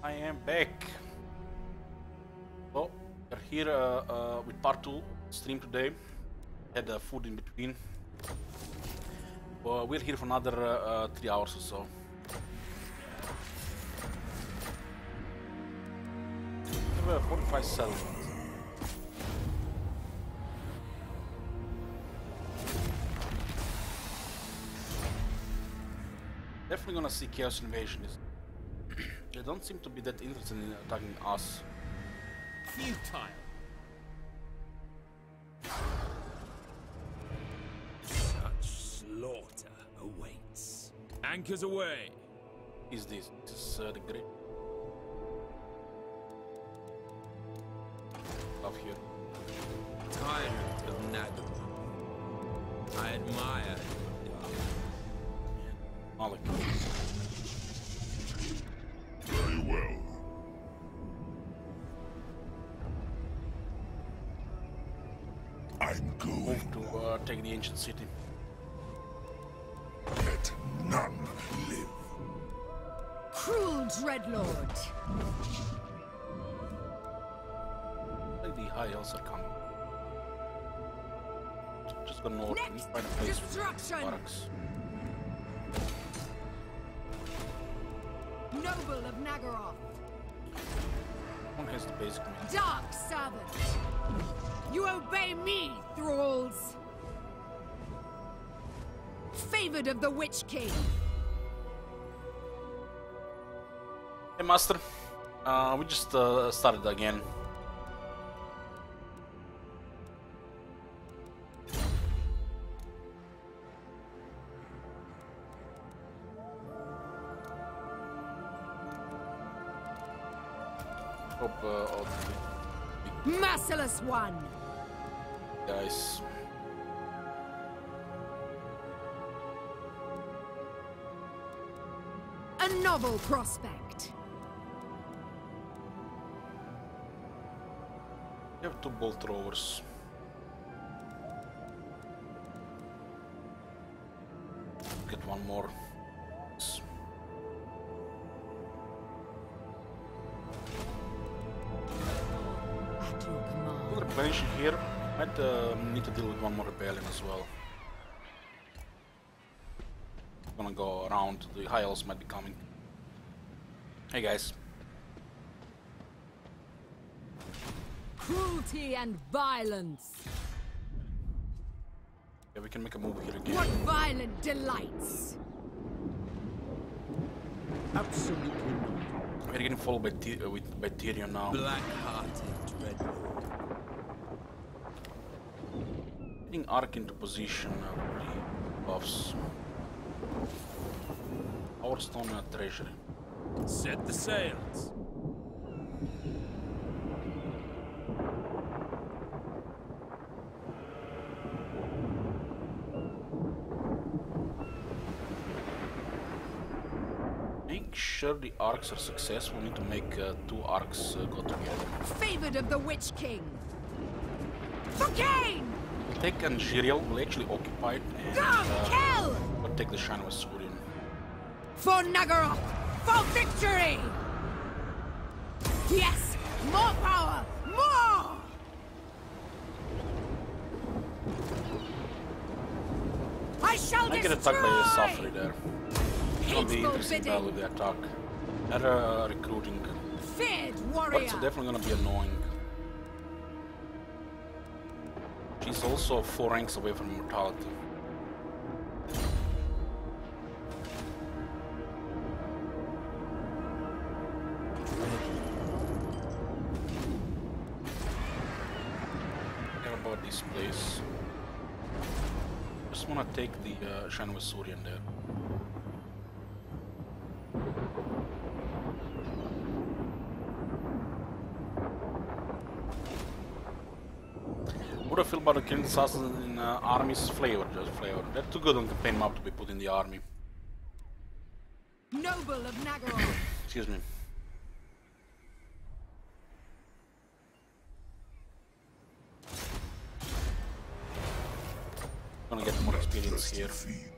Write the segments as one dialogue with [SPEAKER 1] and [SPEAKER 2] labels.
[SPEAKER 1] I am back. So we're here with part 2 stream today. Had food in between. We're here for another 3 hours or so. We have 45 settlements. Definitely gonna see Chaos Invasion. They don't seem to be that interested in attacking us.
[SPEAKER 2] Futile.
[SPEAKER 3] Such slaughter awaits.
[SPEAKER 2] Anchors away.
[SPEAKER 1] Is this? This is the great stuff here.
[SPEAKER 3] Tyrant of Naggarond. I admire your dark.
[SPEAKER 1] Malik.
[SPEAKER 4] Very well. I'm going.
[SPEAKER 1] Move to take the ancient city.
[SPEAKER 4] Let none live.
[SPEAKER 5] Cruel Dreadlord!
[SPEAKER 1] Like the high elves are coming. Just go north and find a place with
[SPEAKER 5] Destruction!
[SPEAKER 1] barracks.
[SPEAKER 5] Noble of Naggarond!
[SPEAKER 1] One has the basic means.
[SPEAKER 5] Dark Servant! You obey me, thralls! Favored of the Witch King!
[SPEAKER 1] Hey master, we just started again. Hope all the
[SPEAKER 5] Merciless one!
[SPEAKER 1] big guys.
[SPEAKER 5] A novel prospect!
[SPEAKER 1] You have 2 bolt throwers. Get one more.
[SPEAKER 5] At your command.
[SPEAKER 1] Little replenishing here. Might need to deal with one more rebellion as well. Gonna go around. The high elves might be coming. Hey guys.
[SPEAKER 5] Cruelty and violence!
[SPEAKER 1] Yeah, we can make a move here again.
[SPEAKER 5] What violent delights!
[SPEAKER 3] Absolutely
[SPEAKER 1] We're getting followed by, by Tyrion now.
[SPEAKER 3] black-hearted Dreadlord.
[SPEAKER 1] Getting Ark into position for the buffs. Our stone and treasury.
[SPEAKER 2] Set the sails.
[SPEAKER 1] Make sure the arcs are successful. We need to make 2 arcs go together.
[SPEAKER 5] Favored of the Witch King! For Cain!
[SPEAKER 1] We'll take Angiriel, we'll actually occupy it, and
[SPEAKER 5] Go! Kill!
[SPEAKER 1] we'll take the Shan with Surian.
[SPEAKER 5] For Naggarond! For victory! Yes! More power! More! I shall
[SPEAKER 1] I get
[SPEAKER 5] destroy!
[SPEAKER 1] attacked by a Safri there. It's gonna be
[SPEAKER 5] Hateful
[SPEAKER 1] interesting
[SPEAKER 5] bidding.
[SPEAKER 1] battle with the attack. They're recruiting.
[SPEAKER 5] Feared
[SPEAKER 1] But
[SPEAKER 5] warrior!
[SPEAKER 1] it's definitely gonna be annoying. She's also 4 ranks away from immortality. Forget about this place. Just wanna take the Shanwa Surian there. What do I feel about the killing assassins in army's flavor? Just flavor. They're too good on campaign map to be put in the army.
[SPEAKER 5] Noble of Naggarond!
[SPEAKER 1] Excuse me. Gonna get more experience here.
[SPEAKER 4] Fiend.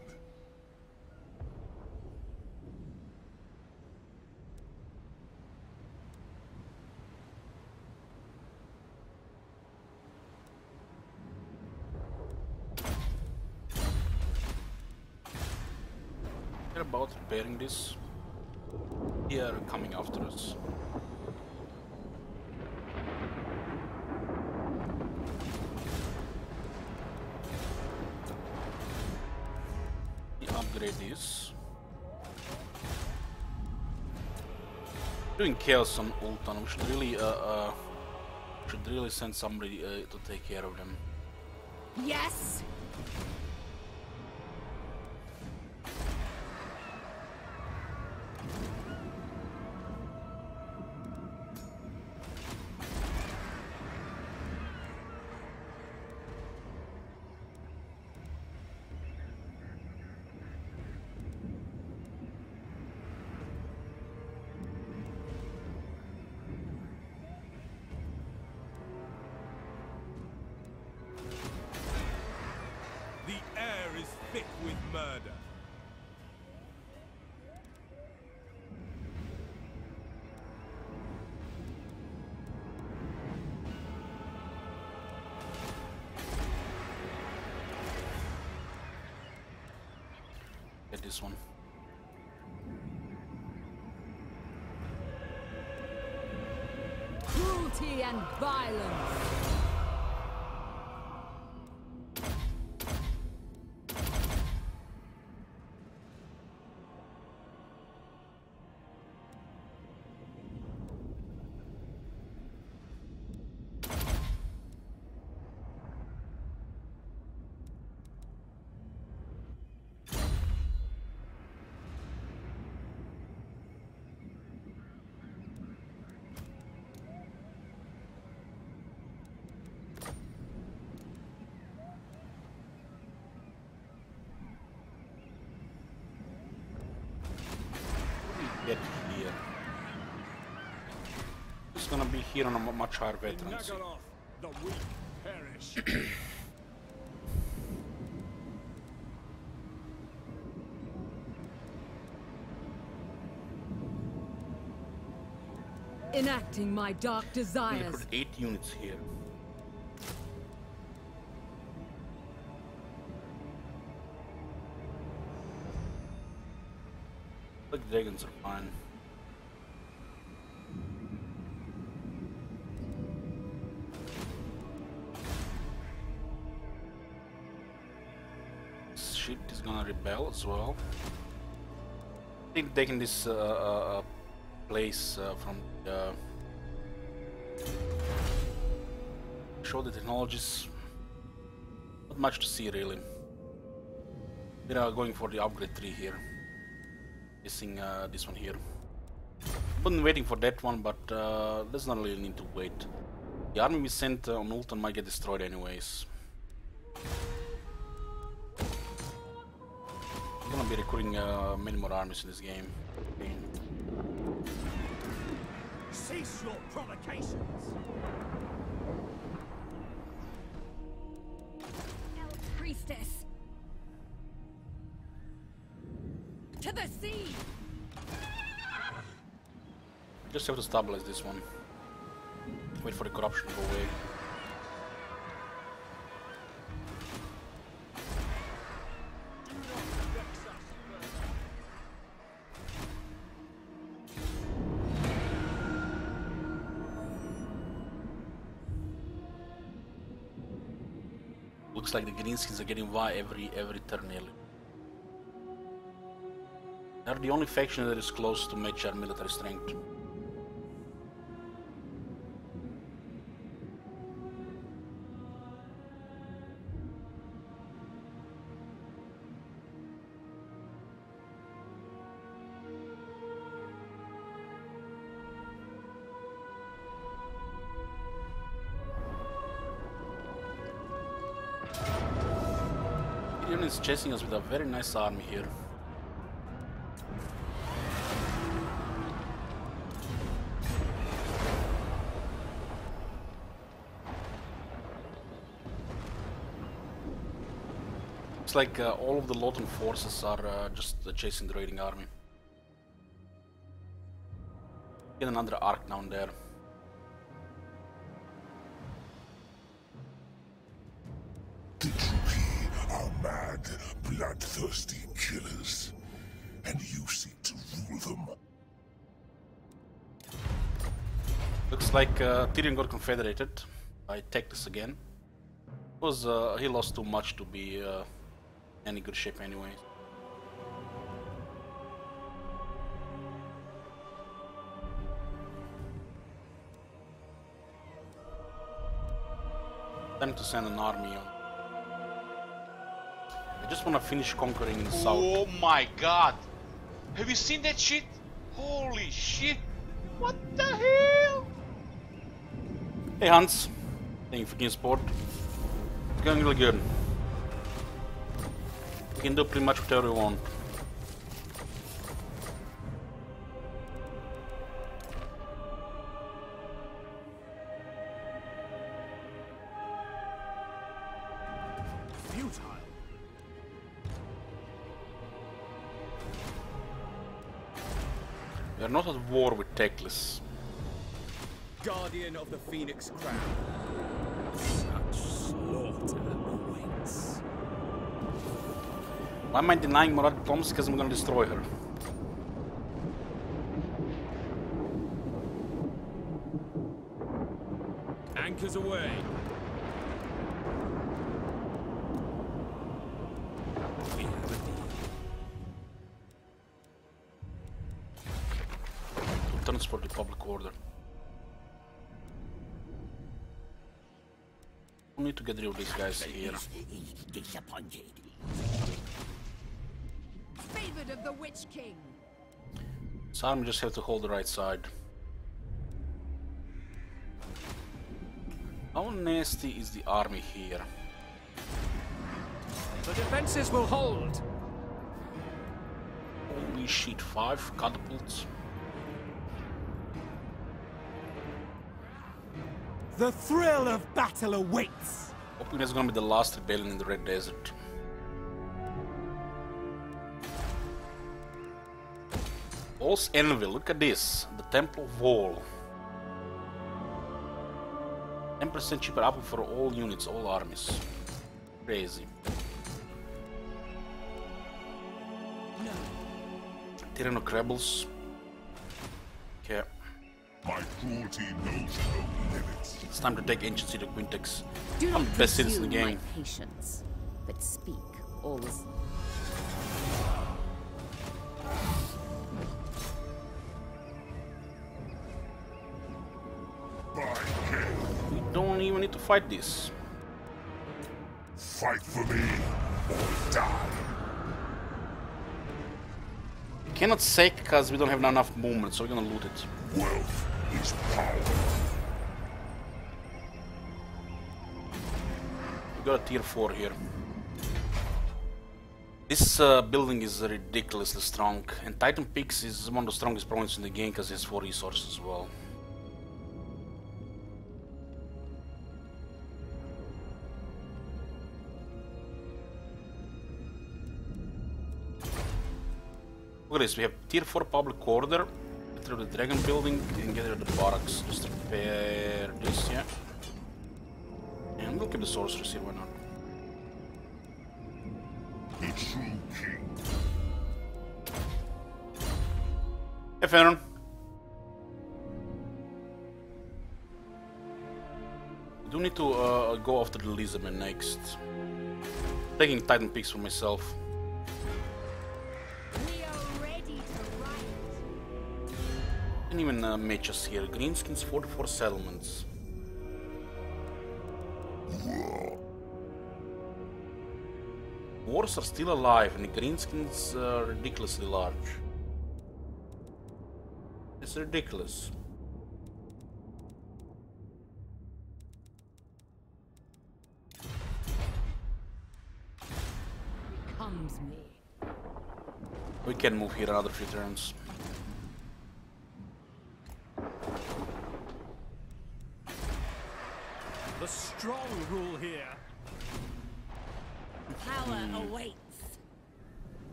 [SPEAKER 1] about repairing this. They are coming after us. We upgrade this. Doing chaos on Ultan. We should really send somebody to take care of them.
[SPEAKER 5] Yes.
[SPEAKER 2] The air is thick with murder.
[SPEAKER 1] Get this one.
[SPEAKER 5] Cruelty and violence.
[SPEAKER 1] Get here. It's gonna be here on a much higher veterancy.
[SPEAKER 2] Naggarond, the weak perish.
[SPEAKER 5] Enacting my dark
[SPEAKER 1] We
[SPEAKER 5] desires.
[SPEAKER 1] put 8 units here. The dragons are fine. This shit is gonna rebel as well. I think taking this place from show the technologies. Not much to see really. We are going for the upgrade 3 here. Missing this one here. Been waiting for that one, but there's not really need to wait. The army we sent on Ultan might get destroyed anyways. I'm gonna be recruiting many more armies in this game.
[SPEAKER 2] Cease your provocations.
[SPEAKER 5] Elf priestess. To the sea.
[SPEAKER 1] Just have to stabilize this one. Wait for the corruption to go away. Looks like the greenskins are getting by every turn nearly. They're the only faction that is close to match our military strength. Gideon is chasing us with a very nice army here. Looks like all of the Lotan forces are just chasing the raiding army. Get another arc down there.
[SPEAKER 4] The Drupi are mad, bloodthirsty killers. and you seek to rule them.
[SPEAKER 1] Looks like Tyrion got confederated. I take this again. Because he lost too much to be any good shape anyway. Time to send an army on. I just want to finish conquering the south.
[SPEAKER 6] Oh my god! Have you seen that shit? Holy shit! What the hell?
[SPEAKER 1] Hey Hans, thank you for game support. It's going really good. We can do pretty much whatever we want.
[SPEAKER 2] Futile.
[SPEAKER 1] We are not at war with Teclis.
[SPEAKER 3] Guardian of the Phoenix Crown. Such slaughter awaits.
[SPEAKER 1] Why am I denying Murad diplomacy? Because I'm gonna destroy her.
[SPEAKER 3] Anchors away. We have a deal.
[SPEAKER 1] Turns for the public order. We need to get rid of these guys here.
[SPEAKER 5] Favored of the Witch King.
[SPEAKER 1] So I'm just have to hold the right side. How nasty is the army here?
[SPEAKER 3] The defenses will hold.
[SPEAKER 1] Holy shit, 5 catapults.
[SPEAKER 2] The thrill of battle awaits.
[SPEAKER 1] Hoping that's gonna be the last rebellion in the Red Desert. All's Envy, look at this. The Temple Wall. 10% cheaper apple for all units, all armies. Crazy.
[SPEAKER 5] No.
[SPEAKER 1] Tyrannoc rebels. Okay.
[SPEAKER 4] My cruelty knows no limits.
[SPEAKER 1] It's time to take ancient city of Quintex.
[SPEAKER 5] Do
[SPEAKER 1] I'm
[SPEAKER 5] not
[SPEAKER 1] the best citizen in the
[SPEAKER 5] consume
[SPEAKER 1] game.
[SPEAKER 5] my patience, but speak all is.
[SPEAKER 4] By king,
[SPEAKER 1] We don't even need to fight this.
[SPEAKER 4] fight for me or die.
[SPEAKER 1] We cannot sake because we don't have enough movement, so we're gonna loot it.
[SPEAKER 4] Wealth is power.
[SPEAKER 1] We got a tier 4 here. This building is ridiculously strong, and Titan Peaks is one of the strongest provinces in the game because it has 4 resources as well. Look at this, we have tier 4 public order. Get rid of the dragon building and get rid of the barracks. Just repair this, yeah. And we'll keep the sorcerers here, why not?
[SPEAKER 4] The true king.
[SPEAKER 1] Hey, Fenron. We do need to go after the Lizardman next. Taking Titan Peaks for myself.
[SPEAKER 5] We are ready to riot.
[SPEAKER 1] And even matches here. Greenskins 44 settlements. Wars are still alive and the Greenskins are ridiculously large. It's ridiculous.
[SPEAKER 5] Becomes me.
[SPEAKER 1] We can move here another few turns.
[SPEAKER 2] The strong rule here.
[SPEAKER 5] Power awaits.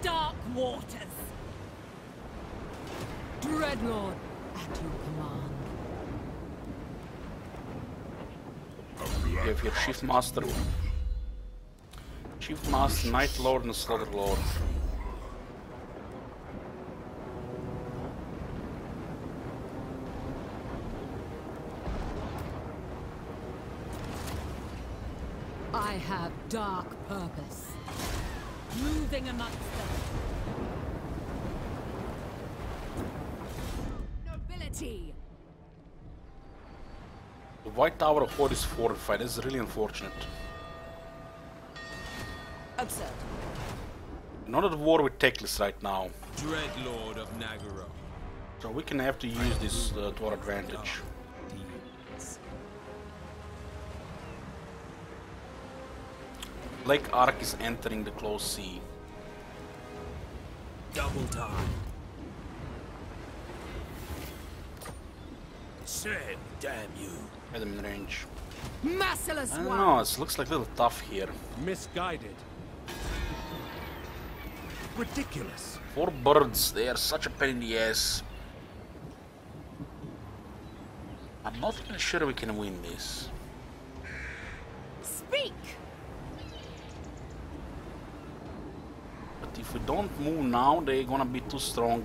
[SPEAKER 5] Dark waters. Dreadlord at your command.
[SPEAKER 1] We have here Shift Master. Chief Master, Night Lord, and Slaughter Lord.
[SPEAKER 5] I have dark purpose. Moving amongst them. Nobility.
[SPEAKER 1] The White Tower of Horde is fortified. This is really unfortunate.
[SPEAKER 5] Absurd.
[SPEAKER 1] Not at war with Teclis right now,
[SPEAKER 3] Dread Lord of Naggarond.
[SPEAKER 1] so we can have to use this to our advantage. Lake Ark is entering the close sea.
[SPEAKER 3] Double time. Send, damn you.
[SPEAKER 1] Get them in range.
[SPEAKER 5] Merciless
[SPEAKER 1] I don't
[SPEAKER 5] one.
[SPEAKER 1] know, it looks like a little tough here.
[SPEAKER 2] Misguided. Ridiculous.
[SPEAKER 1] 4 birds, they are such a pain in the ass. I'm not even sure we can win this.
[SPEAKER 5] Speak.
[SPEAKER 1] But if we don't move now, they're gonna be too strong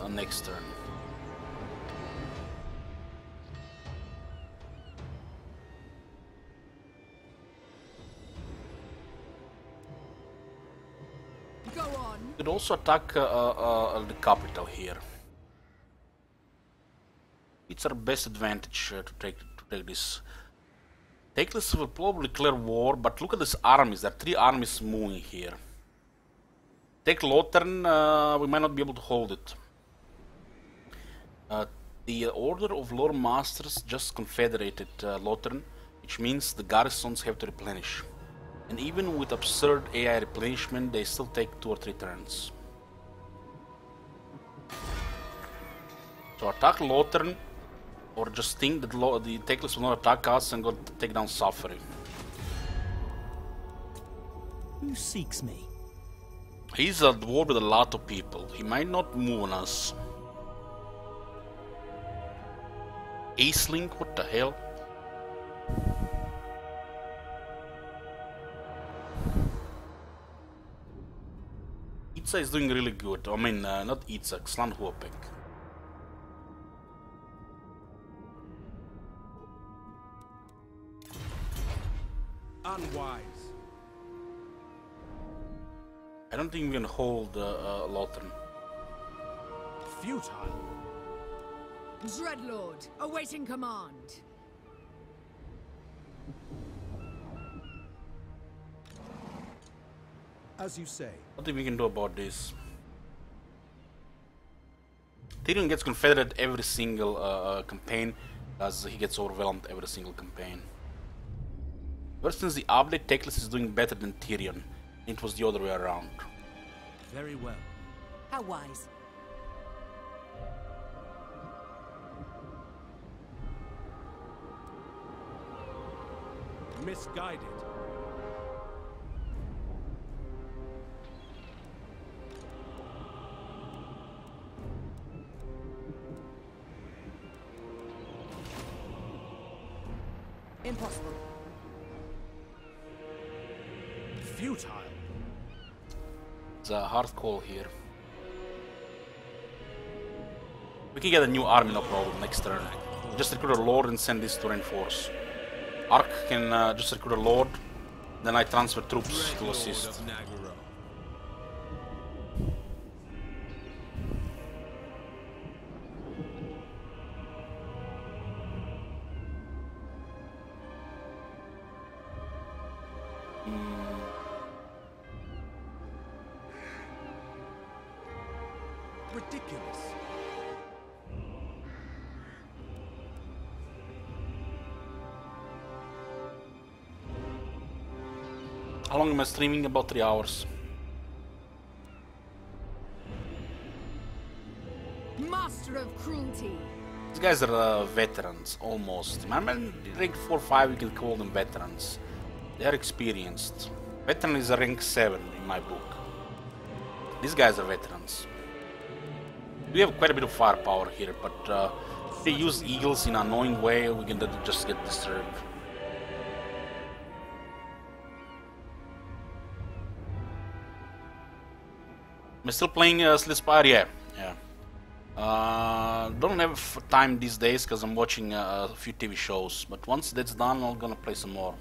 [SPEAKER 1] next turn.
[SPEAKER 5] Go on.
[SPEAKER 1] We could also attack the capital here. It's our best advantage to take this. Teclis will probably clear war, but look at these armies. There are 3 armies moving here. Take Lothern, we might not be able to hold it. The Order of Lord Masters just confederated Lothern, which means the garrisons have to replenish. And even with absurd AI replenishment, they still take 2 or 3 turns. So attack Lothern, or just think that the Teclis will not attack us and go to take down Suffering.
[SPEAKER 2] Who seeks me?
[SPEAKER 1] He's at war with a lot of people. He might not move on us. Ace-Link, what the hell? Itza is doing really good. I mean, not Itza, Slanhuopek.
[SPEAKER 2] Unwise.
[SPEAKER 1] I don't think we can hold Lothern.
[SPEAKER 2] Futile.
[SPEAKER 5] Dreadlord, awaiting command.
[SPEAKER 2] As you say.
[SPEAKER 1] Nothing we can do about this. Tyrion gets confederate every single campaign, as he gets overwhelmed every single campaign. Ever since the update, Teclis is doing better than Tyrion. It was the other way around.
[SPEAKER 2] Very well.
[SPEAKER 5] How wise.
[SPEAKER 2] Misguided.
[SPEAKER 5] Impossible.
[SPEAKER 2] Futile.
[SPEAKER 1] It's a hard call here. We can get a new army, no problem, next turn. Just recruit a lord and send this to reinforce. Ark can just recruit a lord, then I transfer troops to assist.
[SPEAKER 2] Ridiculous.
[SPEAKER 1] How long am I streaming? About 3 hours.
[SPEAKER 5] Master of cruelty.
[SPEAKER 1] These guys are veterans, almost. I mean, rank 4-5, we can call them veterans. They are experienced. Veteran is a rank 7 in my book. These guys are veterans. We have quite a bit of firepower here, but if they use eagles in an annoying way, we can just get disturbed. Am I still playing Slay Spire? Yeah, yeah. Don't have time these days because I'm watching a few TV shows. But once that's done, I'm gonna play some more.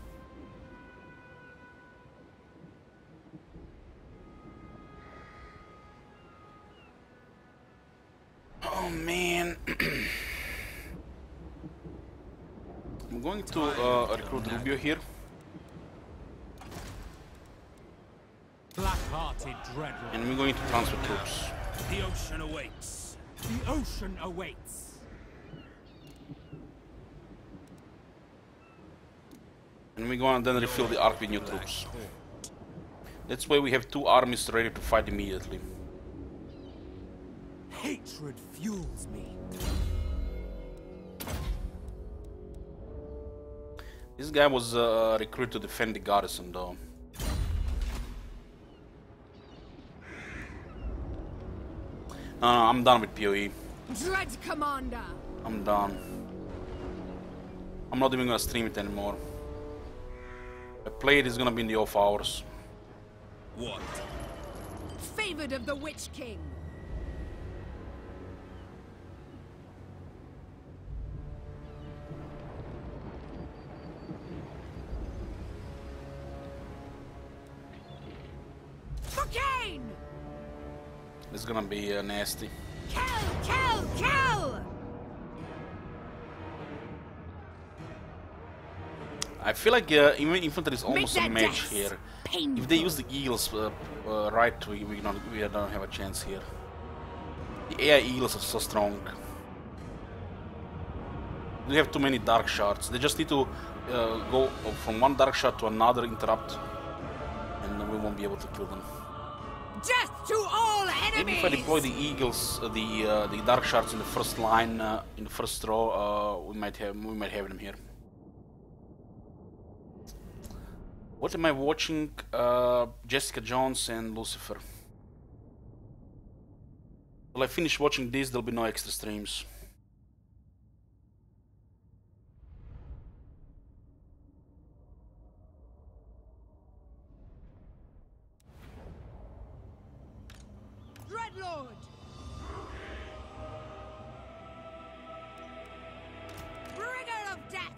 [SPEAKER 1] Oh man. I'm going to recruit Rubio here.
[SPEAKER 2] Black-hearted dreadlord.
[SPEAKER 1] And we're going to transfer troops.
[SPEAKER 2] The ocean awaits. The ocean awaits.
[SPEAKER 1] And we're gonna then refill the arc with new troops. That's why we have 2 armies ready to fight immediately.
[SPEAKER 2] Hatred fuels me.
[SPEAKER 1] This guy was recruited to defend the garrison though. I'm done with PoE.
[SPEAKER 5] Dread Commander!
[SPEAKER 1] I'm done. I'm not even gonna stream it anymore. I play it is gonna be in the off hours.
[SPEAKER 3] What?
[SPEAKER 5] Favored of the Witch King! For Cain!
[SPEAKER 1] This is gonna be nasty.
[SPEAKER 5] Kill! Kill! Kill!
[SPEAKER 1] I feel like even infantry is almost a
[SPEAKER 5] their
[SPEAKER 1] match
[SPEAKER 5] deaths
[SPEAKER 1] here.
[SPEAKER 5] painful.
[SPEAKER 1] If they use the eagles right, we don't have a chance here. The AI eagles are so strong. They have too many dark shards. They just need to go from one dark shard to another, interrupt, and we won't be able to kill them.
[SPEAKER 5] Death to all
[SPEAKER 1] Maybe
[SPEAKER 5] enemies!
[SPEAKER 1] if I deploy the eagles, the dark shards in the first line, in the first row, we might have them here. What am I watching? Jessica Jones and Lucifer. Till I finish watching this, there'll be no extra streams.
[SPEAKER 5] Dreadlord! Bringer of death!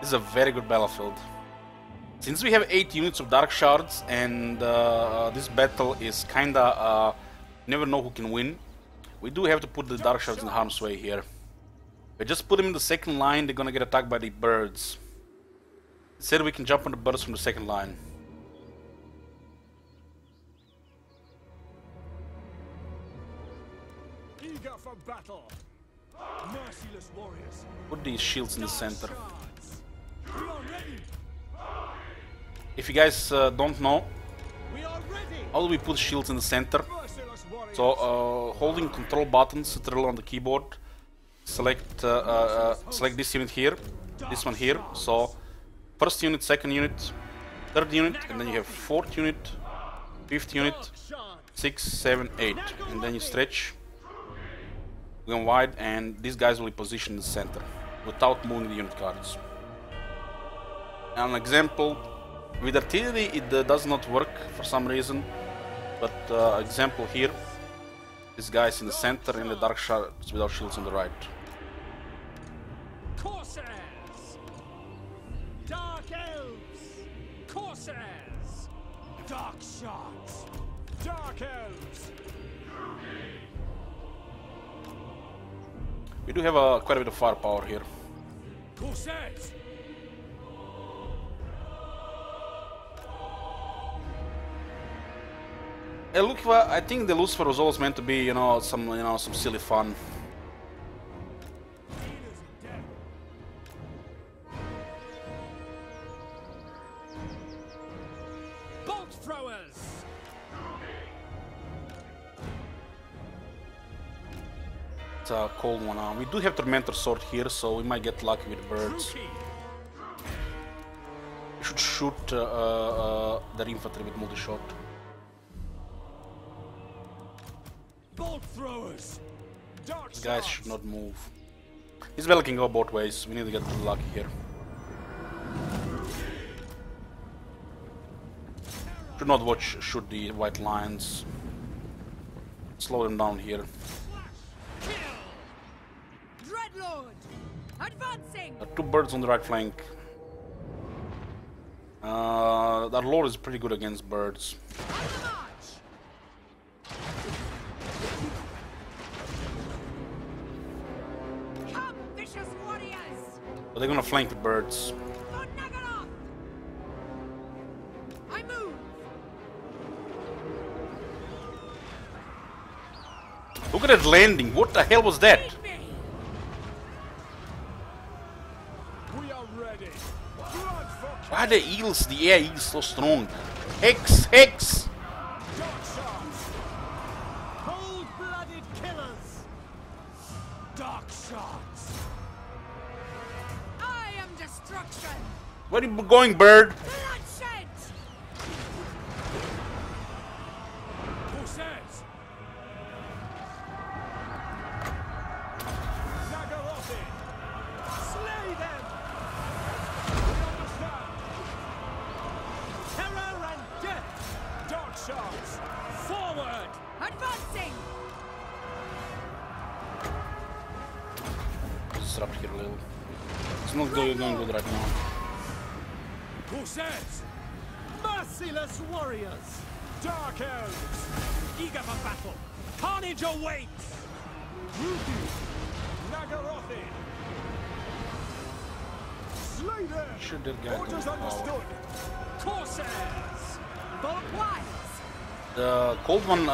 [SPEAKER 1] This is a very good battlefield. Since we have 8 units of dark shards and this battle is kinda never know who can win, we do have to put the dark shards in harm's way here. If I just put them in the second line, they're gonna get attacked by the birds. Instead we can jump on the birds from the second line.
[SPEAKER 2] Eager for battle. Merciless warriors.
[SPEAKER 1] Put these shields in the center.
[SPEAKER 2] We are ready.
[SPEAKER 1] If you guys don't know,
[SPEAKER 2] We are ready.
[SPEAKER 1] how do we put shields in the center?
[SPEAKER 2] Merciless warriors.
[SPEAKER 1] So holding control buttons, Ctrl on the keyboard, select select this unit here, this one here. So first unit, second unit, third unit, and then you have fourth unit, fifth unit, 6, 7, 8, and then you stretch, going wide, and these guys will be positioned in the center without moving the unit cards. An example, with artillery it does not work for some reason, but example here, this guy's in the center and the dark shards without shields on the right.
[SPEAKER 2] Corsairs. Dark elves. Corsairs. Dark shards. Dark elves.
[SPEAKER 1] We do have quite a bit of firepower here.
[SPEAKER 2] Corsairs.
[SPEAKER 1] Lucifer, I think the Lucifer was always meant to be, some silly fun.
[SPEAKER 2] Bolt throwers.
[SPEAKER 1] It's a cold one. We do have Tormentor Sword here, so we might get lucky with birds.
[SPEAKER 2] Rookie.
[SPEAKER 1] We should shoot their infantry with multi-shot.
[SPEAKER 2] Bolt throwers. Dark
[SPEAKER 1] These guys
[SPEAKER 2] shards.
[SPEAKER 1] should not move. This battle can go both ways. We need to get lucky here. Should not shoot the white lions. Slow them down here.
[SPEAKER 5] Dreadlord! Advancing!
[SPEAKER 1] 2 birds on the right flank. That lord is pretty good against birds.
[SPEAKER 5] On the march! Come, vicious warriors!
[SPEAKER 1] But they're gonna flank the birds.
[SPEAKER 5] For Naggarond! I move!
[SPEAKER 1] Look at that landing. What the hell was that?
[SPEAKER 5] Lead me!
[SPEAKER 2] We are ready. Blood for
[SPEAKER 1] Why are the eels, the air eels, so strong? Hex! Hex!
[SPEAKER 2] dark shots. Cold-blooded killers. Dark shots.
[SPEAKER 5] I am destruction!
[SPEAKER 1] Where are you going, bird?
[SPEAKER 5] Bloodshed!
[SPEAKER 2] Who says? Naggarond. Slay them. We understand. Terror and death. Dark shots. Forward.
[SPEAKER 5] Advancing!
[SPEAKER 1] Disrupt here a little. It's not going good right now.
[SPEAKER 2] Who says? Merciless warriors. Dark elves. Eager for battle. Carnage awaits. Ruby. Naggarond. Slay them.
[SPEAKER 1] Shoot that guy.
[SPEAKER 2] Orders
[SPEAKER 1] Down.
[SPEAKER 2] understood. Corsairs.
[SPEAKER 5] Both wise!
[SPEAKER 1] The cold one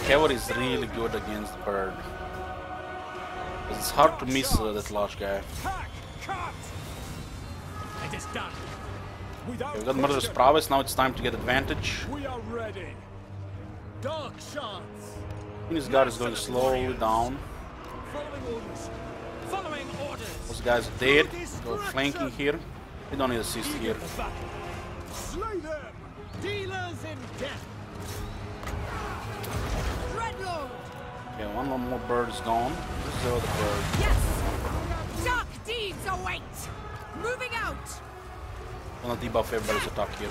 [SPEAKER 1] cavalry is really good against the bird. It's hard to miss that large guy.
[SPEAKER 2] Hack. Cut. It is done. Without
[SPEAKER 1] Okay, we got murderous prowess. Now it's time to get advantage.
[SPEAKER 2] We are ready. Dark shots.
[SPEAKER 1] This guard is going slowly down.
[SPEAKER 2] Following orders. Following orders.
[SPEAKER 1] Those guys are dead. Go flanking here. We don't need assist here.
[SPEAKER 2] The battle. Slay them. Dealers in death.
[SPEAKER 5] Dreadlord!
[SPEAKER 1] Okay, one more bird is gone. This is the other bird.
[SPEAKER 5] Yes! Dark deeds await! Moving out!
[SPEAKER 1] Gonna debuff everybody's attack here.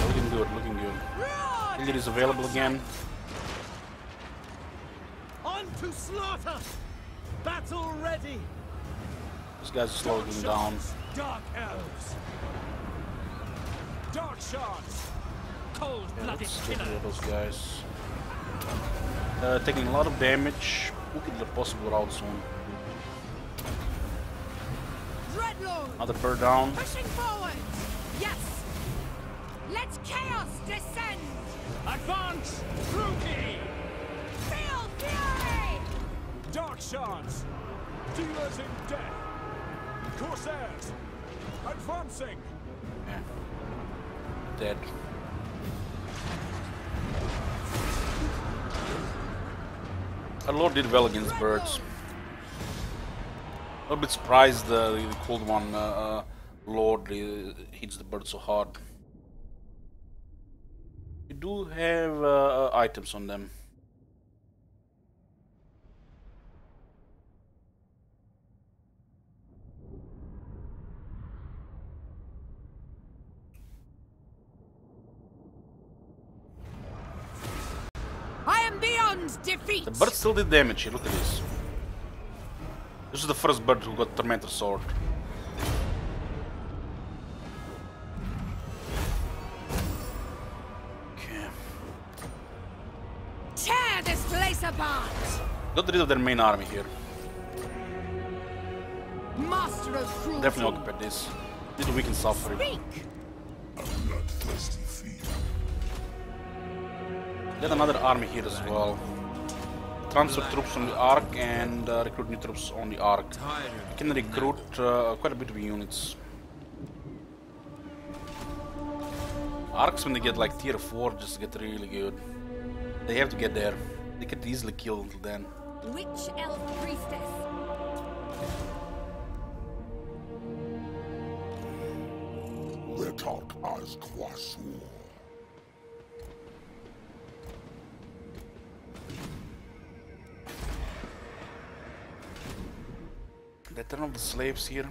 [SPEAKER 1] Looking good, looking good.
[SPEAKER 5] Roar!
[SPEAKER 1] Hilliard is available again.
[SPEAKER 2] On to slaughter. Battle ready.
[SPEAKER 1] This guy's slowing down.
[SPEAKER 2] Dark elves. Dark shots.
[SPEAKER 1] Yeah,
[SPEAKER 2] Cold-blooded
[SPEAKER 1] let's get rid
[SPEAKER 2] killer.
[SPEAKER 1] of those guys. Taking a lot of damage. Look at the possible route soon.
[SPEAKER 5] Dreadlord!
[SPEAKER 1] Another bird down.
[SPEAKER 5] Pushing forward! Yes! Let chaos descend!
[SPEAKER 2] Advance. Rookie.
[SPEAKER 5] Feel fury!
[SPEAKER 2] Dark shots. Dealers in death. Corsairs. Advancing.
[SPEAKER 1] Yeah. Dead. Our lord did well against birds. A little bit surprised the cold one lord hits the bird so hard. We do have items on them.
[SPEAKER 5] I am beyond defeat!
[SPEAKER 1] The bird still did damage here, look at this. This is the first bird who got Tormentor Sword. Okay.
[SPEAKER 5] Tear this place apart!
[SPEAKER 1] Got rid of their main army here.
[SPEAKER 5] Master of cruelty!
[SPEAKER 1] Definitely occupied this. Need to weaken suffering.
[SPEAKER 5] Speak!
[SPEAKER 4] A bloodthirsty fiend.
[SPEAKER 1] Get another army here as well. Transfer troops on the Ark and recruit new troops on the Ark. You can recruit quite a bit of units. Arks, when they get like tier 4, just get really good. They have to get there. They could easily kill until then.
[SPEAKER 5] Witch elf priestess!
[SPEAKER 4] Retok as Kwasur.
[SPEAKER 1] They turn off the slaves here.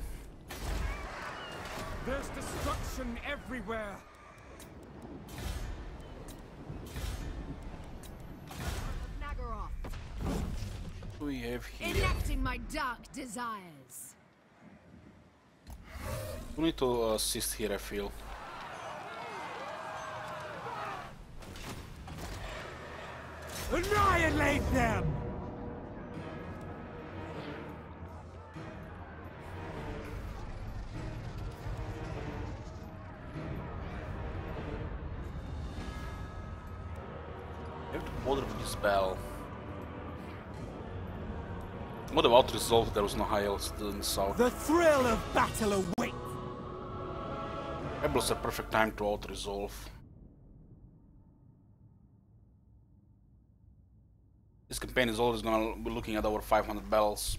[SPEAKER 2] There's destruction everywhere.
[SPEAKER 5] Naggarond.
[SPEAKER 1] What do we have here?
[SPEAKER 5] Enacting my dark desires.
[SPEAKER 1] We need to assist here, I feel.
[SPEAKER 2] Annihilate them!
[SPEAKER 1] I have to bother with this spell. What about resolve? There was no high elves in the south.
[SPEAKER 2] The thrill of battle awaits!
[SPEAKER 1] Rebels are perfect time to auto resolve. This campaign is always gonna be looking at over 500 battles.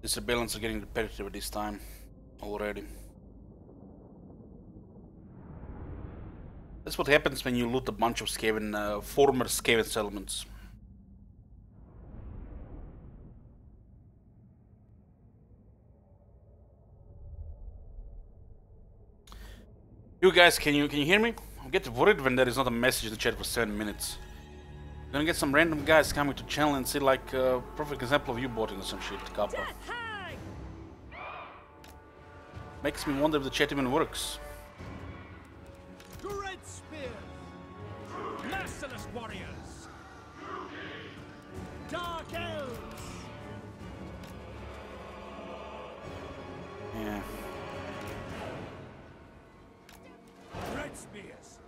[SPEAKER 1] These rebellions are getting repetitive at this time already. That's what happens when you loot a bunch of Skaven, former Skaven settlements. You guys, can you hear me? I get worried when there is not a message in the chat for 7 minutes. You're gonna get some random guys coming to channel and see like a perfect example of you botting or some shit, Kappa. Makes me wonder if the chat even works.
[SPEAKER 2] Great spears! Merciless warriors! Dark elves!
[SPEAKER 1] Yeah.
[SPEAKER 2] Red spears!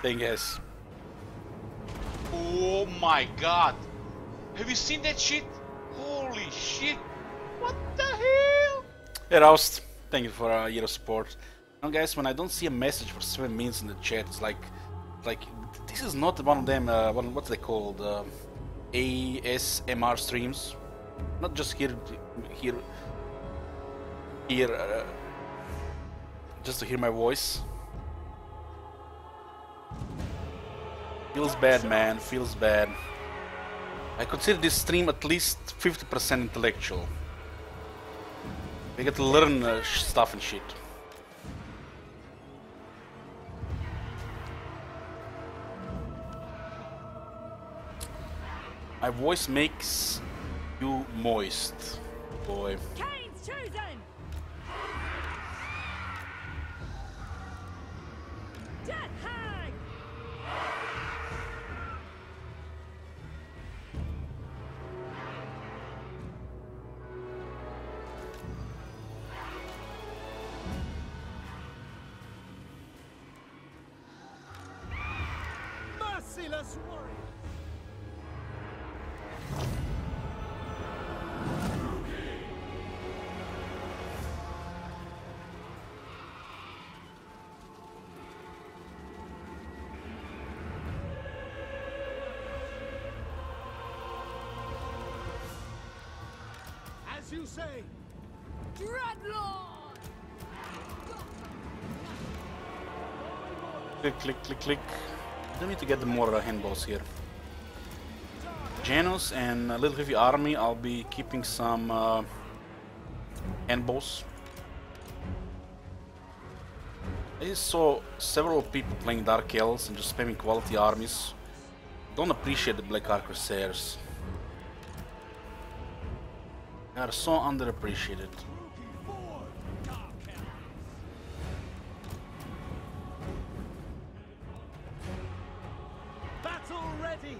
[SPEAKER 1] Thing is,
[SPEAKER 6] Oh my god! Have you seen that shit? Holy shit! What the hell?
[SPEAKER 1] hey Roust, thank you for a year of support. Now guys, when I don't see a message for 7 minutes in the chat, it's like this is not one of them, what's they called, ASMR streams. Not just just to hear my voice. Feels bad, man, feels bad. I consider this stream at least 50% intellectual. We get to learn stuff and shit. My voice makes you moist, boy.
[SPEAKER 5] Kane's chosen! Death hag!
[SPEAKER 2] Merciless warriors! As you say,
[SPEAKER 5] Dreadlord!
[SPEAKER 1] Click, click, click, click. Don't need to get the more handballs here. Janus and a little heavy army. I'll be keeping some handballs. I just saw several people playing Dark Elves and just spamming quality armies. Don't appreciate the Black Ark Corsairs. They are so underappreciated.
[SPEAKER 2] battle ready!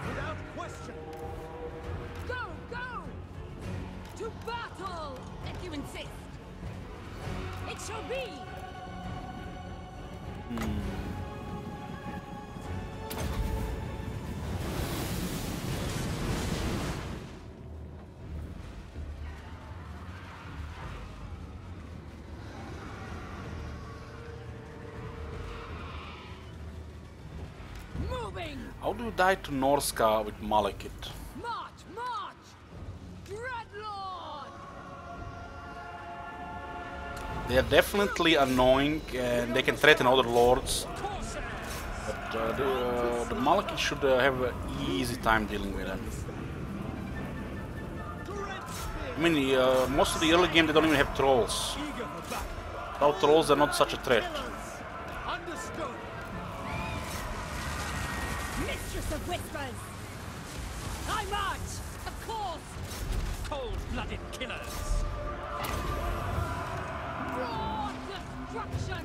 [SPEAKER 2] Without question!
[SPEAKER 5] Go, go! To battle! If you insist. It shall be! Moving!
[SPEAKER 1] How do you die to Norsca with Malekith?
[SPEAKER 5] March, march! Dreadlord!
[SPEAKER 1] They are definitely annoying and they can threaten other lords. The Malaki should have an easy time dealing with them. I mean, most of the early game they don't even have trolls. Without trolls, they're not such a threat.
[SPEAKER 2] Understood.
[SPEAKER 5] Mistress of Whispers! I march! Of course!
[SPEAKER 2] Cold-blooded killers.
[SPEAKER 5] Raw destruction!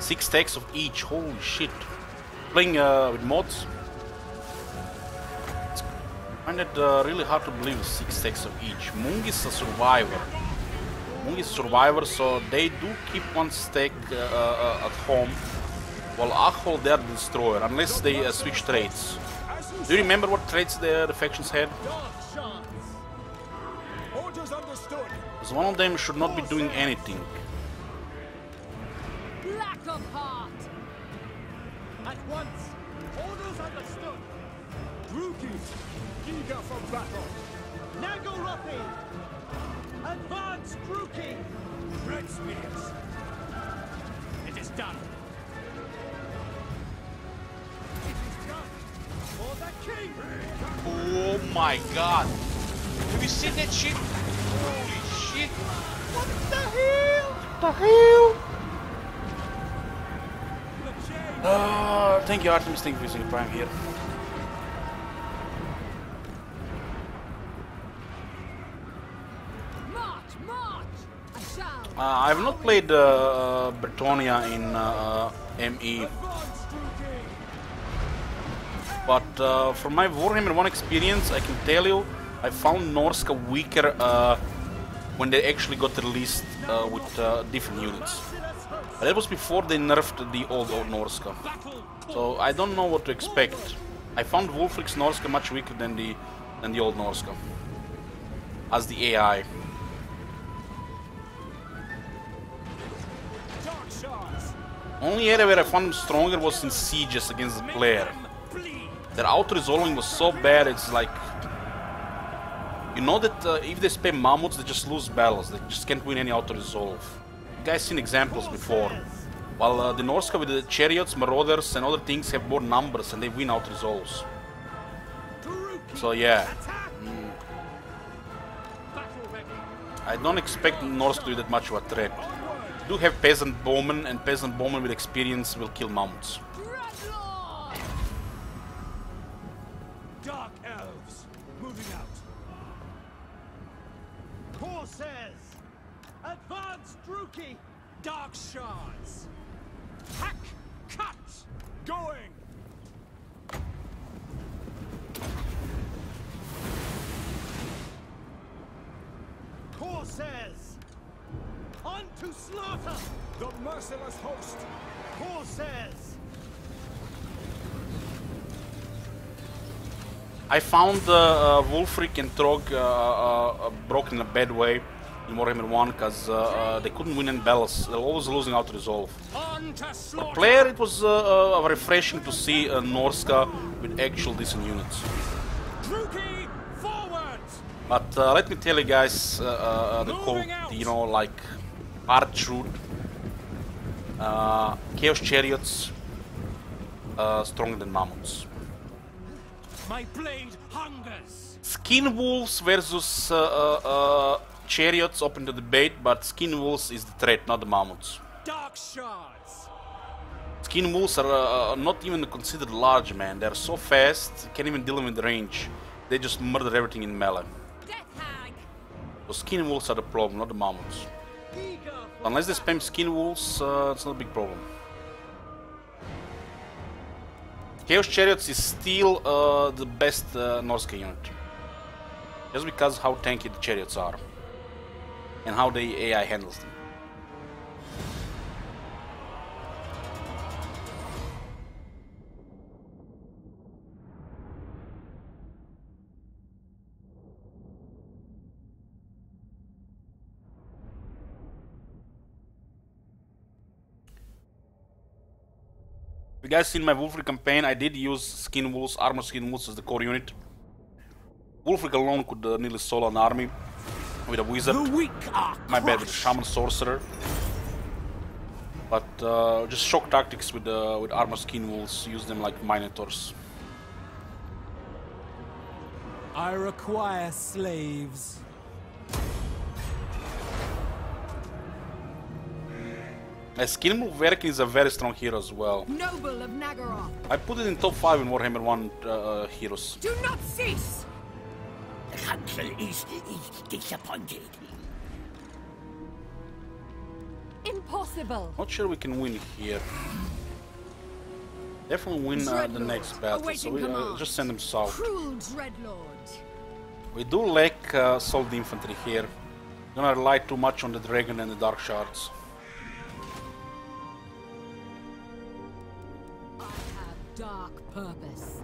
[SPEAKER 1] 6 stacks of each, holy shit. Playing with mods. I find it really hard to believe 6 stacks of each. Mung is a survivor. Mung is a survivor, so they do keep 1 stack at home. While Achol, they're the destroyer, unless they switch traits. Do you remember what traits the factions had?
[SPEAKER 2] Orders understood.
[SPEAKER 1] Because one of them should not be doing anything.
[SPEAKER 5] Black of heart!
[SPEAKER 2] At once. Orders understood. Druki, eager for battle. Naggarondi. Advance, Druki. Red spears. It is done. It is done. For the king.
[SPEAKER 6] Oh my god. Have you seen that shit? Holy shit. What the hell?
[SPEAKER 1] What the hell?
[SPEAKER 2] The chain.
[SPEAKER 1] Thank you, Artemis. Thank you for using Prime here.
[SPEAKER 5] March! March! I shall!
[SPEAKER 1] I have not played Bretonia in ME,
[SPEAKER 2] Advance, Druki.
[SPEAKER 1] but from my Warhammer 1 experience, I can tell you, I found Norsca weaker when they actually got released with different units. But that was before they nerfed the old Norsca. So I don't know what to expect. I found Wulfric's Norsca much weaker than the old Norsca. As the AI.
[SPEAKER 2] Dark shards.
[SPEAKER 1] Only area where I found them stronger was in sieges against the player.
[SPEAKER 2] Bleed.
[SPEAKER 1] Their auto-resolving was so bad, it's like... You know that if they spam mammoths, they just lose battles. They just can't win any auto-resolve. You guys seen examples before. While the Norsca with the chariots, marauders and other things have more numbers and they win auto-resolves.
[SPEAKER 2] Druki.
[SPEAKER 1] So yeah,
[SPEAKER 2] Attack. Battle ready.
[SPEAKER 1] I don't expect Norse to be that much of a threat. They do have peasant bowmen, and peasant bowmen with experience will kill mammoths.
[SPEAKER 5] Dreadlord!
[SPEAKER 2] Dark elves. Moving out. Corsairs. Advance, Druki. Dark shards. Hack. Cut. Going. Corsairs. On to slaughter. The merciless host. Corsairs.
[SPEAKER 1] I found Wulfric and Trog broken in a bad way in Warhammer 1 because they couldn't win any battles. They're always losing out resolve.
[SPEAKER 2] On to slaughter.
[SPEAKER 1] Player, it was refreshing to see Norsca with actual decent units.
[SPEAKER 2] Druki, forward.
[SPEAKER 1] But let me tell you guys, the quote, you know, like Archroot, Chaos Chariots, stronger than Mammoths.
[SPEAKER 2] My blade hungers.
[SPEAKER 1] Skin Wolves versus Chariots open to debate, but Skin Wolves is the threat, not the Mammoths.
[SPEAKER 2] Dark shards.
[SPEAKER 1] Skin Wolves are not even considered large, man. They're so fast, can't even deal with the range. They just murder everything in melee.
[SPEAKER 5] Death hag!
[SPEAKER 1] So Skin Wolves are the problem, not the Mammoths.
[SPEAKER 2] Eager for
[SPEAKER 1] Unless they spam Skin Wolves, it's not a big problem. Chaos Chariots is still the best Norsca unit. Just because how tanky the Chariots are. And how the AI handles them. You guys seen my Wulfric campaign? I did use Skin Wolves, Armor Skin Wolves as the core unit. Wulfric alone could nearly solo an army. with a wizard.
[SPEAKER 2] The weak are
[SPEAKER 1] My bad, with
[SPEAKER 2] crushed.
[SPEAKER 1] shaman sorcerer. But just shock tactics with armor skin wolves. Use them like minotaurs.
[SPEAKER 2] I require slaves.
[SPEAKER 1] Skin wolf Verkin is a very strong hero as well.
[SPEAKER 5] Noble of Naggarond.
[SPEAKER 1] I put it in top 5 in Warhammer 1 heroes.
[SPEAKER 5] Do not cease!
[SPEAKER 3] The council is disappointed.
[SPEAKER 5] Impossible!
[SPEAKER 1] Not sure we can win here. Definitely win the
[SPEAKER 5] Dreadlord,
[SPEAKER 1] next battle, so
[SPEAKER 5] awaiting
[SPEAKER 1] we
[SPEAKER 5] command.
[SPEAKER 1] just send them south.
[SPEAKER 5] Cruel Dreadlord.
[SPEAKER 1] We do lack solid infantry here. Gonna rely too much on the dragon and the dark shards.
[SPEAKER 5] I have dark purpose.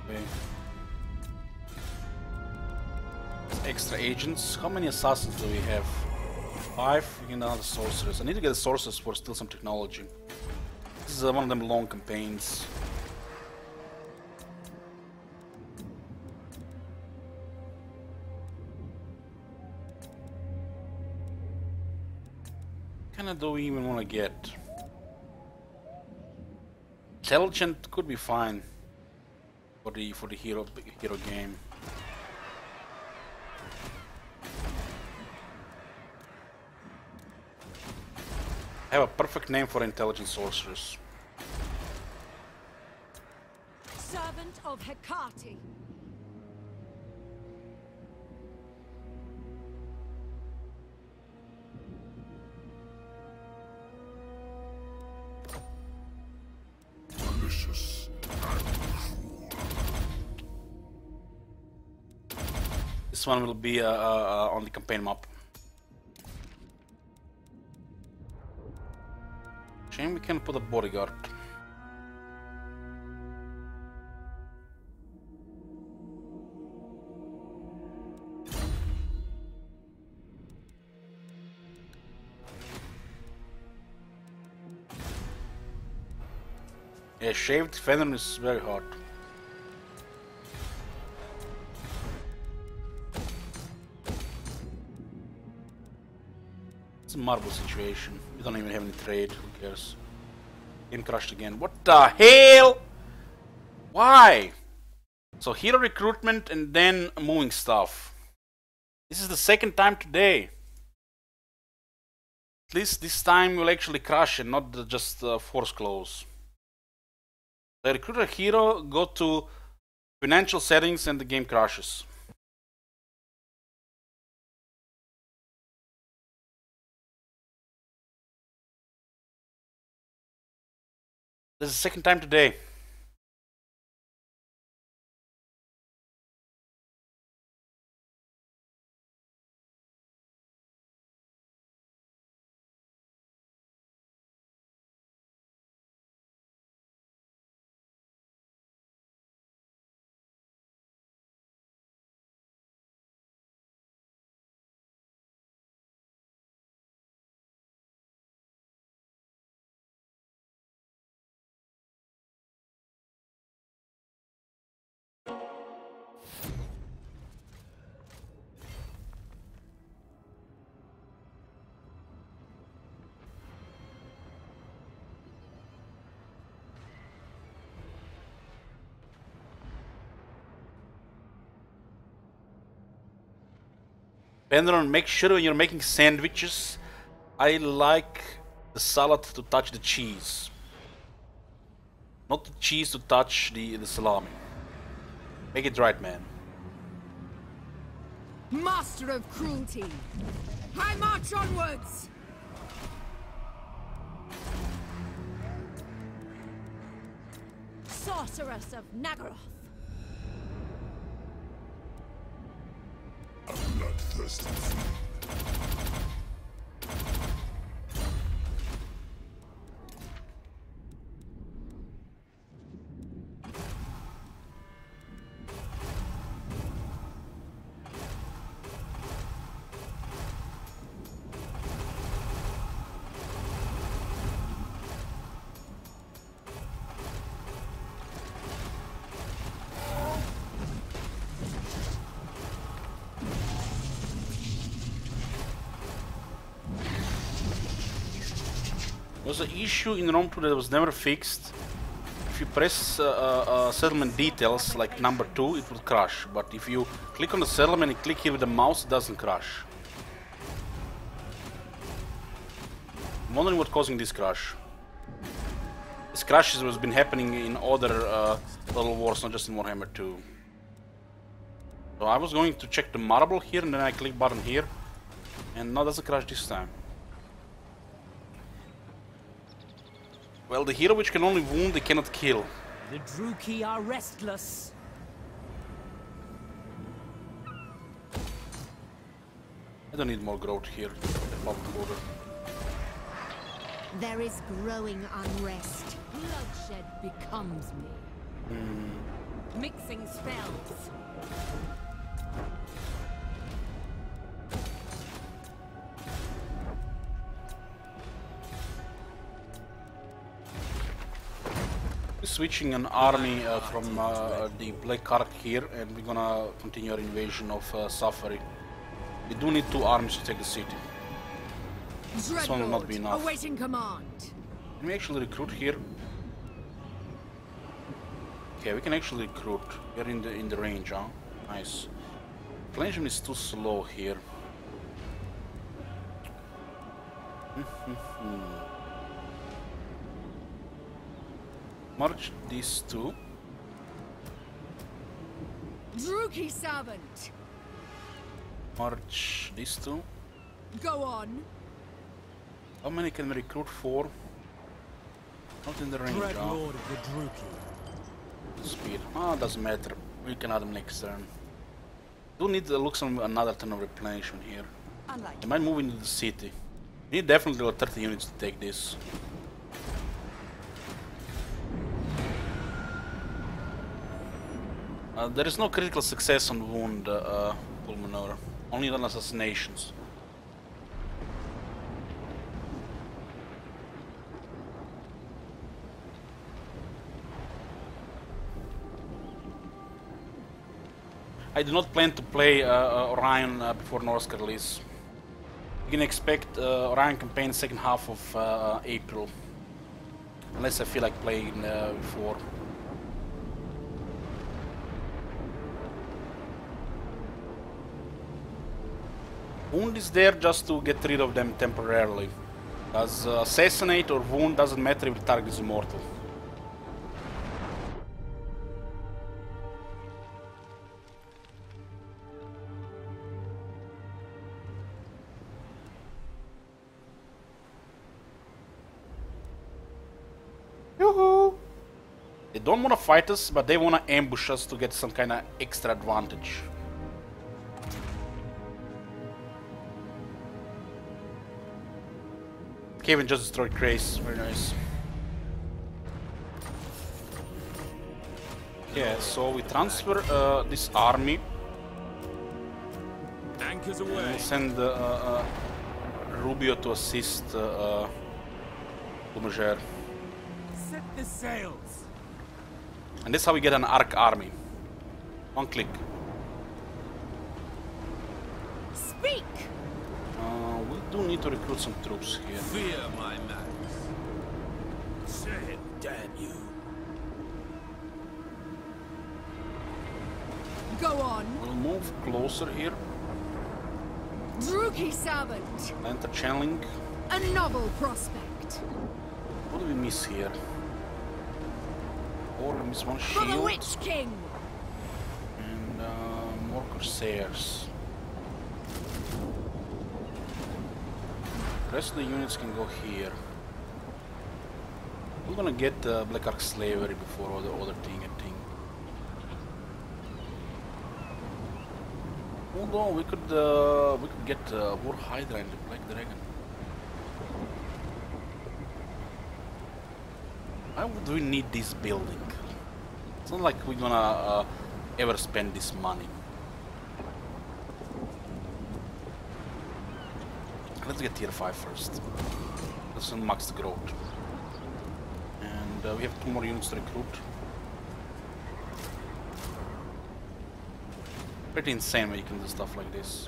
[SPEAKER 1] Okay. Extra agents. How many assassins do we have? 5. We can now the sorcerers. I need to get the sorcerers for still some technology. This is one of them long campaigns. Kinda do we even want to get? Intelligent could be fine for the hero game. I have a perfect name for intelligent sorcerers.
[SPEAKER 5] Servant of Hecate.
[SPEAKER 4] Malicious and cruel.
[SPEAKER 1] This one will be on the campaign map. Shame we can't put a bodyguard. Yeah, shaved feather is very hard. It's a marble situation. We don't even have any trade. Who cares? Game crashed again. What the hell? Why? So hero recruitment and then moving stuff. This is the second time today. At least this time we'll actually crash and not just force close. I recruit a hero, go to financial settings, and the game crashes. This is the second time today. Penderon, make sure when you're making sandwiches, I like the salad to touch the cheese. Not the cheese to touch the salami. Make it right, man.
[SPEAKER 5] Master of cruelty. I march onwards. Sorceress of Naggaroth.
[SPEAKER 4] A bloodthirsty fiend.
[SPEAKER 1] was an issue in Rome 2 that was never fixed. If you press settlement details like number 2, it will crash. But if you click on the settlement and click here with the mouse, it doesn't crash. I'm wondering what's causing this crash. This crash has been happening in other Total Wars, not just in Warhammer 2. So I was going to check the marble here, and then I click button here, and no, it doesn't crash this time. Well, the hero which can only wound, they cannot kill.
[SPEAKER 3] The Druki are restless.
[SPEAKER 1] I don't need more growth here.
[SPEAKER 5] There is growing unrest. Bloodshed becomes me. Mixing spells.
[SPEAKER 1] Switching an army from the Black Ark here, and we're gonna continue our invasion of Safari. We do need 2 armies to take the city. This one will not be enough.
[SPEAKER 5] Awaiting command.
[SPEAKER 1] Can we actually recruit here? Okay, we can actually recruit. We're in the range, huh? Nice. Replenishment is too slow here. March these 2.
[SPEAKER 5] Druki servant.
[SPEAKER 1] March these 2.
[SPEAKER 5] Go on.
[SPEAKER 1] How many can we recruit? 4. Not in the range,
[SPEAKER 2] Dread
[SPEAKER 1] huh?
[SPEAKER 2] Lord of the Druki.
[SPEAKER 1] Speed. Ah, doesn't matter. We can add them next turn. Do need to look some another turn of replenishment here.
[SPEAKER 5] Unlike.
[SPEAKER 1] I might move into the city. We need definitely got 30 units to take this. There is no critical success on wound pulmonary, only on assassinations. I do not plan to play Orion before Norsca release. You can expect Orion campaign second half of April, unless I feel like playing before. Wound is there just to get rid of them temporarily. As assassinate or wound doesn't matter if the target is immortal. Yoo-hoo! They don't want to fight us, but they want to ambush us to get some kind of extra advantage. Kevin just destroyed Grace, very nice. Yeah, so we transfer this army.
[SPEAKER 2] Anchors
[SPEAKER 1] We'll
[SPEAKER 2] away.
[SPEAKER 1] send Rubio to assist Lumagere.
[SPEAKER 2] Set the sails.
[SPEAKER 1] And that's how we get an Ark army. One click.
[SPEAKER 5] Speak.
[SPEAKER 1] We do need to recruit some troops here.
[SPEAKER 2] Fear my madness. Say it, damn you.
[SPEAKER 5] Go on.
[SPEAKER 1] We'll move closer here.
[SPEAKER 5] Druki servant.
[SPEAKER 1] Enter channeling.
[SPEAKER 5] A novel prospect.
[SPEAKER 1] What do we miss here? Or we miss one
[SPEAKER 5] For the
[SPEAKER 1] shield.
[SPEAKER 5] Witch King.
[SPEAKER 1] And more Corsairs. The rest of the units can go here. We're gonna get Black Ark Slavery before all the other thing, I think. Although we could get War Hydra and the Black Dragon. Why would we need this building? It's not like we're gonna ever spend this money. Let's get tier 5 first. Let's max the growth. And we have 2 more units to recruit. Pretty insane when you can do stuff like this.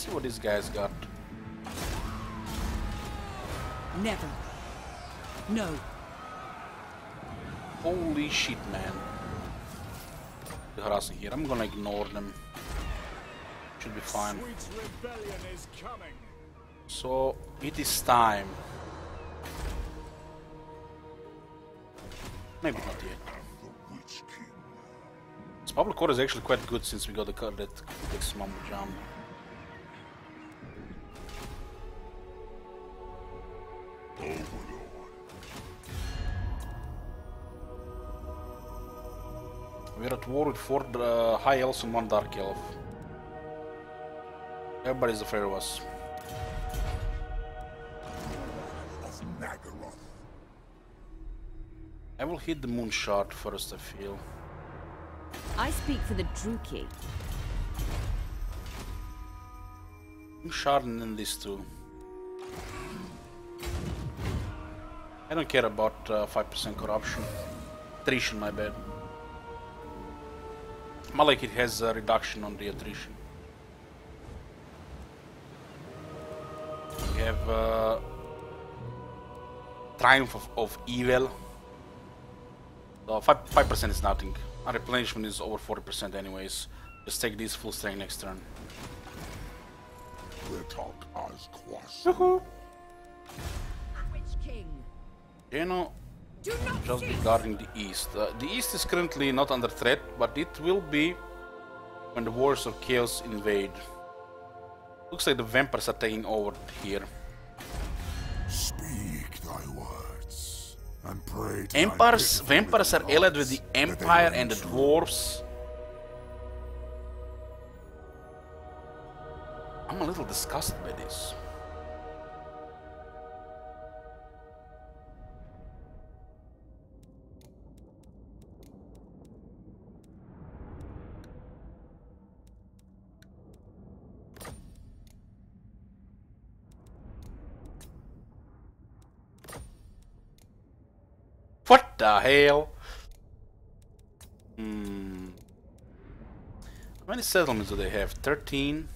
[SPEAKER 1] see what these guys got.
[SPEAKER 5] Never. No.
[SPEAKER 1] Holy shit, man. They're harassing here. I'm gonna ignore them. Should be fine.
[SPEAKER 2] Sweet rebellion is coming.
[SPEAKER 1] So it is time. Maybe not yet.
[SPEAKER 4] The Witch King.
[SPEAKER 1] This public core is actually quite good since we got the card that takes mumbo jump. We're at war with 4 high elves and 1 dark elf. Everybody's afraid of us.
[SPEAKER 4] Of Naggarond.
[SPEAKER 1] I will hit the moon shard first, I feel.
[SPEAKER 5] I speak for the Druki.
[SPEAKER 1] Moon shard and then these 2. I don't care about 5% corruption. Attrition, my bad. Malek, it has a reduction on the attrition. We have Triumph of Evil. So 5% is nothing. Our replenishment is over 40% anyways. Just take this full strength next turn.
[SPEAKER 5] Which king?
[SPEAKER 1] You know,
[SPEAKER 5] Do not
[SPEAKER 1] just be
[SPEAKER 5] cease.
[SPEAKER 1] guarding the east. The east is currently not under threat, but it will be when the Wars of Chaos invade. Looks like the vampires are taking over here.
[SPEAKER 4] Speak thy words and pray to
[SPEAKER 1] Empires,
[SPEAKER 4] thy
[SPEAKER 1] vampires are
[SPEAKER 4] pitiful
[SPEAKER 1] allied with the
[SPEAKER 4] gods that they
[SPEAKER 1] Empire
[SPEAKER 4] may
[SPEAKER 1] and the
[SPEAKER 4] true.
[SPEAKER 1] dwarves. I'm a little disgusted by this. What the hell? How many settlements do they have? 13?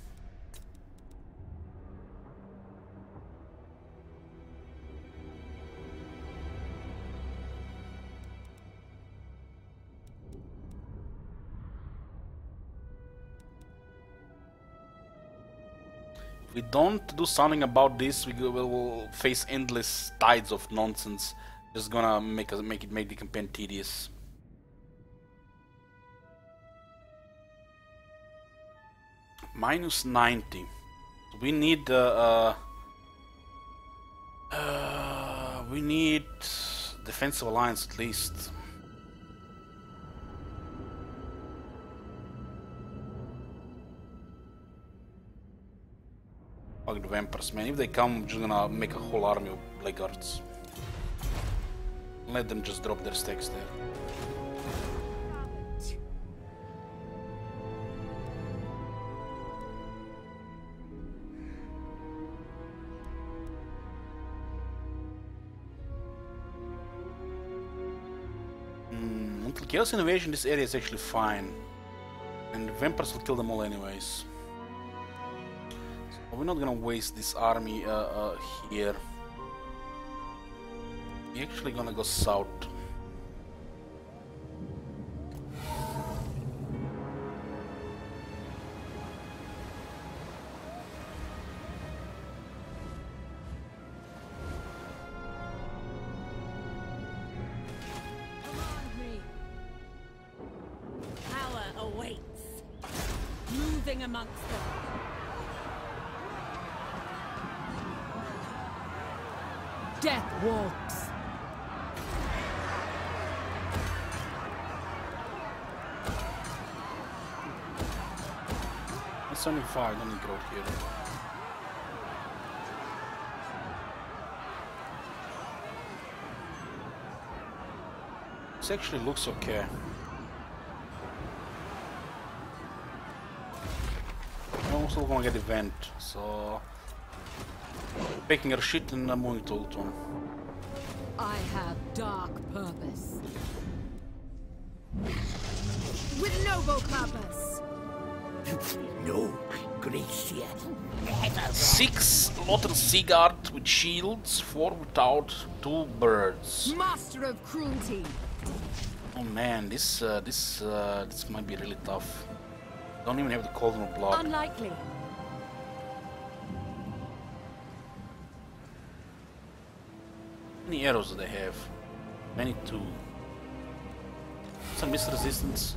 [SPEAKER 1] If we don't do something about this, we will face endless tides of nonsense. Just gonna make the campaign tedious. Minus 90. We need we need defensive alliance at least. Fuck the vampires, man. If they come, I'm just gonna make a whole army of blackguards. Let them just drop their stacks there. Until Chaos Invasion, this area is actually fine. And the vampires will kill them all anyways. So we're not gonna waste this army here. We're actually gonna go south.
[SPEAKER 5] Command me. Power awaits. Moving amongst them. Death walks.
[SPEAKER 1] It's only 5, don't need growth here. This actually looks okay. I'm also gonna get event, so picking her shit and moving to Ultron.
[SPEAKER 5] I have dark purpose. With noble purpose.
[SPEAKER 4] No.
[SPEAKER 3] Gracia.
[SPEAKER 1] 6 Lothar Seaguard with shields, 4 without, 2 birds.
[SPEAKER 5] Master of cruelty.
[SPEAKER 1] Oh man, this might be really tough. Don't even have the cauldron of blood.
[SPEAKER 5] Unlikely.
[SPEAKER 1] How many arrows do they have? 22. Some missile resistance.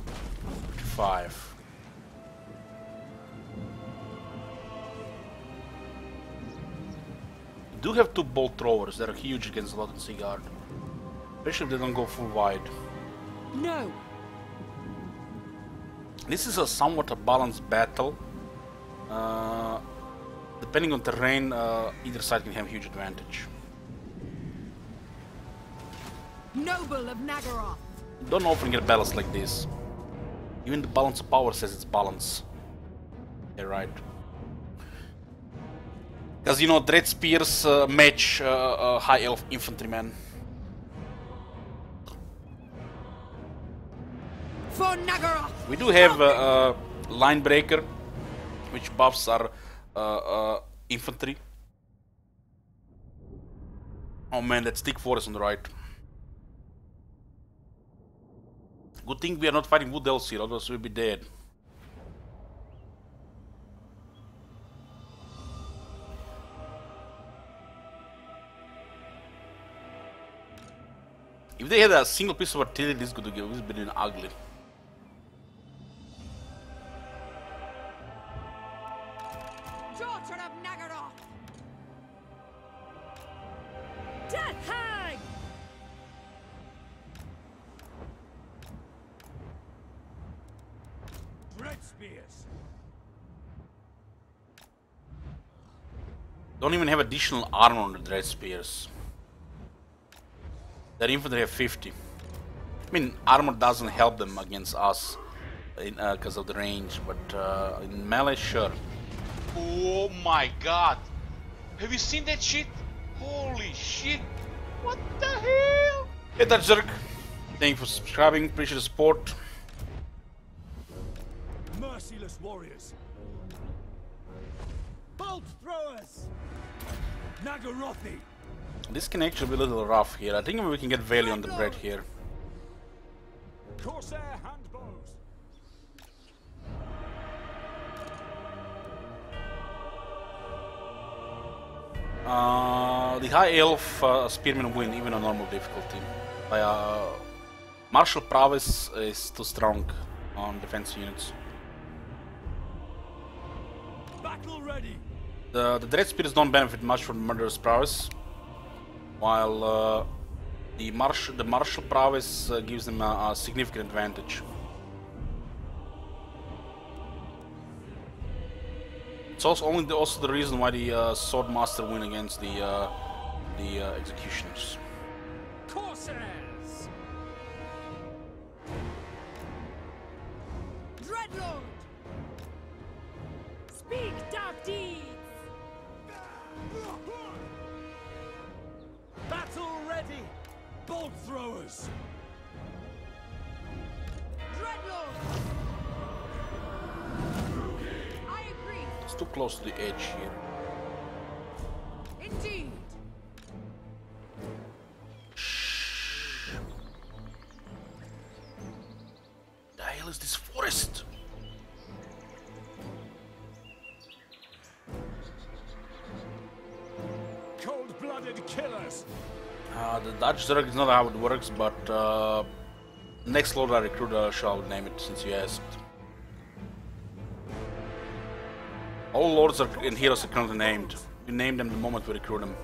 [SPEAKER 1] 5. We do have 2 bolt throwers that are huge against Lothar Seaguard. Especially if they don't go full wide.
[SPEAKER 5] No.
[SPEAKER 1] This is a somewhat a balanced battle. Depending on terrain, either side can have huge advantage.
[SPEAKER 5] Noble of Naggarond.
[SPEAKER 1] Don't often get battles like this. Even the balance of power says it's balance. Yeah, right. Because you know, Dread Spears match High Elf Infantryman.
[SPEAKER 5] For Naggarond.
[SPEAKER 1] We do have Line Breaker, which buffs our infantry. Oh man, that stick forest on the right. Good thing we are not fighting wood elves here, otherwise we'll be dead. If they had a single piece of artillery, this would have been ugly.
[SPEAKER 5] Daughter of Naggarond. Death hag.
[SPEAKER 2] Dread spears.
[SPEAKER 1] Don't even have additional armor on the Dread Spears. Their infantry have 50. I mean, armor doesn't help them against us because of the range, but in melee, sure.
[SPEAKER 6] Oh my god! Have you seen that shit? Holy shit! What the hell?
[SPEAKER 1] Hey, that jerk! Thank you for subscribing, appreciate the support.
[SPEAKER 2] Merciless warriors. Bolt throwers. Naggarothi.
[SPEAKER 1] This can actually be a little rough here. I think we can get Valley on the bread here.
[SPEAKER 2] Corsair handbows.
[SPEAKER 1] The High Elf Spearmen win even on normal difficulty. Martial Prowess is too strong on defense units.
[SPEAKER 2] Battle ready.
[SPEAKER 1] The Dread Spears don't benefit much from Murderous Prowess, while the Martial Prowess gives them a significant advantage. It's also also the reason why the Swordmaster win against the Executioners.
[SPEAKER 2] Corsairs.
[SPEAKER 5] Dreadlord. Speak dark deeds.
[SPEAKER 2] Battle ready. Bolt throwers.
[SPEAKER 5] Dreadlord. I agree.
[SPEAKER 1] It's too close to the edge here.
[SPEAKER 5] Indeed.
[SPEAKER 1] The hell is this forest?
[SPEAKER 2] Cold-blooded killers.
[SPEAKER 1] The Dutch Zerg is not how it works, but next Lord I recruit shall name it since you asked. All lords and heroes are currently named. We name them the moment we recruit them.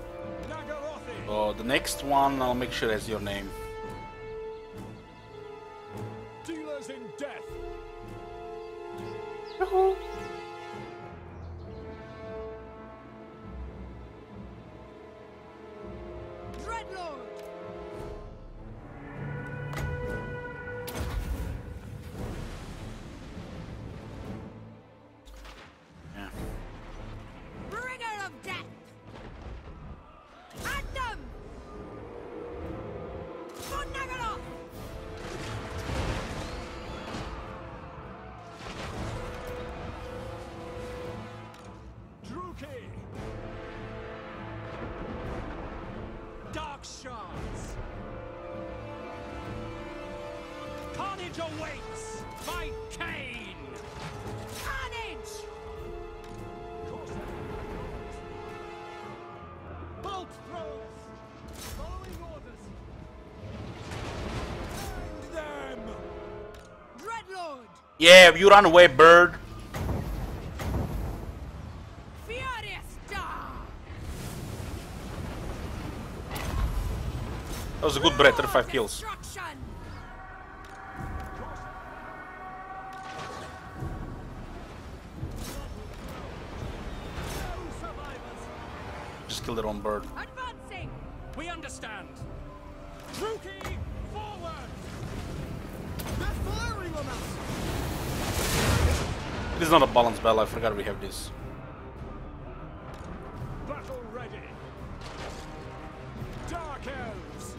[SPEAKER 2] Naggarothi.
[SPEAKER 1] So the next one I'll make sure has your name.
[SPEAKER 2] Dealers in death.
[SPEAKER 5] Dreadlord.
[SPEAKER 1] Yeah.
[SPEAKER 5] Bringer of death. Adam. For Naggarond.
[SPEAKER 2] Carnage awaits! My cane!
[SPEAKER 5] Carnage!
[SPEAKER 2] Bolt throwers! Following orders! Find them!
[SPEAKER 5] Dreadlord!
[SPEAKER 1] Yeah, you run away, bird.
[SPEAKER 5] Furious Star!
[SPEAKER 1] That was a good breath, 35 kills.
[SPEAKER 5] Destruction!
[SPEAKER 2] No survivors!
[SPEAKER 1] Just kill their own bird.
[SPEAKER 5] Advancing!
[SPEAKER 2] We understand! Druki, forward! They're firing on us!
[SPEAKER 1] It is not a balanced battle, I forgot we have this.
[SPEAKER 2] Battle ready! Dark elves!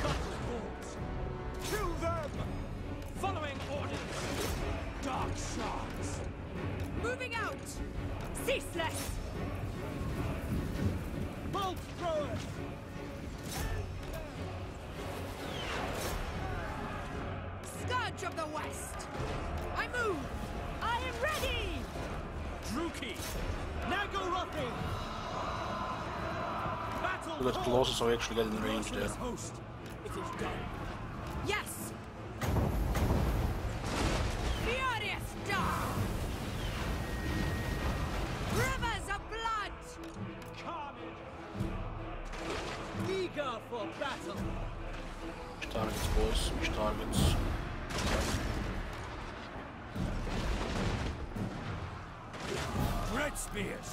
[SPEAKER 2] Battle forms! Kill them! Following orders! Dark shards!
[SPEAKER 5] Moving out! Ceaseless!
[SPEAKER 2] Bolt throwers!
[SPEAKER 5] Scourge of the West! I move! I am ready!
[SPEAKER 2] Druki! Naggarond! Battle
[SPEAKER 1] We got closer, so we actually got in range there.
[SPEAKER 2] Host. It is done.
[SPEAKER 5] Yes! Furious Star! Rivers of blood!
[SPEAKER 2] Carnage! Eager for battle!
[SPEAKER 1] Which targets, boys? Which targets?
[SPEAKER 2] Red spears!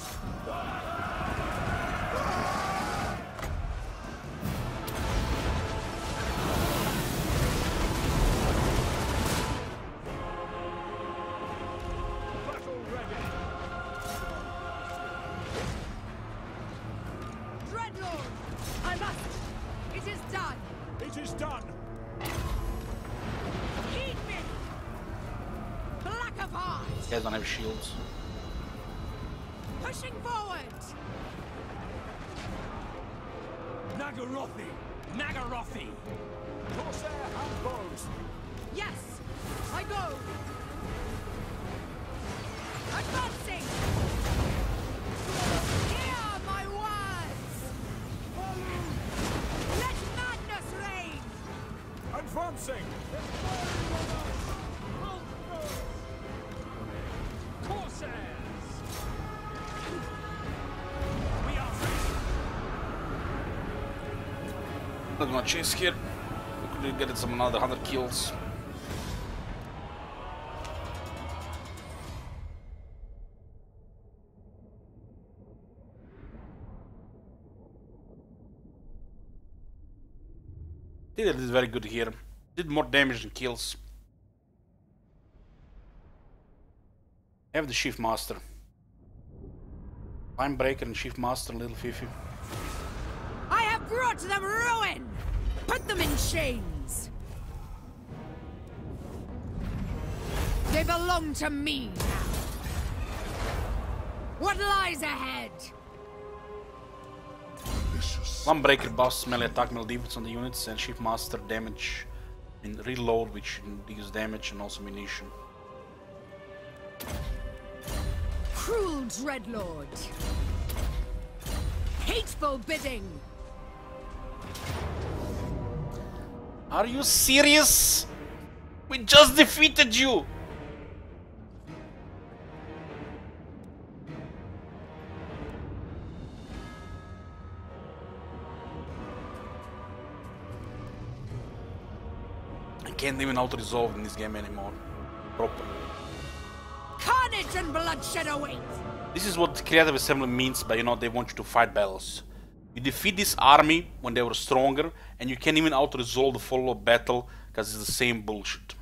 [SPEAKER 2] Battle ready!
[SPEAKER 5] Dreadlord! I must! It is done!
[SPEAKER 2] It is done!
[SPEAKER 5] Heed me! Black of heart!
[SPEAKER 1] You guys don't have shields.
[SPEAKER 5] Pushing forward!
[SPEAKER 2] Naggarothi! Naggarothi! Corsair and bows!
[SPEAKER 5] Yes! I go! Advancing! Hear my words! Let madness reign!
[SPEAKER 2] Advancing! Corsairs! We are ready!
[SPEAKER 1] Not gonna chase here. We could get some another 100 kills. I think that is very good here. Did more damage than kills. I have the Shift Master. Time Breaker and Shift Master, little Fifi.
[SPEAKER 5] I have brought them ruin! Put them in chains! They belong to me now. What lies ahead?
[SPEAKER 4] Delicious.
[SPEAKER 1] One Breaker buffs melee attack, melee defense on the units, and Shift Master damage and reload, which deals damage and also munition.
[SPEAKER 5] Cruel Dreadlord! Hateful bidding!
[SPEAKER 1] Are you serious? We just defeated you! I can't even auto-resolve in this game anymore. Proper.
[SPEAKER 5] Carnage and bloodshed await!
[SPEAKER 1] This is what creative assembly means by, you know, they want you to fight battles. You defeat this army when they were stronger, and you can't even auto-resolve the follow-up battle because it's the same bullshit.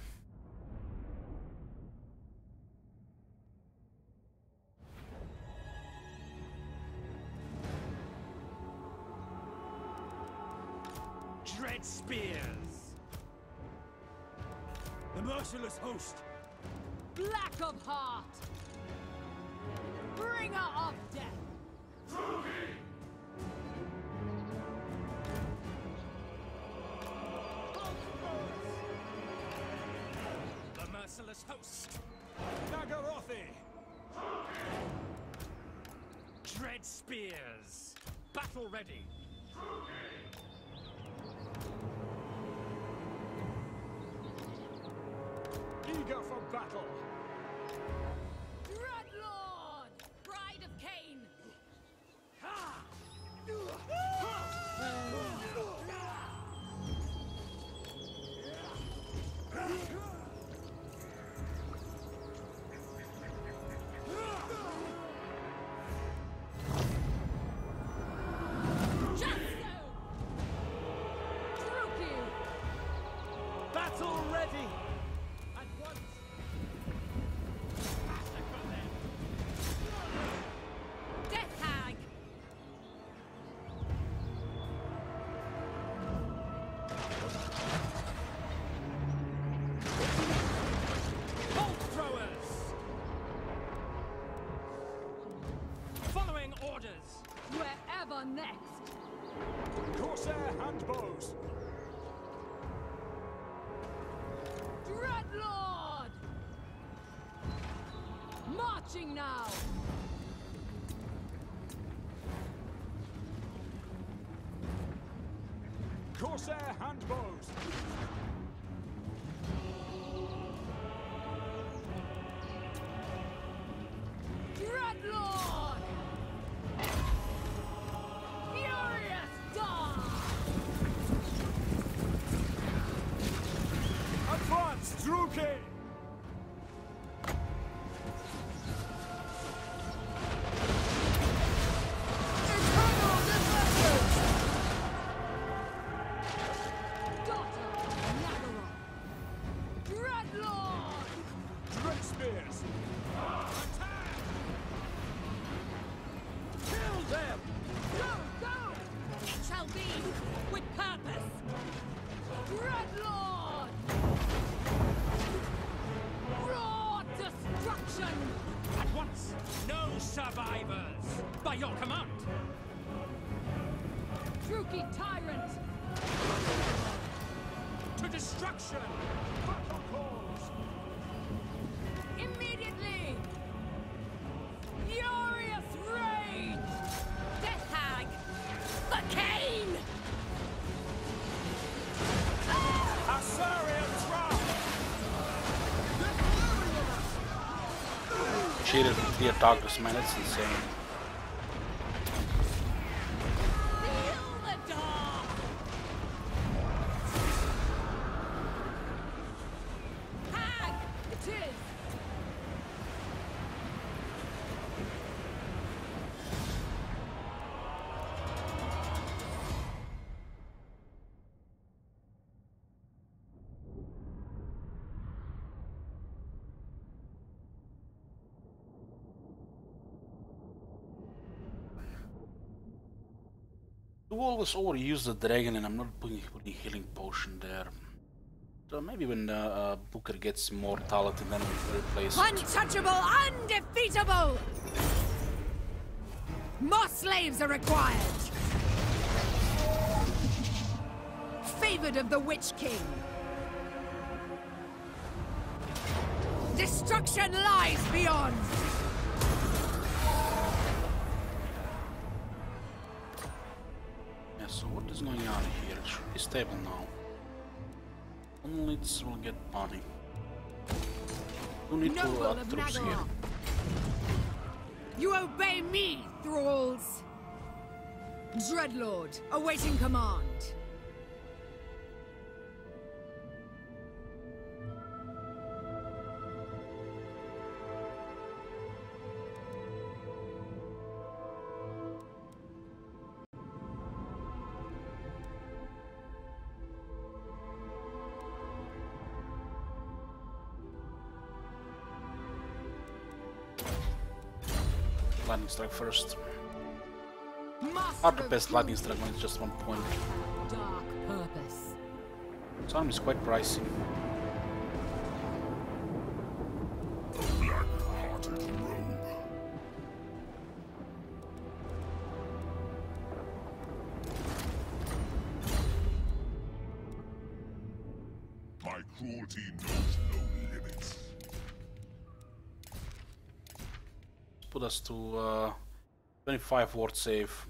[SPEAKER 2] Dread spears! The merciless host!
[SPEAKER 5] Black of heart! Bringer of death!
[SPEAKER 3] merciless host.
[SPEAKER 2] Naggarond!
[SPEAKER 3] Dread spears. Battle ready.
[SPEAKER 2] Eager for battle!
[SPEAKER 5] Dreadlord! Bride of Cain!
[SPEAKER 3] Battle ready. At once. Massacre them.
[SPEAKER 5] Death Hag!
[SPEAKER 3] Bolt throwers. Following orders.
[SPEAKER 5] Wherever next!
[SPEAKER 2] Corsair handbows!
[SPEAKER 5] Dreadlord! Marching now!
[SPEAKER 2] Corsair handbows!
[SPEAKER 5] Dreadlord! Furious Dawn!
[SPEAKER 2] Advance, Druki!
[SPEAKER 5] Eternal defenders! Daughter of Naggarond! Dreadlord!
[SPEAKER 2] Dread spears!
[SPEAKER 3] Attack! Kill them!
[SPEAKER 5] Go, go! It shall be with purpose! Dreadlord! Raw destruction!
[SPEAKER 3] At once. No survivors. By your command.
[SPEAKER 5] Druki tyrant!
[SPEAKER 3] To destruction.
[SPEAKER 2] Battle calls!
[SPEAKER 5] Immediately! Furious rage! Death Hag! The Cain!
[SPEAKER 2] Assyrian trap!
[SPEAKER 1] Cheated clear targets, man, it's insane.
[SPEAKER 5] Feel the dark! Hag! It is!
[SPEAKER 1] You always overuse the dragon, and I'm not putting healing potion there. So maybe when Booker gets mortality, then we'll replace it.
[SPEAKER 5] Untouchable, undefeatable! More slaves are required! Favored of the Witch King! Destruction lies beyond!
[SPEAKER 1] Yeah, so what is going on here? It should be stable now. Only this will get money. You need
[SPEAKER 5] Noble
[SPEAKER 1] to
[SPEAKER 5] of
[SPEAKER 1] troops here.
[SPEAKER 5] Naggarond! You obey me, thralls! Dreadlord, awaiting command.
[SPEAKER 1] Lightning strike first.
[SPEAKER 5] Master
[SPEAKER 1] Not the
[SPEAKER 5] of
[SPEAKER 1] best lightning
[SPEAKER 5] cruelty.
[SPEAKER 1] strike when it's just 1 point.
[SPEAKER 5] Dark purpose.
[SPEAKER 1] Time is quite pricey.
[SPEAKER 4] Black-hearted rogue. My cruelty knows no limits.
[SPEAKER 1] put us to 25 ward save.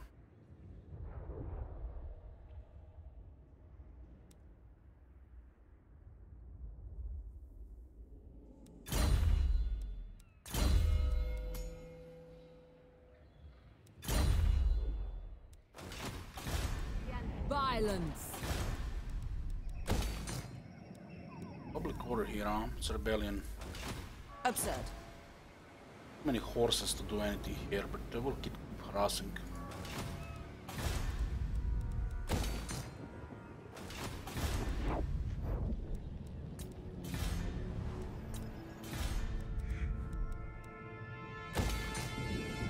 [SPEAKER 5] Violence.
[SPEAKER 1] Public order here, huh? It's a rebellion.
[SPEAKER 5] Absurd.
[SPEAKER 1] Too many horses to do anything here, but they will keep harassing.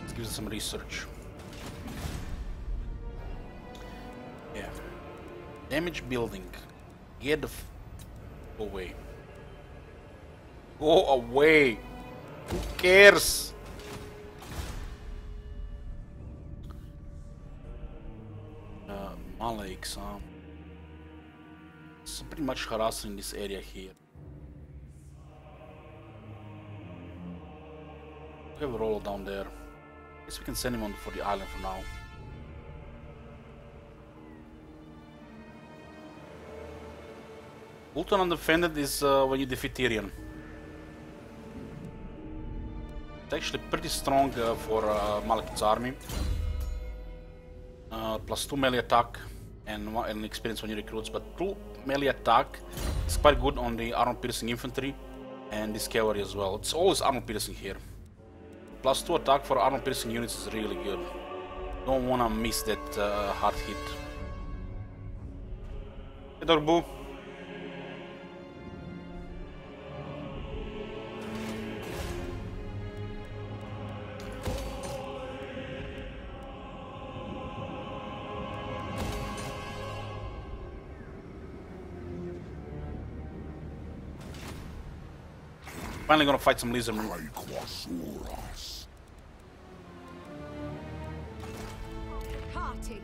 [SPEAKER 1] Let's give it some research. Yeah. Damage building. Get the away. Go away! Who cares? Malikes, huh? It's pretty much harassing this area here. We have a roll down there. Guess we can send him on for the island for now. Ulton undefended is when you defeat Tyrion. It's actually pretty strong for Malekith's army. Plus 2 melee attack and experience when you recruits, but 2 melee attack is quite good on the armor piercing infantry and this cavalry as well. It's always armor piercing here. Plus 2 attack for armor piercing units is really good. Don't wanna miss that hard hit. Hey Dorbu. Finally gonna fight some lizardmen.
[SPEAKER 5] Party.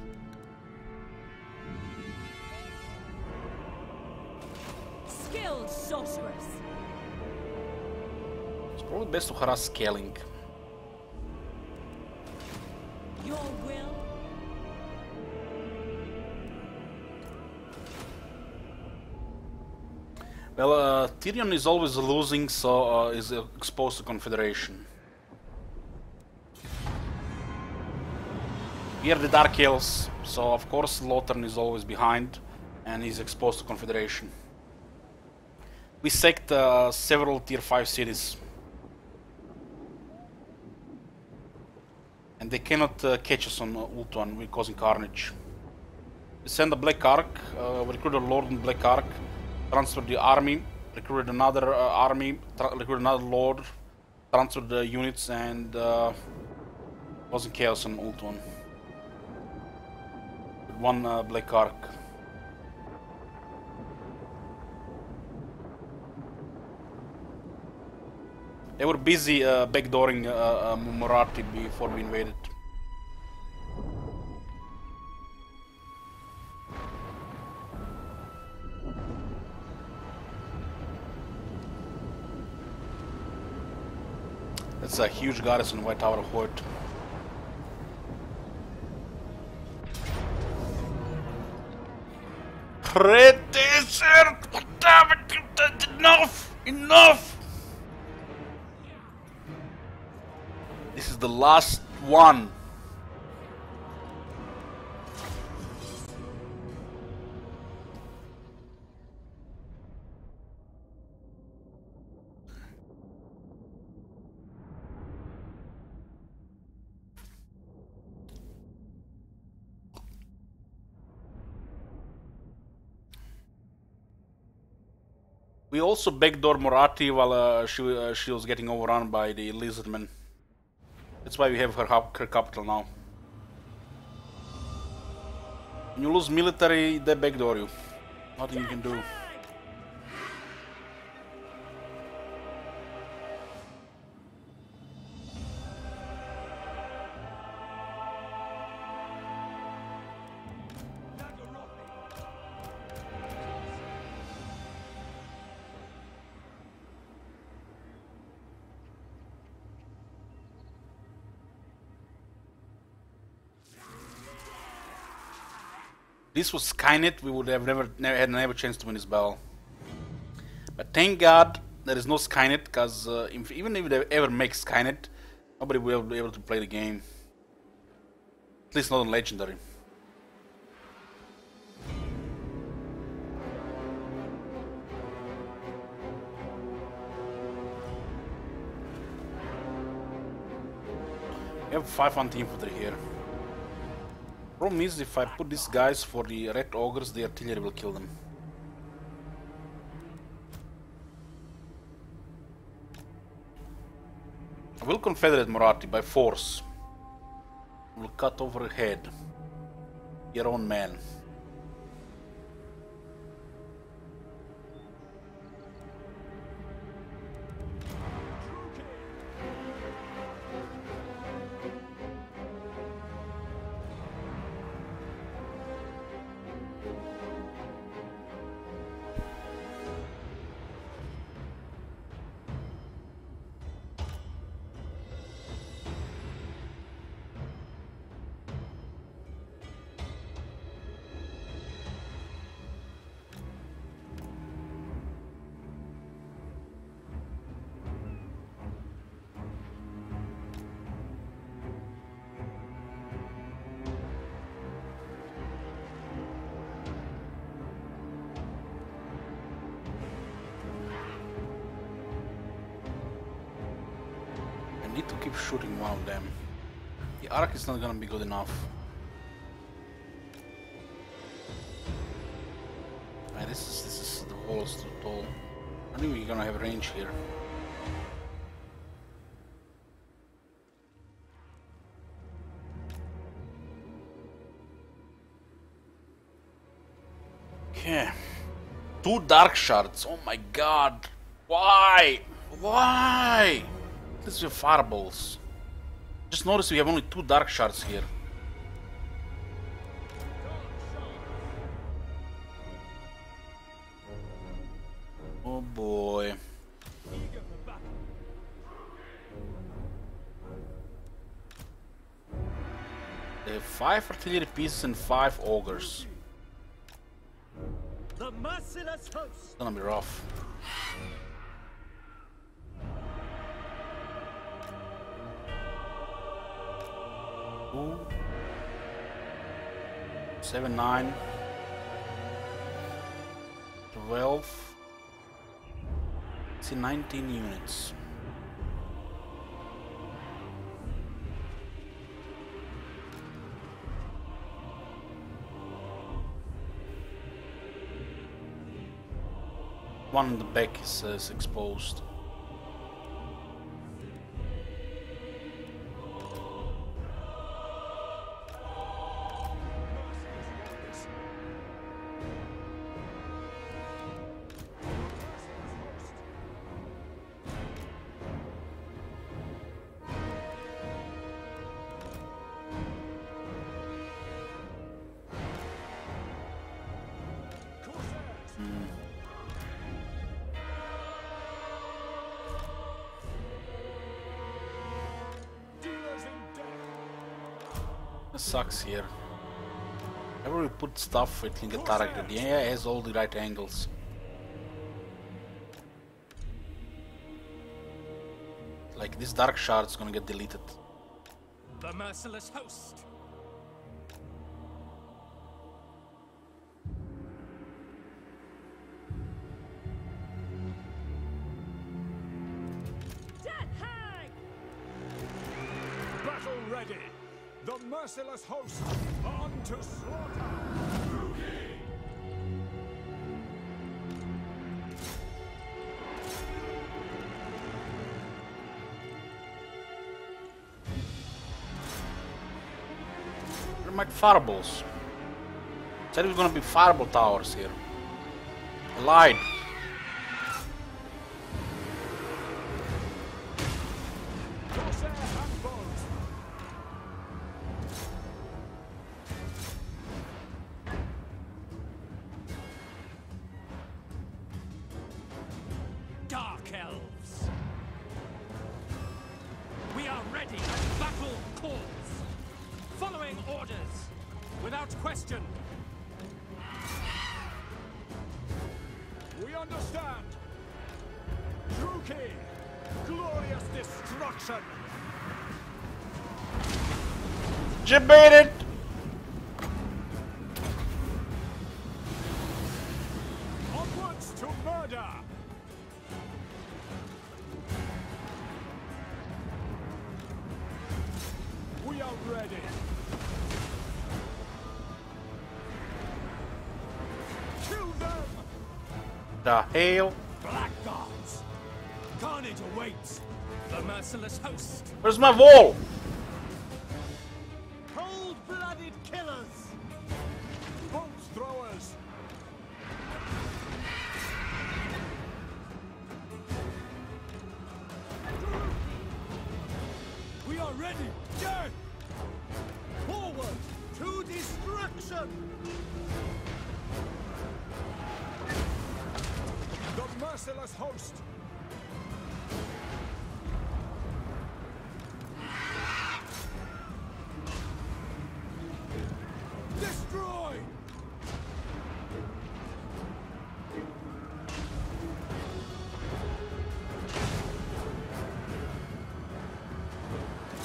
[SPEAKER 5] Skilled sorceress.
[SPEAKER 1] It's probably best to harass scaling.
[SPEAKER 5] Your will.
[SPEAKER 1] Well, Tyrion is always losing, so is exposed to Confederation. We are the Dark Elves, so of course Lothern is always behind, and he's exposed to Confederation. We sacked several tier 5 cities. And they cannot catch us on Ultuan, we're causing carnage. We send a Black Ark, we recruit a Lord in Black Ark, transfer the army, recruit another army, recruit another Lord, transfer the units, and causing chaos on Ultuan. With one Black Ark. They were busy backdooring Marathi before we invaded. That's a huge garrison, White Tower of Hoyt. Red Desert! Damn it! Enough! Enough! This is the last one. We also backdoor Marathi while she was getting overrun by the lizardmen. That's why we have her capital now. When you lose military, they backdoor you. Nothing you can do. This was Skynet, we would have never had a chance to win this battle. But thank God there is no Skynet, because even if they ever make Skynet, nobody will be able to play the game. At least not on Legendary. We have 5 anti-infantry here. Problem is, if I put these guys for the red ogres, the artillery will kill them. I will confederate Marathi by force. We'll cut over a head. Your own man. I need to keep shooting one of them. The arc is not gonna be good enough. Right, this is the wall is too tall. I think we're gonna have range here. Okay. 2 dark shards. Oh my god. Why? Why? These are fireballs. Just notice we have only 2 dark shards here. Oh boy. They have 5 artillery pieces and 5 ogres.
[SPEAKER 3] The merciless host.
[SPEAKER 1] It's gonna be rough. Ooh. 7, 9, 12. See, 19 units. One in the back is exposed. This sucks here. Whenever we put stuff, it can get targeted. Yeah, it has all the right angles. Like this dark shard's gonna get deleted.
[SPEAKER 3] The merciless host.
[SPEAKER 5] Death hag!
[SPEAKER 2] Battle ready! The merciless host, on to slaughter!
[SPEAKER 1] Where are my fireballs? Said it was gonna be fireball towers here. I lied.
[SPEAKER 2] Corsair and bows!
[SPEAKER 3] Dark elves. We are ready. Battle calls. Following orders. Without question.
[SPEAKER 2] understand. Druki, glorious destruction.
[SPEAKER 1] You made it!
[SPEAKER 2] Onwards to murder. We are ready. Kill them!
[SPEAKER 1] The hell?
[SPEAKER 3] Blackguards! Carnage awaits! The merciless host!
[SPEAKER 1] Where's my wall?
[SPEAKER 3] Cold-blooded killers!
[SPEAKER 2] Bolt throwers!
[SPEAKER 3] We are ready! Dead! Forward to destruction!
[SPEAKER 2] The merciless host!
[SPEAKER 3] Destroy!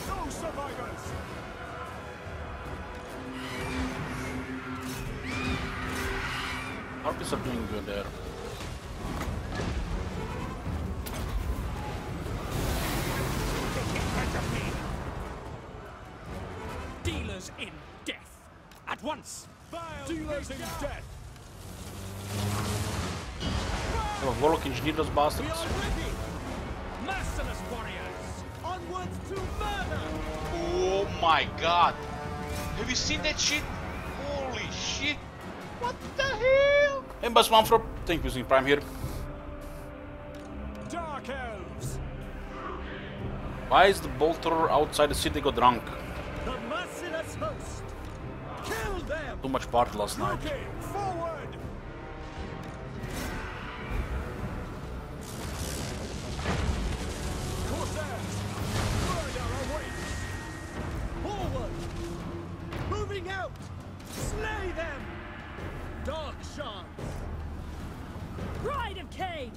[SPEAKER 2] No survivors!
[SPEAKER 1] Artists are doing good there.
[SPEAKER 3] Dealers in death! At once!
[SPEAKER 2] Dealers in death!
[SPEAKER 1] Oh, Warlock engineer those bastards.
[SPEAKER 3] We are ready! Merciless warriors! Onwards to murder!
[SPEAKER 6] Oh my god! Have you seen that shit? Holy shit! What the hell?
[SPEAKER 1] Hey, Buzz Manfred, thank you for using Prime here.
[SPEAKER 2] Dark elves!
[SPEAKER 1] Why is the bolter outside the city got drunk?
[SPEAKER 3] The merciless host! Kill them!
[SPEAKER 1] Too much party last night.
[SPEAKER 2] Okay, forward! Corsairs! Murder awaits!
[SPEAKER 3] Forward! Moving out! Slay them! Dark shards!
[SPEAKER 5] Bride of Cain!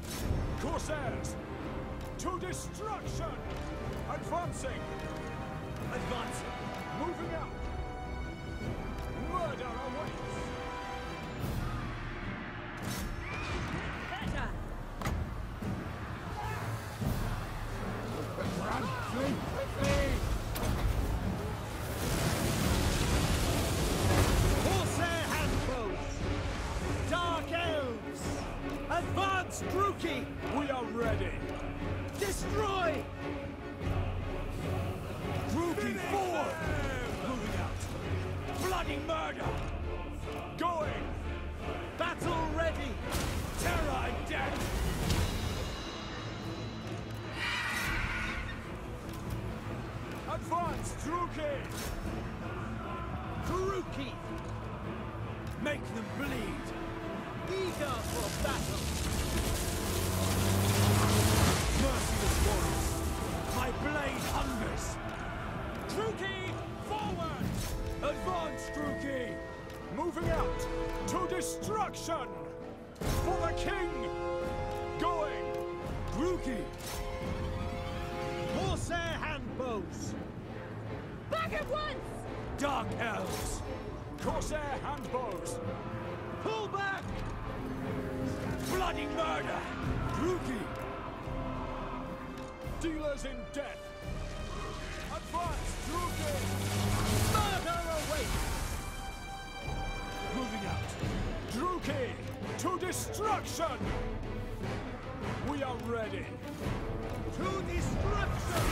[SPEAKER 2] Corsairs! To destruction! Advancing!
[SPEAKER 3] Advancing!
[SPEAKER 2] Moving out! Murder awaits!
[SPEAKER 5] Better!
[SPEAKER 2] Run! Flee! Flee!
[SPEAKER 3] Corsair handbows! Dark elves! Advance, Druki!
[SPEAKER 2] We are ready!
[SPEAKER 3] Destroy! Druki forward! Moving out! Bloody murder!
[SPEAKER 2] Going!
[SPEAKER 3] Battle ready! Terror and death!
[SPEAKER 2] Advance, Druki!
[SPEAKER 3] Druki! Make them bleed! Eager for battle! Merciless warriors! My blade hungers! Druki, forward!
[SPEAKER 2] Advance, Druki! Moving out! To destruction! For the king! Going!
[SPEAKER 3] Druki! Corsair handbows!
[SPEAKER 5] Back at once!
[SPEAKER 3] Dark elves!
[SPEAKER 2] Corsair handbows!
[SPEAKER 3] Pull back! Bloody murder! Druki!
[SPEAKER 2] Dealers in death! Advance, Druki!
[SPEAKER 3] Murder awaits! Moving out!
[SPEAKER 2] Druki! To destruction! We are ready!
[SPEAKER 3] To destruction!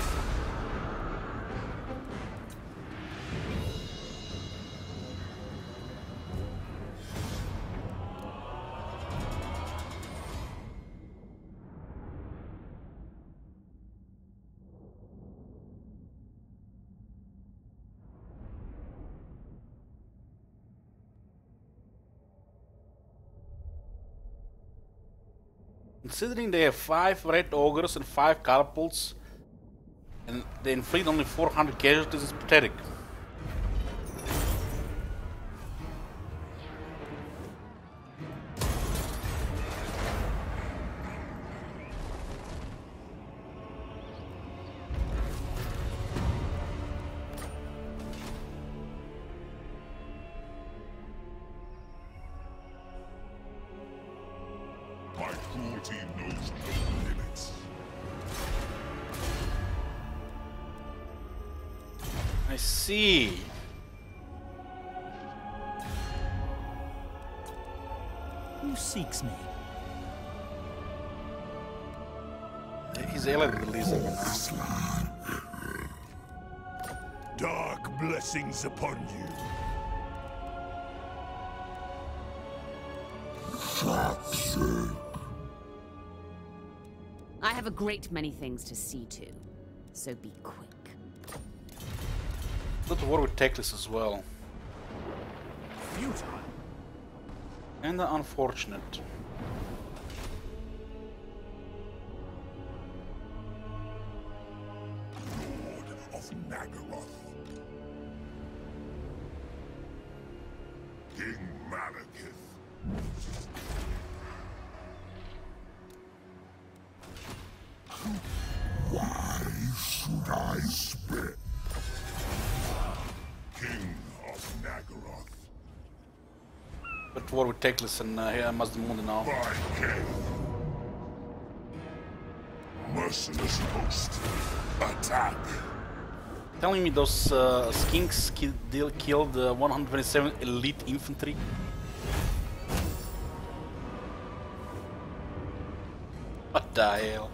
[SPEAKER 1] Considering they have 5 red ogres and 5 catapults, and they inflict only 400 casualties, is pathetic.
[SPEAKER 4] cruelty knows no limits.
[SPEAKER 1] I see.
[SPEAKER 3] Who seeks me?
[SPEAKER 1] He's alien releasing now.
[SPEAKER 2] Dark blessings upon you.
[SPEAKER 7] I have a great many things to see to, so be quick.
[SPEAKER 1] Go to war with Teclis as well.
[SPEAKER 2] Futile.
[SPEAKER 1] Kinda unfortunate.
[SPEAKER 4] Lord of Naggarond. King Malekith. Why should I spit? King of Naggarond.
[SPEAKER 1] Go to war with Teclis and here Mazdamundi now.
[SPEAKER 4] By King. Merciless host. Attack.
[SPEAKER 1] Telling me those skinks killed 127 elite infantry? What the hell?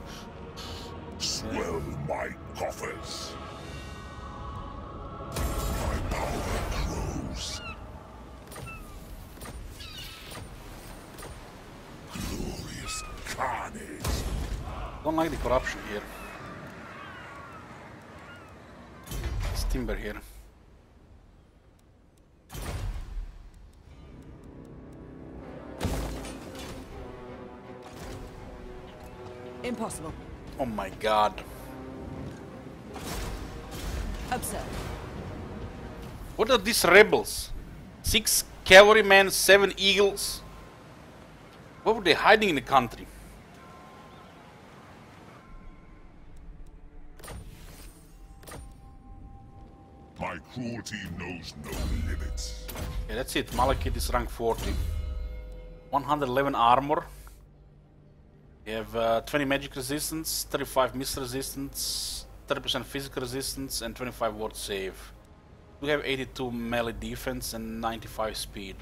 [SPEAKER 4] Swell my coffers. My power grows. Glorious carnage.
[SPEAKER 1] Don't like the corruption here. It's timber here.
[SPEAKER 5] Impossible.
[SPEAKER 1] Oh my god.
[SPEAKER 5] Absurd.
[SPEAKER 1] What are these rebels? 6 cavalrymen, 7 eagles? What were they hiding in the country?
[SPEAKER 4] My cruelty knows no limits.
[SPEAKER 1] Yeah, that's it. Malekith is rank 40. 111 armor. You have 20 magic resistance, 35 mist resistance, 30% physical resistance, and 25 ward save. You have 82 melee defense and 95 speed.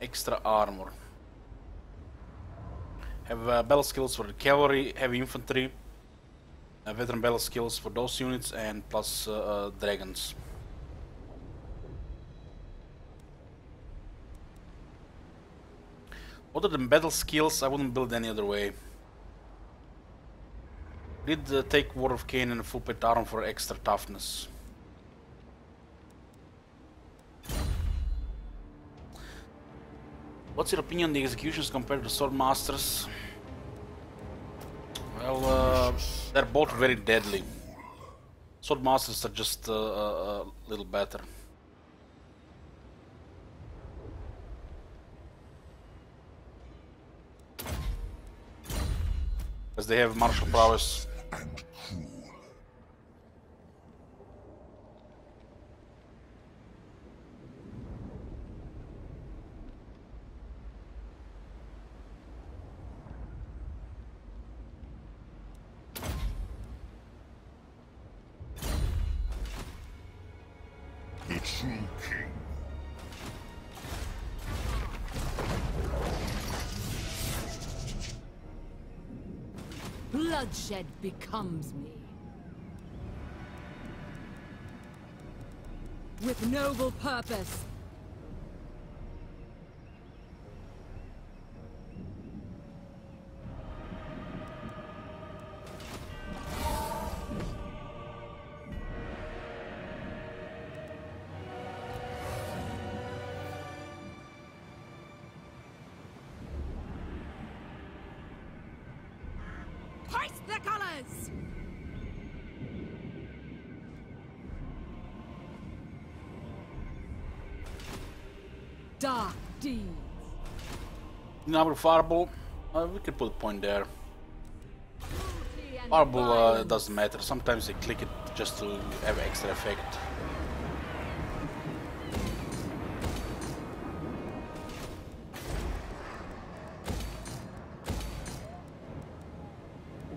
[SPEAKER 1] Extra armor. Have battle skills for the cavalry, heavy infantry, veteran battle skills for those units, and plus dragons. Other than battle skills, I wouldn't build any other way. Did take War of Cain and full plate armor for extra toughness. What's your opinion on the executions compared to Sword Masters? Well, they're both very deadly. Sword Masters are just a little better. Because they have martial prowess.
[SPEAKER 4] And cruel. The true king.
[SPEAKER 7] Bloodshed becomes me.
[SPEAKER 5] With noble purpose. Hoist the colors! Dark deeds.
[SPEAKER 1] Number Fireball, we could put a point there. Fireball doesn't matter, sometimes they click it just to have extra effect.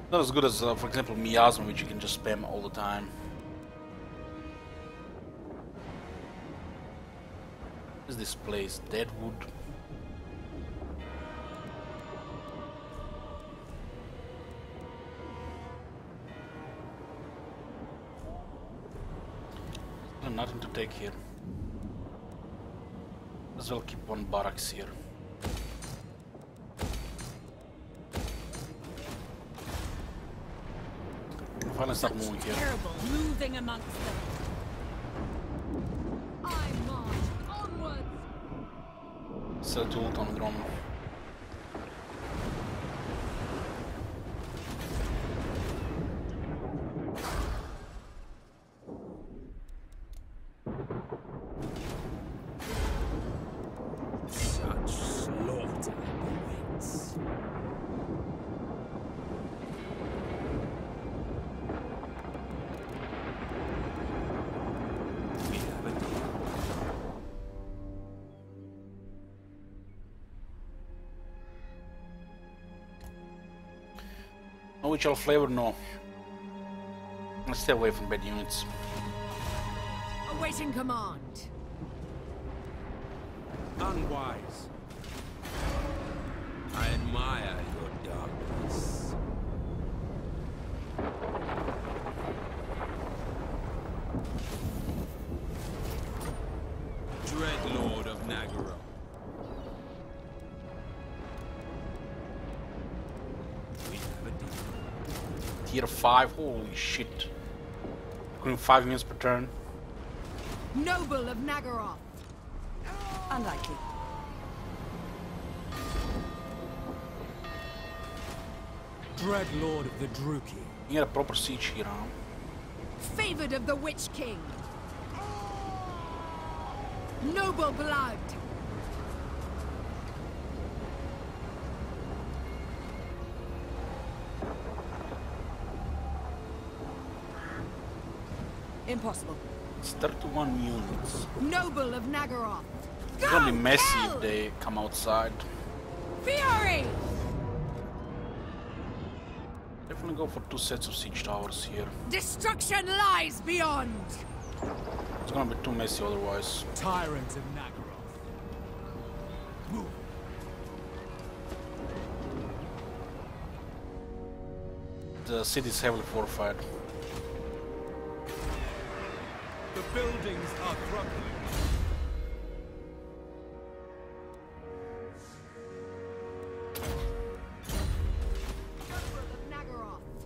[SPEAKER 1] Not as good as, for example, Miasma, which you can just spam all the time. What is this place? Deadwood. Nothing to take here. As well keep one barracks here. Finally start moving here.
[SPEAKER 5] Terrible moving amongst them. I march onwards.
[SPEAKER 1] Sell to ult on Grom.
[SPEAKER 3] Such slaughter awaits. We have a deal.
[SPEAKER 1] No which flavor, no. Let's stay away from bad units.
[SPEAKER 5] Awaiting command.
[SPEAKER 3] Unwise. I admire your darkness. Dreadlord of Naggarond. We have a deal.
[SPEAKER 1] Tier 5, holy shit. Including 5 units per turn.
[SPEAKER 5] Noble of Naggarond.
[SPEAKER 7] Unlikely.
[SPEAKER 3] Dreadlord of the Druki.
[SPEAKER 1] You get a proper siege here, huh?
[SPEAKER 5] Favored of the Witch King. Noble blood.
[SPEAKER 7] Impossible.
[SPEAKER 1] It's 31 units.
[SPEAKER 5] Noble of Naggarond.
[SPEAKER 1] It's gonna be
[SPEAKER 5] Go,
[SPEAKER 1] messy
[SPEAKER 5] kill!
[SPEAKER 1] if they come outside.
[SPEAKER 5] Fury!
[SPEAKER 1] Definitely go for 2 sets of siege towers here.
[SPEAKER 5] Destruction lies beyond.
[SPEAKER 1] It's gonna be too messy otherwise.
[SPEAKER 3] Tyrant of Naggarond. Move.
[SPEAKER 1] The city is heavily fortified.
[SPEAKER 3] The buildings are crumbling.
[SPEAKER 5] Noble of Naggarond.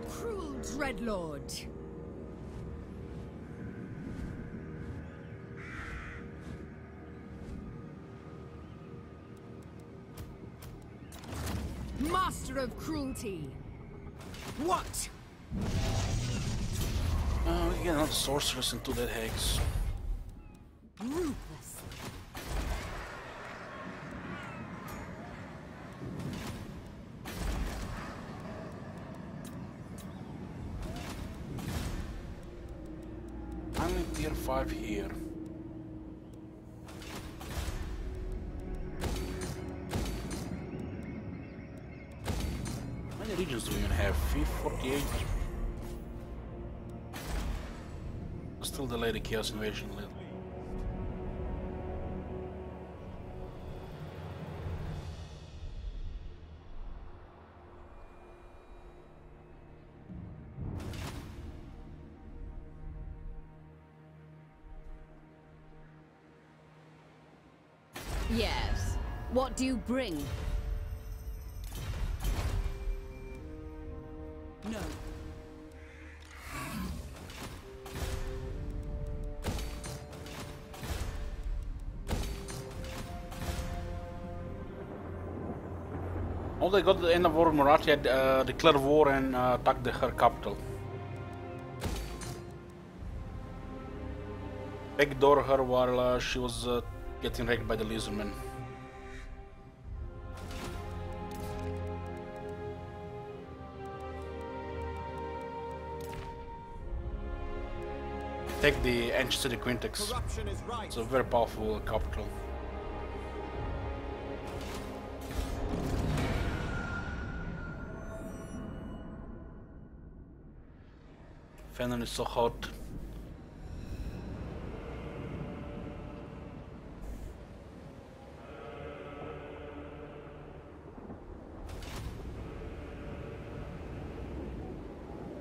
[SPEAKER 5] Cruel Dreadlord. Master of cruelty. What?
[SPEAKER 1] We get another sorceress into that hex.
[SPEAKER 5] Ruthless.
[SPEAKER 1] I'm in tier 5 here. How many regions do we even have? 48? Still delay the Chaos Invasion a little.
[SPEAKER 7] Yes. What do you bring? No.
[SPEAKER 1] Oh, they got the end of war. Marathi had declared war and attacked her capital. Backdoor her while she was getting wrecked by the lizardmen. Take the ancient city Quintex.
[SPEAKER 2] Corruption is right.
[SPEAKER 1] It's a very powerful capital. Fandom is so hot.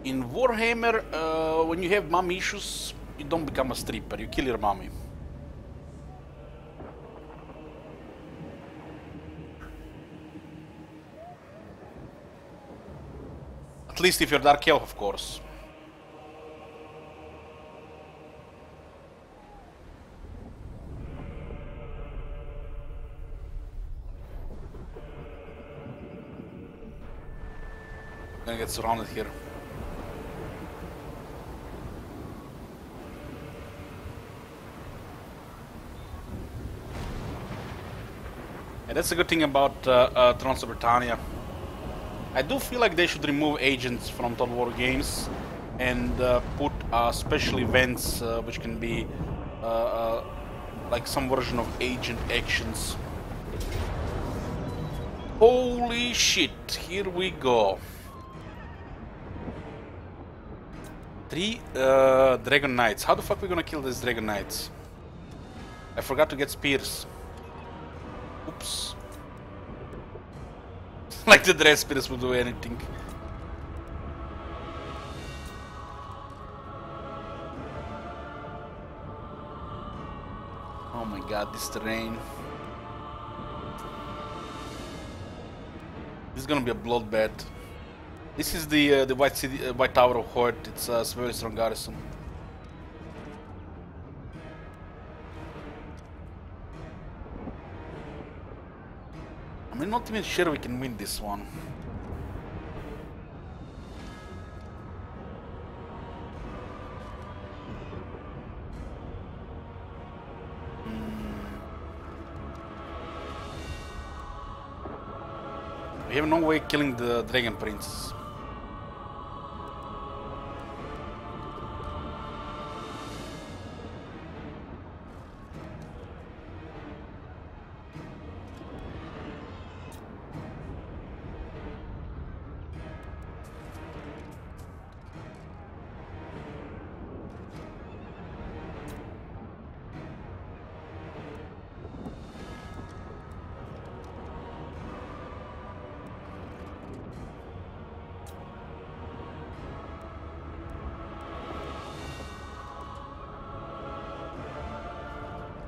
[SPEAKER 1] In Warhammer, when you have mom issues, you don't become a stripper, you kill your mommy. At least if you're Dark Elf, of course. Gonna get surrounded here. And that's a good thing about Thrones of Britannia. I do feel like they should remove agents from Total War games and put special events which can be like some version of agent actions. Holy shit, here we go. 3 Dragon Knights. How the fuck are we gonna kill these Dragon Knights? I forgot to get spears. Oops. Like the dress spears will do anything. Oh my god, this terrain. This is gonna be a bloodbath. This is the White City, White Tower of Horde. It's a very strong garrison. I'm not even sure we can win this one. We have no way killing the Dragon Prince.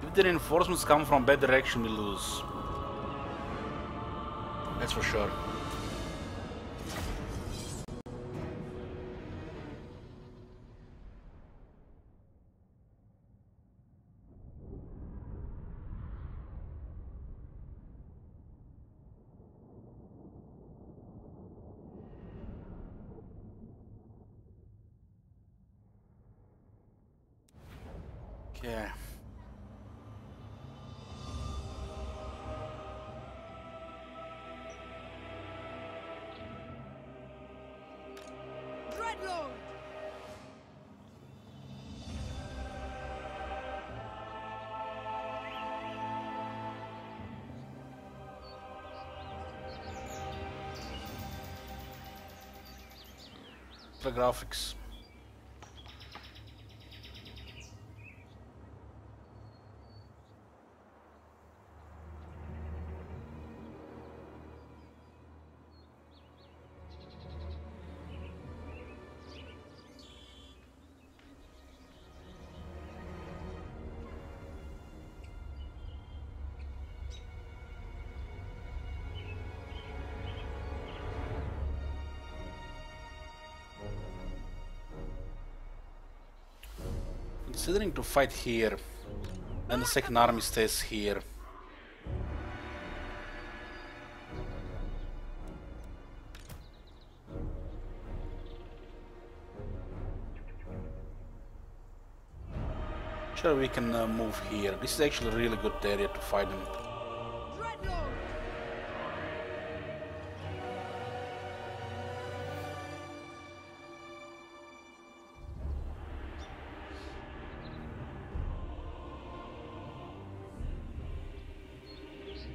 [SPEAKER 1] If the reinforcements come from bad direction, we lose. That's for sure. Okay.
[SPEAKER 5] Dreadlord!
[SPEAKER 1] The graphics. Considering to fight here, and the second army stays here. Sure, we can move here. This is actually a really good area to fight them.
[SPEAKER 5] Dreadlord!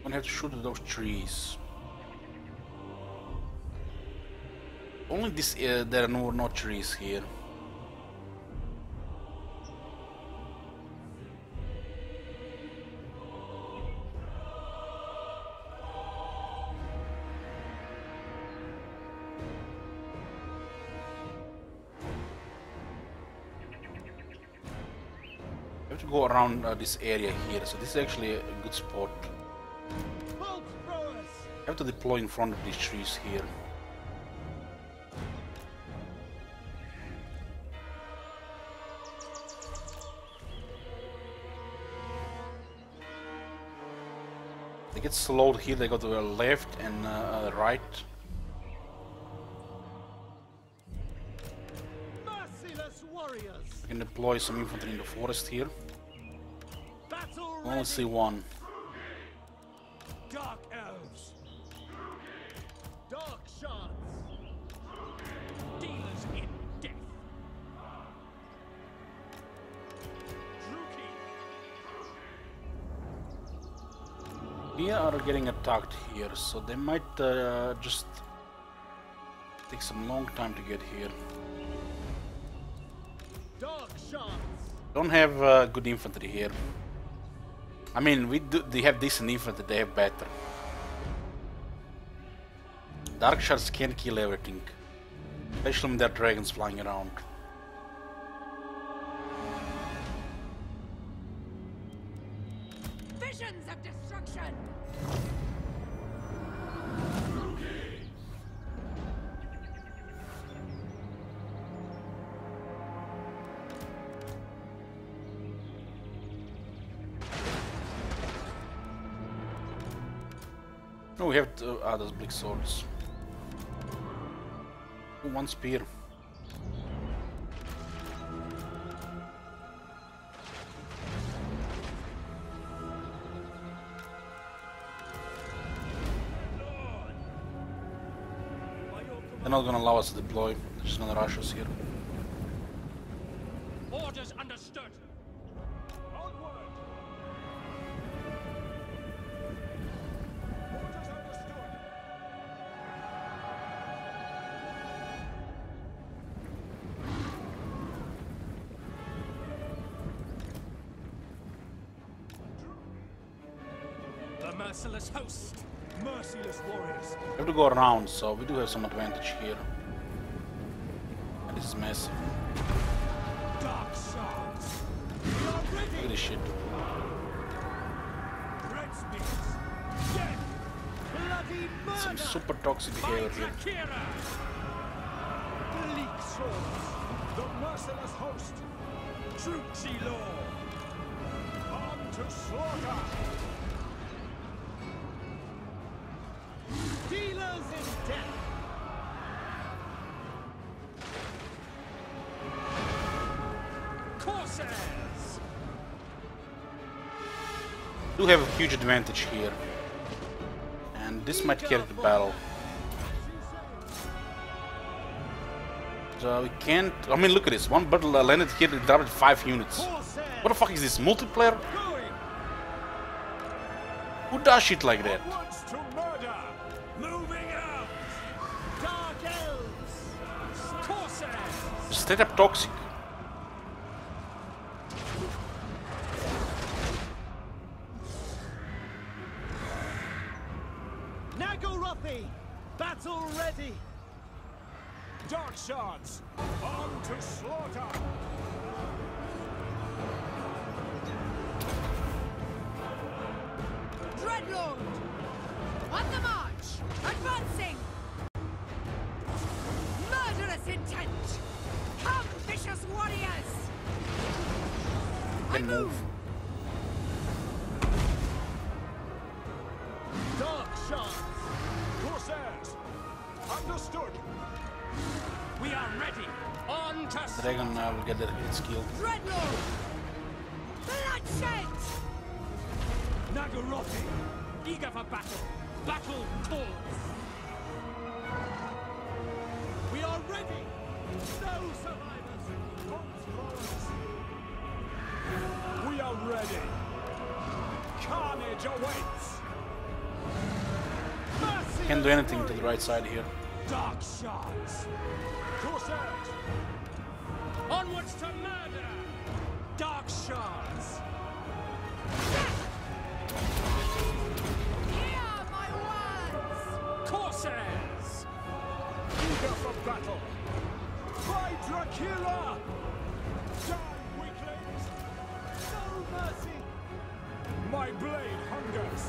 [SPEAKER 1] I'm gonna have to shoot at those trees. Only this, there are no trees here. to go around this area here, so this is actually a good spot.
[SPEAKER 3] Bolt throwers!
[SPEAKER 1] I have to deploy in front of these trees here. They get slowed here, they go to the left and right.
[SPEAKER 3] Merciless warriors!
[SPEAKER 1] I can deploy some infantry in the forest here.
[SPEAKER 3] Battle
[SPEAKER 1] I only
[SPEAKER 3] ready!
[SPEAKER 1] see one.
[SPEAKER 3] Dark elves! Dark shards! Dealers in death! Druki!
[SPEAKER 1] We are getting attacked here, so they might just take some long time to get here.
[SPEAKER 3] Dark shards!
[SPEAKER 1] Don't have good infantry here. I mean, they have decent infantry, they have better. Dark shards can kill everything, especially when there are dragons flying around.
[SPEAKER 5] Visions of destruction!
[SPEAKER 1] No, we have those big swords. Ooh, one spear. They're not gonna allow us to deploy. They're just gonna rush us here.
[SPEAKER 3] Orders understood! Onward! Orders understood! The merciless host! Merciless warriors!
[SPEAKER 1] We have to go around, so we do have some advantage here. And this is massive.
[SPEAKER 3] Dark shards! We are
[SPEAKER 1] Look at
[SPEAKER 3] ready!
[SPEAKER 1] this shit.
[SPEAKER 3] Red spears! Death! Bloody
[SPEAKER 1] Some
[SPEAKER 3] murder!
[SPEAKER 1] super toxic behavior here.
[SPEAKER 3] Kira! Bleak swords! The merciless host! Truchi law! On to slaughter! Dealers in death! Corsairs!
[SPEAKER 1] We do have a huge advantage here. And this might carry the battle. So we can't... I mean, look at this. One battle landed here, it dropped 5 units.
[SPEAKER 3] Corsairs!
[SPEAKER 1] What the fuck is this? Multiplayer?
[SPEAKER 3] Going!
[SPEAKER 1] Who does shit like that?
[SPEAKER 3] Onwards to murder! Moving out! Dark elves! Corsairs!
[SPEAKER 1] Straight up toxic.
[SPEAKER 3] Naggarond! Battle ready! Dark shards! On to slaughter!
[SPEAKER 5] Dreadlord! On the march! Advancing! Murderous intent! Come, vicious warriors! I
[SPEAKER 1] Can move.
[SPEAKER 3] Dark shards! Corsairs! Understood! We are ready! On to
[SPEAKER 1] Dragon will get their hits killed.
[SPEAKER 5] Dreadlord! Bloodshed!
[SPEAKER 3] Naggarond! Eager for battle! Battle calls! We are ready! No survivors! Bolt throwers! We are ready! Carnage awaits! Mercy
[SPEAKER 1] Can't do anything to the right side here.
[SPEAKER 3] Dark shards! Corsairs! Onwards to murder! Dark shards!
[SPEAKER 5] Hear my words!
[SPEAKER 3] Corsairs! Eager for battle! By Dracula! Die, weaklings! No mercy!
[SPEAKER 2] My blade hungers.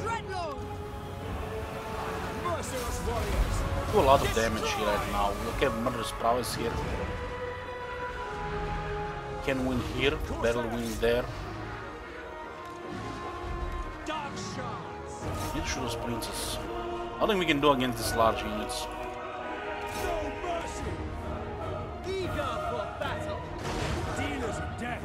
[SPEAKER 5] Dreadlord!
[SPEAKER 2] Merciless warriors.
[SPEAKER 1] Do a lot of damage here right now. Look at Murderous Prowess here. Can win here, battle win there.
[SPEAKER 3] Dark shards!
[SPEAKER 1] Need to shoot those princes. Nothing we can do against these large units.
[SPEAKER 2] No mercy.
[SPEAKER 3] Eager for battle!
[SPEAKER 2] Dealers of death.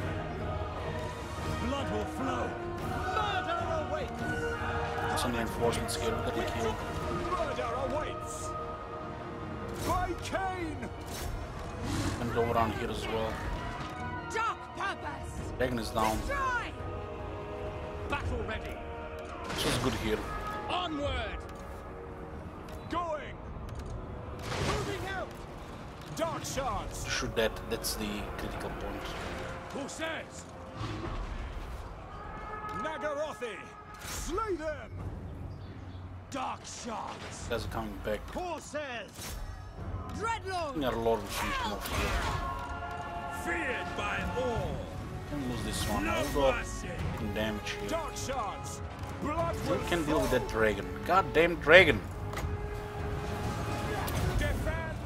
[SPEAKER 2] Blood will flow.
[SPEAKER 3] Murder awaits!
[SPEAKER 1] Some reinforcements here, we gotta kill.
[SPEAKER 2] Murder awaits. By Cain.
[SPEAKER 1] And go around here as well.
[SPEAKER 5] Dark purpose!
[SPEAKER 1] Dragon is down.
[SPEAKER 5] Destroy!
[SPEAKER 3] Battle ready!
[SPEAKER 1] This is good here.
[SPEAKER 3] Onward!
[SPEAKER 2] Going.
[SPEAKER 3] Moving out!
[SPEAKER 2] Dark shards.
[SPEAKER 1] Shoot that, that's the critical point.
[SPEAKER 2] Who says? Naggarothi. Slay them.
[SPEAKER 3] Dark shards!
[SPEAKER 1] Guys are coming back.
[SPEAKER 3] Corsairs!
[SPEAKER 5] Dreadlord!
[SPEAKER 1] Our Lord will finish them off here.
[SPEAKER 3] Feared by all!
[SPEAKER 1] Can lose this one.
[SPEAKER 3] No
[SPEAKER 1] Although
[SPEAKER 3] mercy!
[SPEAKER 1] fucking damage here.
[SPEAKER 2] Dark shards. Blood
[SPEAKER 1] We
[SPEAKER 2] will
[SPEAKER 1] can deal with
[SPEAKER 2] flow.
[SPEAKER 1] that dragon. Goddamn dragon!
[SPEAKER 2] Defend.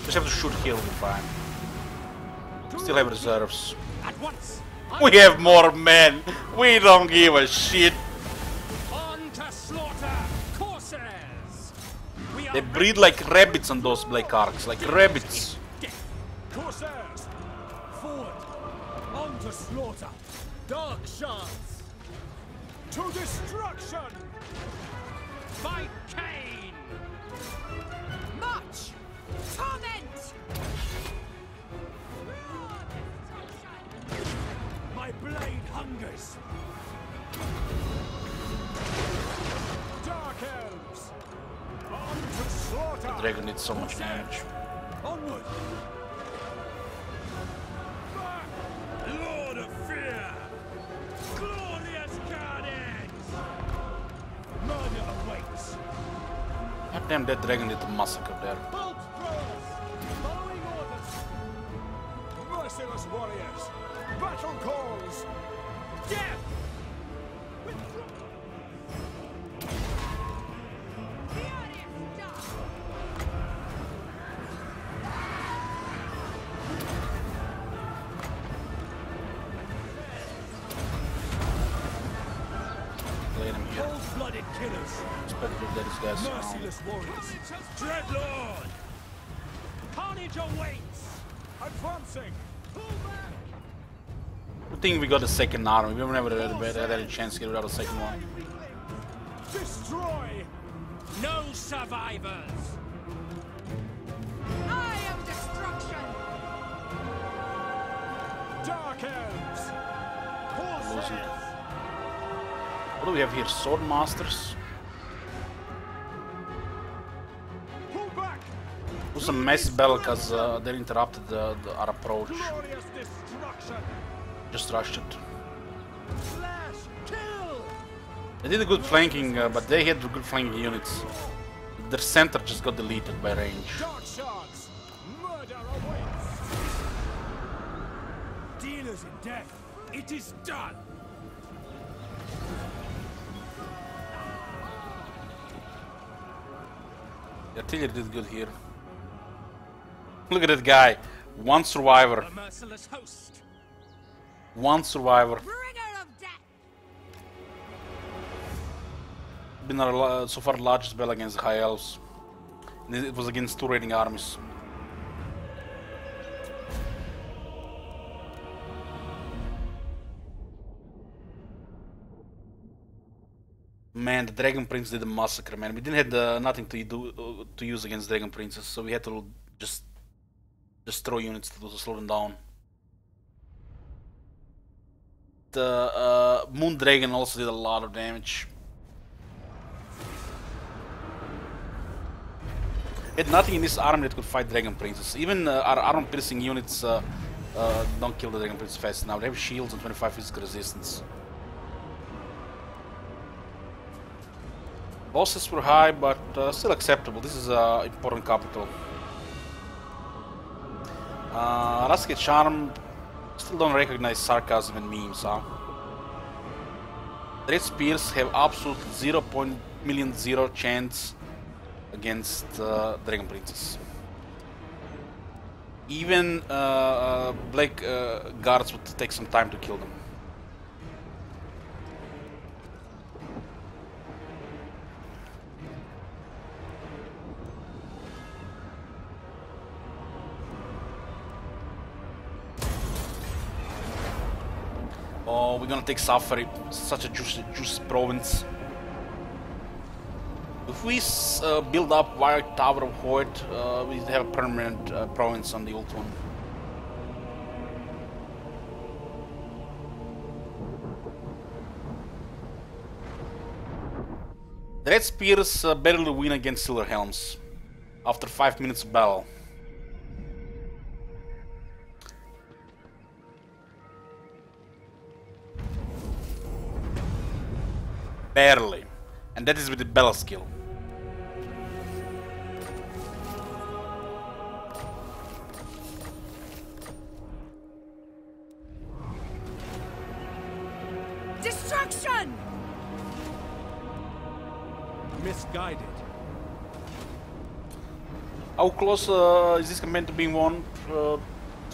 [SPEAKER 1] Just have to shoot here all the time. Still have reserves.
[SPEAKER 3] At once!
[SPEAKER 1] We have more men! We don't give a shit!
[SPEAKER 3] On to slaughter! Corsairs! We
[SPEAKER 1] They
[SPEAKER 3] are
[SPEAKER 1] breed like rabbits on those black arcs, like rabbits.
[SPEAKER 3] death!
[SPEAKER 2] Corsairs. Forward. On to slaughter.
[SPEAKER 3] Dark shards!
[SPEAKER 2] To destruction.
[SPEAKER 3] By Cain!
[SPEAKER 5] March! Torment!
[SPEAKER 2] My blade hungers. Dark elves. On to slaughter.
[SPEAKER 1] The dragon did so much damage.
[SPEAKER 2] Onward.
[SPEAKER 3] Lord of Fear! Glorious guardians!
[SPEAKER 2] Murder awaits.
[SPEAKER 1] Goddamn, that dragon did a massacre there.
[SPEAKER 3] Bolt throwers! Following orders!
[SPEAKER 2] Merciless warriors. Battle calls.
[SPEAKER 3] Death!
[SPEAKER 5] Furious dark!
[SPEAKER 1] Lay them here.
[SPEAKER 2] Cold-blooded killers.
[SPEAKER 1] Expect to let these guys around.
[SPEAKER 2] Merciless warriors.
[SPEAKER 3] Dreadlord! Carnage awaits!
[SPEAKER 2] Advancing.
[SPEAKER 3] Pull back!
[SPEAKER 1] Good thing we got a second army. We've never had any chance to get without a second one.
[SPEAKER 2] Destroy.
[SPEAKER 3] No survivors!
[SPEAKER 5] I am destruction!
[SPEAKER 2] Dark elves.
[SPEAKER 1] Losing. What do we have here? Sword masters?
[SPEAKER 2] Pull back.
[SPEAKER 1] It was a messy battle because they interrupted our approach.
[SPEAKER 2] Glorious destruction.
[SPEAKER 1] Just rushed it.
[SPEAKER 3] Slash! Kill!
[SPEAKER 1] They did a good flanking, but they had good flanking units. Their center just got deleted by range.
[SPEAKER 2] Dark shards. Murder awaits. Dealers in death.
[SPEAKER 3] It is done!
[SPEAKER 1] The artillery did good here. Look at that guy. One survivor.
[SPEAKER 3] The merciless host!
[SPEAKER 1] One survivor.
[SPEAKER 5] Bringer of death!
[SPEAKER 1] Been our so far largest battle against the High Elves. And it was against two raiding armies. Man, the Dragon Prince did a massacre, man. We didn't have nothing to use against Dragon Princes, so we had to just throw units to slow them down. The Moon Dragon also did a lot of damage. We had nothing in this army that could fight Dragon Princes. Even our armor-piercing units don't kill the Dragon Princes fast enough. They have shields and 25 physical resistance. Losses were high, but still acceptable. This is an important capital. Rustic Charm, still don't recognize sarcasm and memes, huh? Red Spears have absolute 0.000 chance against Dragon Princess. Even Black Guards would take some time to kill them. Oh, we're gonna take Safari, such a juicy province. If we build up White Tower of Hoyt, we have a permanent province on the old one. The Red Spears barely win against Silver Helms after 5 minutes of battle. Barely. And that is with the battle skill.
[SPEAKER 5] Destruction!
[SPEAKER 3] Misguided.
[SPEAKER 1] How close is this campaign to being won? 2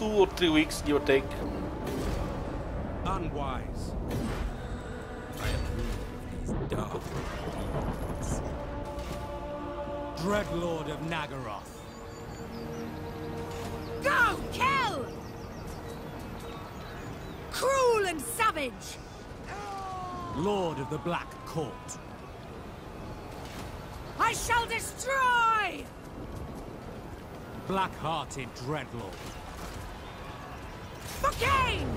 [SPEAKER 1] or 3 weeks, give or take.
[SPEAKER 3] Unwise. I approve of these dark deeds. Dreadlord of Naggarond.
[SPEAKER 5] Go! Kill! Cruel and savage!
[SPEAKER 3] Lord of the Black Court.
[SPEAKER 5] I shall destroy!
[SPEAKER 3] Black-hearted Dreadlord.
[SPEAKER 5] For gain!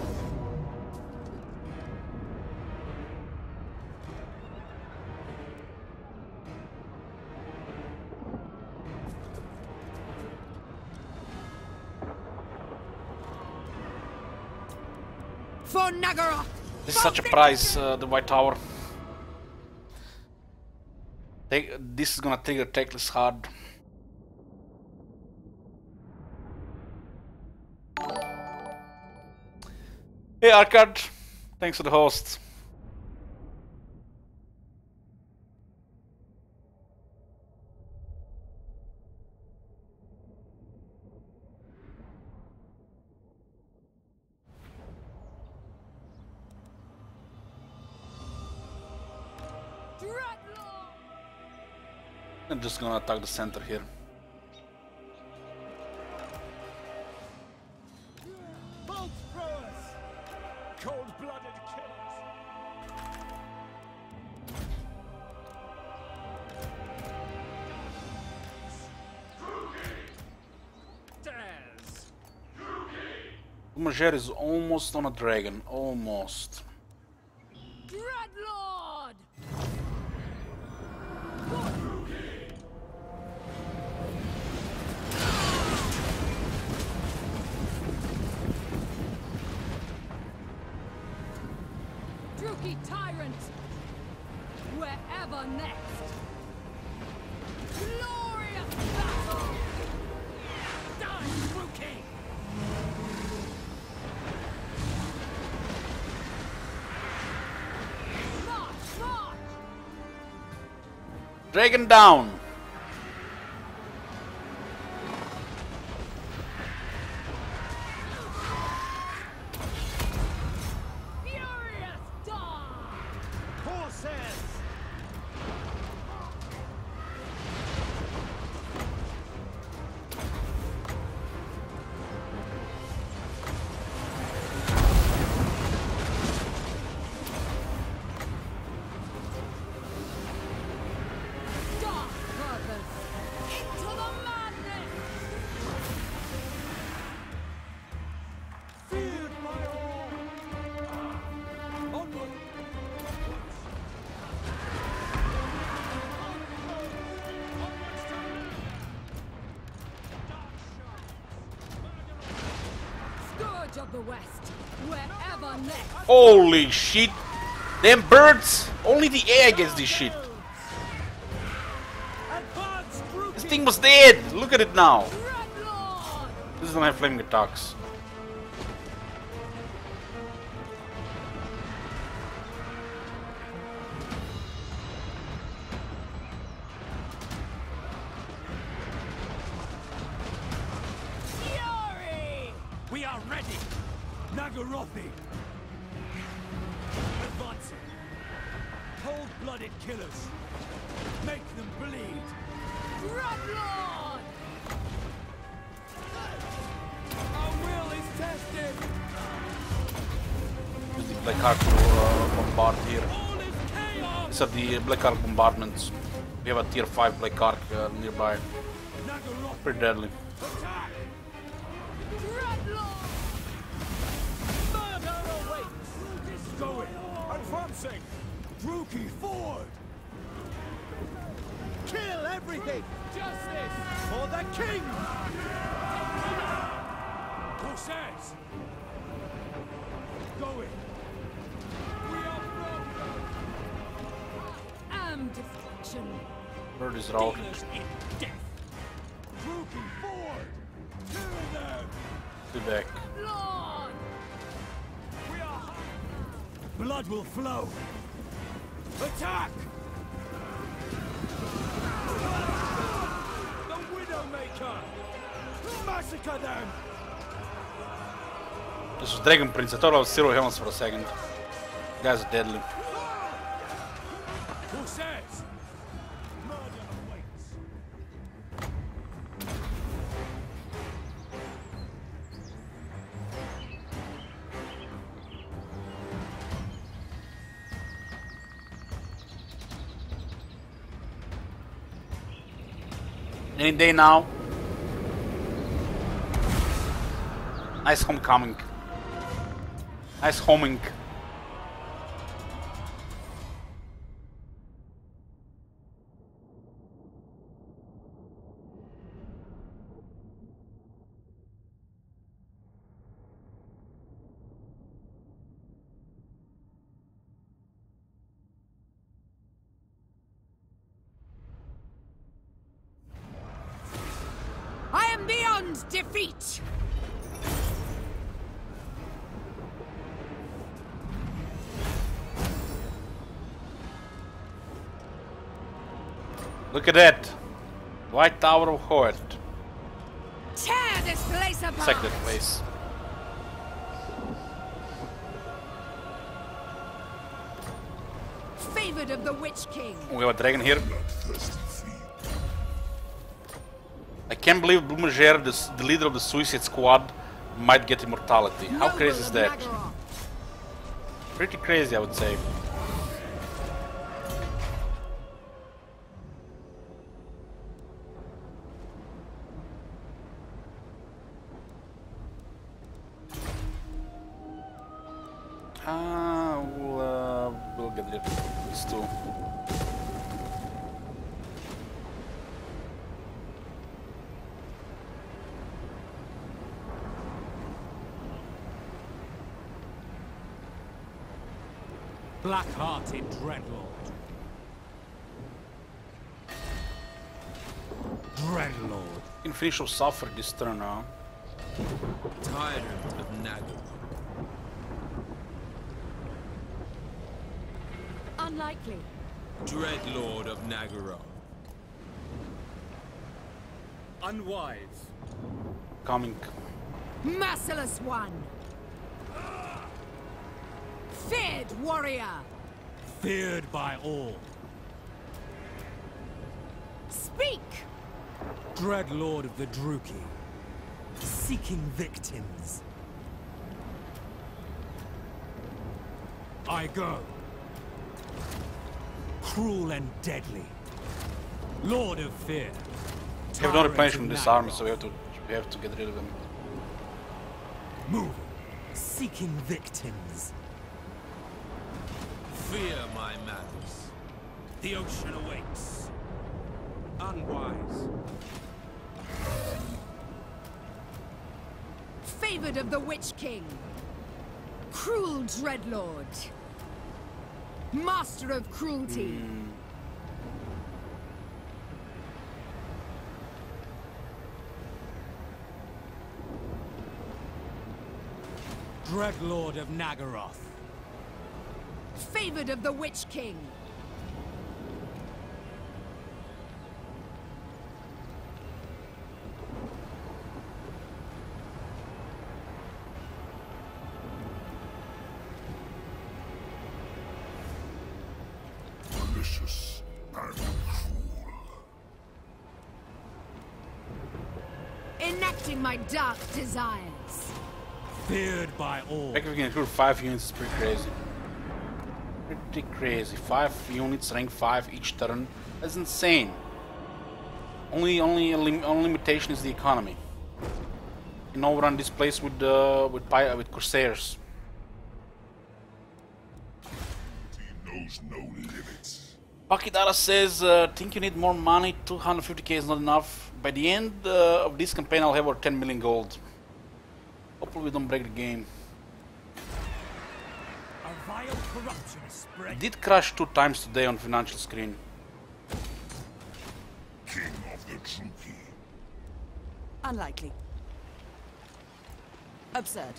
[SPEAKER 5] For Naggarond!
[SPEAKER 1] This is such a prize, the White Tower. This is gonna trigger Teclis hard. Hey Arcad, thanks for the host. I'm just gonna attack the center here.
[SPEAKER 2] Bolt throwers! Cold-blooded killers!
[SPEAKER 3] Dares.
[SPEAKER 1] Majer is almost on a dragon, almost.
[SPEAKER 5] Dreadlord! Druki tyrant! Wherever next! Glorious battle! Die, Druki! March, march!
[SPEAKER 1] Dragon down!
[SPEAKER 5] Furious dawn!
[SPEAKER 2] Horses!
[SPEAKER 5] Dark purpose! Into the madness!
[SPEAKER 2] Feared by all! Onward!
[SPEAKER 5] Scourge of the West! Wherever next!
[SPEAKER 1] Holy shit! Them birds! Only the AI gets this shit. thing was dead! Look at it now!
[SPEAKER 5] Dreadlord!
[SPEAKER 1] This doesn't have flaming attacks.
[SPEAKER 5] Fury!
[SPEAKER 3] We are ready! Naggarondi! Advancing! Cold-blooded killers! Make them bleed!
[SPEAKER 5] Dreadlord!
[SPEAKER 3] Our will is tested!
[SPEAKER 1] Use the Black Ark to bombard here.
[SPEAKER 3] All is chaos!
[SPEAKER 1] These are the Black Ark bombardments. We have a tier 5 Black Ark nearby.
[SPEAKER 3] Naggarondi!
[SPEAKER 1] Pretty deadly.
[SPEAKER 3] Attack!
[SPEAKER 5] Dreadlord!
[SPEAKER 3] Murder awaits!
[SPEAKER 2] Going! Advancing! Druki, forward!
[SPEAKER 3] Kill everything! Justice! For the king! Who says? Going! We are
[SPEAKER 5] Am destruction!
[SPEAKER 1] Bird is
[SPEAKER 3] from
[SPEAKER 1] routed.
[SPEAKER 3] dealers in death!
[SPEAKER 2] Druki, forward! Kill them!
[SPEAKER 1] Be back.
[SPEAKER 5] Lord!
[SPEAKER 3] We are blood will flow! Attack! The Widowmaker! Massacre them!
[SPEAKER 1] This was Dragon Prince. I thought I was Zero Helms for a second. Guy's deadly.
[SPEAKER 3] Who says? Murder awaits!
[SPEAKER 1] Any day now. Nice homecoming. Nice homing.
[SPEAKER 5] I am beyond defeat!
[SPEAKER 1] Look at that. White Tower of Hoard.
[SPEAKER 5] Tear this place apart!
[SPEAKER 1] Second place.
[SPEAKER 5] Favored of the Witch King!
[SPEAKER 1] We have a dragon here.
[SPEAKER 4] Bloodthirsty fiend.
[SPEAKER 1] I can't believe Bloomager, the leader of the Suicide Squad, might get immortality. How
[SPEAKER 5] Noble
[SPEAKER 1] crazy is
[SPEAKER 5] of
[SPEAKER 1] that?
[SPEAKER 5] Naggarond.
[SPEAKER 1] Pretty crazy, I would say. We'll get rid of these two.
[SPEAKER 3] Black-hearted Dreadlord. Dreadlord.
[SPEAKER 1] Infinish will suffer this turn now.
[SPEAKER 3] Tyrant of Naggarond.
[SPEAKER 5] Unlikely.
[SPEAKER 3] Dreadlord of Naggarond. Unwise.
[SPEAKER 1] Coming.
[SPEAKER 5] Merciless one! Feared warrior!
[SPEAKER 3] Feared by all.
[SPEAKER 5] Speak!
[SPEAKER 3] Dreadlord of the Druki. Seeking victims. I go. Cruel and deadly. Lord of fear.
[SPEAKER 1] We have no
[SPEAKER 3] Tyrant
[SPEAKER 1] replenishment
[SPEAKER 3] of
[SPEAKER 1] in this army,
[SPEAKER 3] Naggarond.
[SPEAKER 1] so we have to get rid of them.
[SPEAKER 3] Moving. Seeking victims. Fear my madness. The ocean awaits. Unwise.
[SPEAKER 5] Favored of the Witch King! Cruel Dreadlord! Master of cruelty!
[SPEAKER 3] Dreadlord of Naggaroth.
[SPEAKER 5] Favored of the Witch King.
[SPEAKER 4] Malicious and cruel.
[SPEAKER 5] Enacting my dark desires.
[SPEAKER 3] Feared by all.
[SPEAKER 1] If we can recruit 5 units, it's pretty crazy. Pretty crazy. 5 units, rank 5 each turn. That's insane. Only limitation is the economy. You can overrun this place with Corsairs.
[SPEAKER 4] He knows no limits.
[SPEAKER 1] Pakidara says, think you need more money, 250k is not enough. By the end of this campaign I'll have over 10 million gold. Hopefully we don't break the game.
[SPEAKER 3] A vile corruption is spread.
[SPEAKER 1] Did crash 2 times today on financial screen.
[SPEAKER 4] King of the Druki.
[SPEAKER 8] Unlikely. Absurd.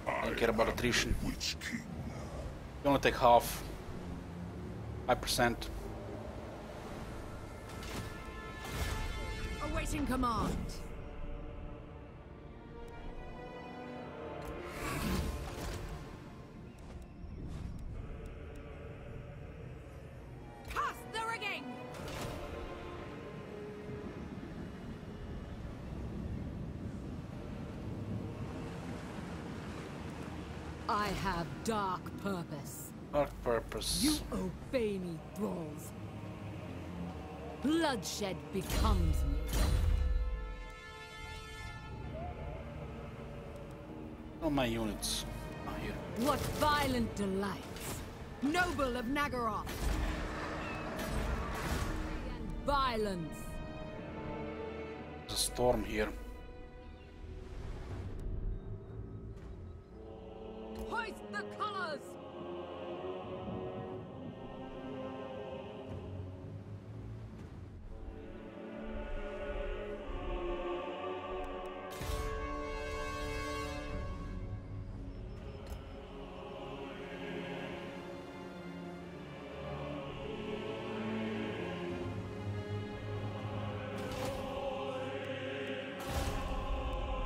[SPEAKER 1] I don't care about attrition.
[SPEAKER 4] Witch King.
[SPEAKER 1] You only take half. 5%.
[SPEAKER 5] Awaiting command. Cast the rigging! I have dark purpose.
[SPEAKER 1] Dark purpose.
[SPEAKER 5] You obey me, thralls. Bloodshed becomes me.
[SPEAKER 1] All my units are here.
[SPEAKER 5] What violent delights! Noble of Naggarond! And violence!
[SPEAKER 1] There's a storm here.
[SPEAKER 5] Hoist the colors!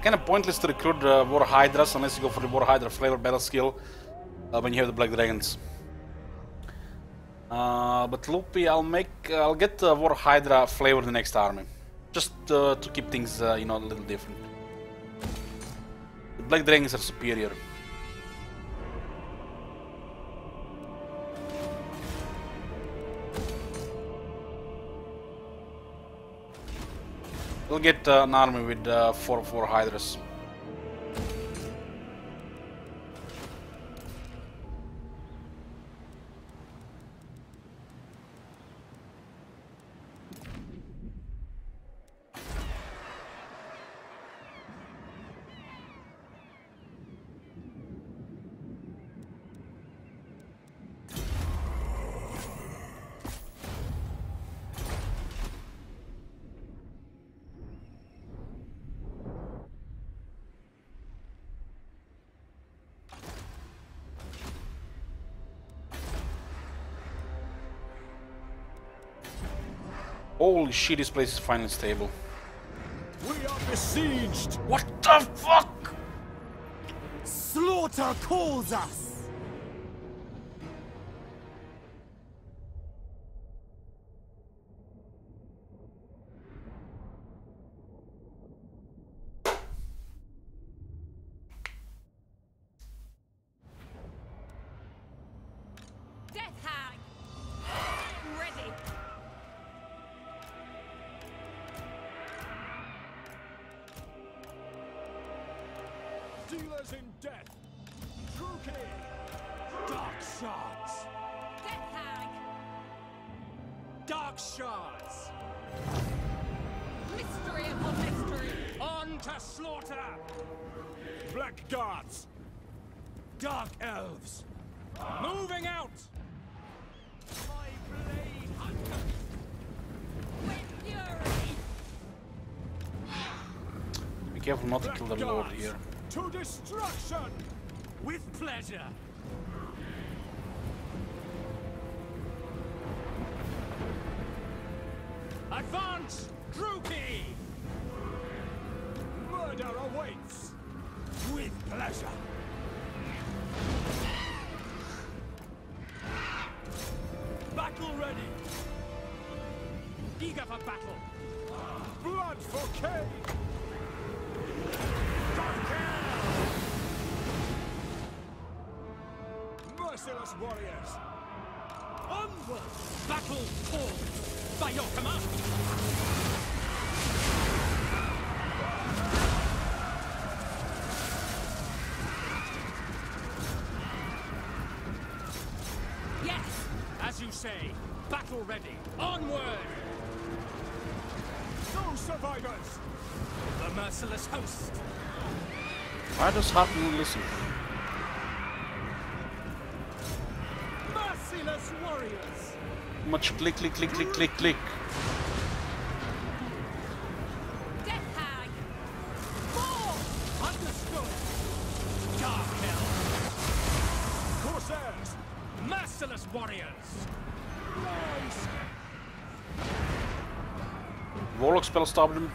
[SPEAKER 1] Kind of pointless to recruit War Hydras unless you go for the War Hydra flavor battle skill when you have the Black Dragons. But Loopy, I'll get War Hydra flavor the next army, just to keep things you know, a little different. The Black Dragons are superior. We'll get an army with 4 Hydras. Holy shit, this place is finally stable.
[SPEAKER 2] We are besieged!
[SPEAKER 1] What the fuck?
[SPEAKER 3] Slaughter calls us!
[SPEAKER 5] Death hag! Ready!
[SPEAKER 2] Dealers in death! Druki!
[SPEAKER 3] Dark shards!
[SPEAKER 5] Death hag!
[SPEAKER 3] Dark shards!
[SPEAKER 5] Mystery upon mystery!
[SPEAKER 3] On to slaughter!
[SPEAKER 2] Black guards!
[SPEAKER 3] Dark elves!
[SPEAKER 2] Moving out!
[SPEAKER 3] My blade hunters!
[SPEAKER 5] With fury!
[SPEAKER 1] Be careful not to kill the Lord
[SPEAKER 2] Guards,
[SPEAKER 1] here.
[SPEAKER 2] to destruction!
[SPEAKER 3] With pleasure! Advance! Druki!
[SPEAKER 2] Murder awaits!
[SPEAKER 3] With pleasure! Battle ready! Eager for battle!
[SPEAKER 2] Blood for Cain! Merciless warriors!
[SPEAKER 3] Onward! Battle forward! By your command!
[SPEAKER 5] Yes!
[SPEAKER 3] As you say, battle ready! Onward!
[SPEAKER 2] No survivors!
[SPEAKER 3] The merciless host!
[SPEAKER 1] Why does Hartman listen?
[SPEAKER 3] Merciless warriors!
[SPEAKER 1] Much click, click, click, click, click, click.
[SPEAKER 5] Death hag! Fall!
[SPEAKER 3] Understood! Dark hell!
[SPEAKER 2] Corsairs!
[SPEAKER 3] Merciless warriors!
[SPEAKER 2] Nice!
[SPEAKER 1] Warlock spell stopped him.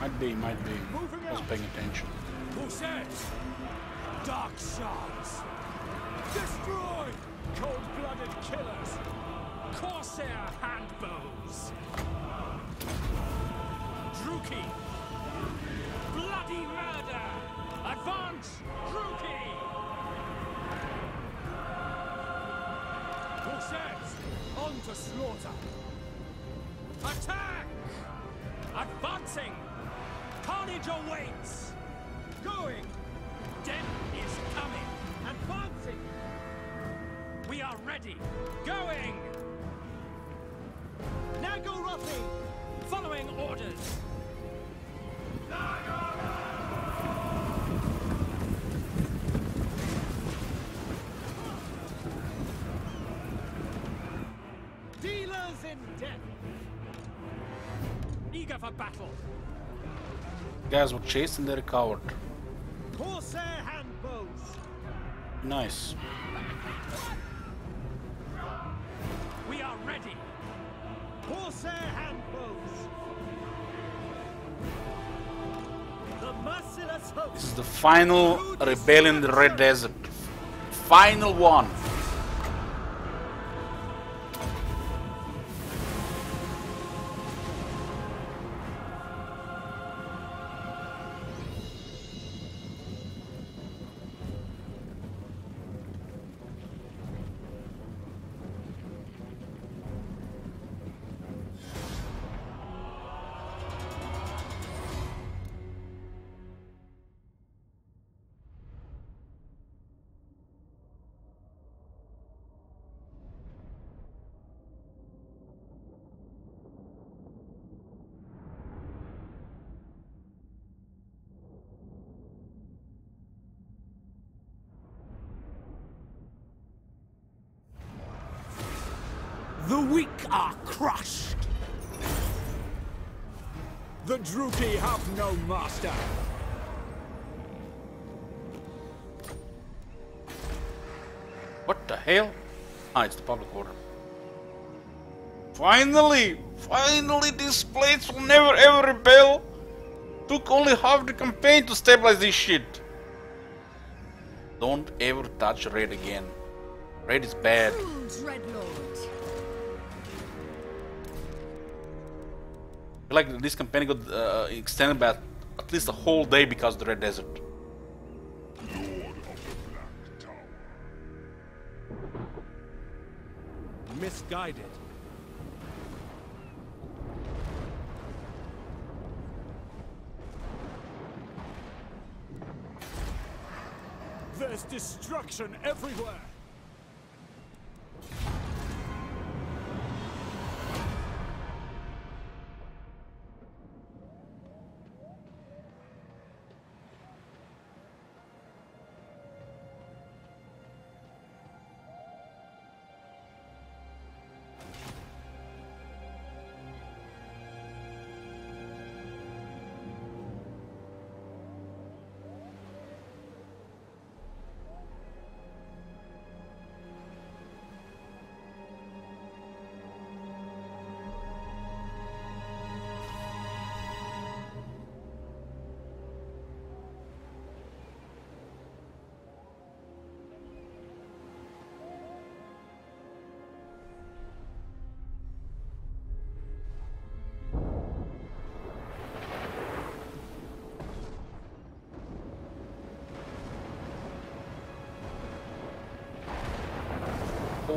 [SPEAKER 1] Might be, might be.
[SPEAKER 2] Moving
[SPEAKER 1] I was
[SPEAKER 2] out.
[SPEAKER 1] paying attention.
[SPEAKER 3] Who says? Dark shards!
[SPEAKER 2] Destroy! Cold-blooded killers!
[SPEAKER 3] Corsair handbows! Druki! Bloody murder! Advance! Druki!
[SPEAKER 2] Corsairs! On to slaughter!
[SPEAKER 3] Attack! Advancing! Carnage awaits!
[SPEAKER 2] Going!
[SPEAKER 3] Death is coming! Advancing! We are ready! Going! Naggarond! Following orders! Dealers in death! Eager for battle!
[SPEAKER 1] Guys were chased and they recovered.
[SPEAKER 3] Corsair handbows!
[SPEAKER 1] Nice.
[SPEAKER 3] We are ready! Corsair handbows! The merciless host!
[SPEAKER 1] This is the final rebellion in the Red Desert. Final one.
[SPEAKER 3] The weak are crushed!
[SPEAKER 2] The Druki have no master!
[SPEAKER 1] What the hell? Ah, it's the public order. Finally! Finally, these plates will never ever rebel! Took only half the campaign to stabilize this shit. Don't ever touch Red again. Red is bad.
[SPEAKER 5] True, Dreadlord!
[SPEAKER 1] I feel like this campaign got extended by at least a whole day because of the Red Desert.
[SPEAKER 4] Lord of the Black Tower.
[SPEAKER 3] Misguided.
[SPEAKER 2] There's destruction everywhere!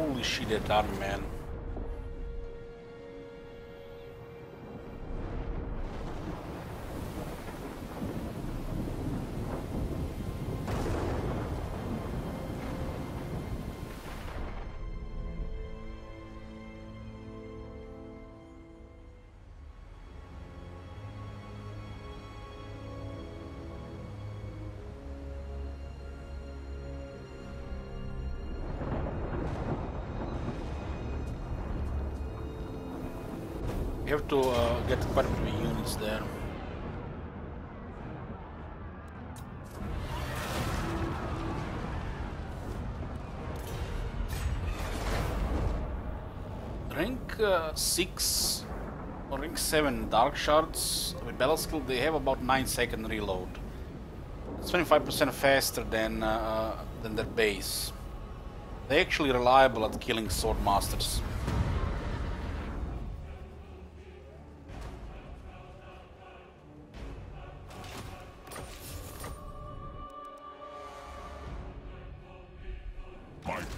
[SPEAKER 1] Holy shit, they're done, man. You have to get quite a few units there. Rank 6 or rank 7 Dark Shards with Battle Skill, they have about 9-second reload. It's 25% faster than their base. They're actually reliable at killing Sword Masters.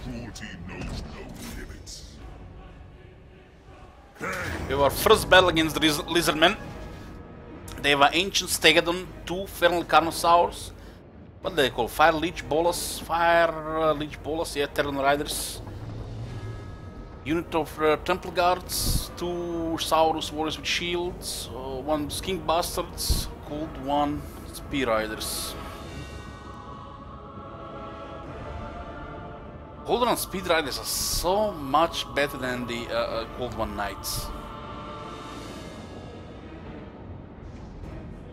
[SPEAKER 4] Cruelty knows no limits.
[SPEAKER 1] We have our first battle against the Lizardmen. They have an Ancient Stegodon, 2 Feral Carnosaurs. What do they call? Fire Leech Bolas? Yeah, Terran Riders. Unit of Temple Guards, 2 Saurus Warriors with shields, 1 Skink Bastards, Cold 1 Spear Riders. Cold 1 Speed Riders are so much better than the Cold 1 Knights.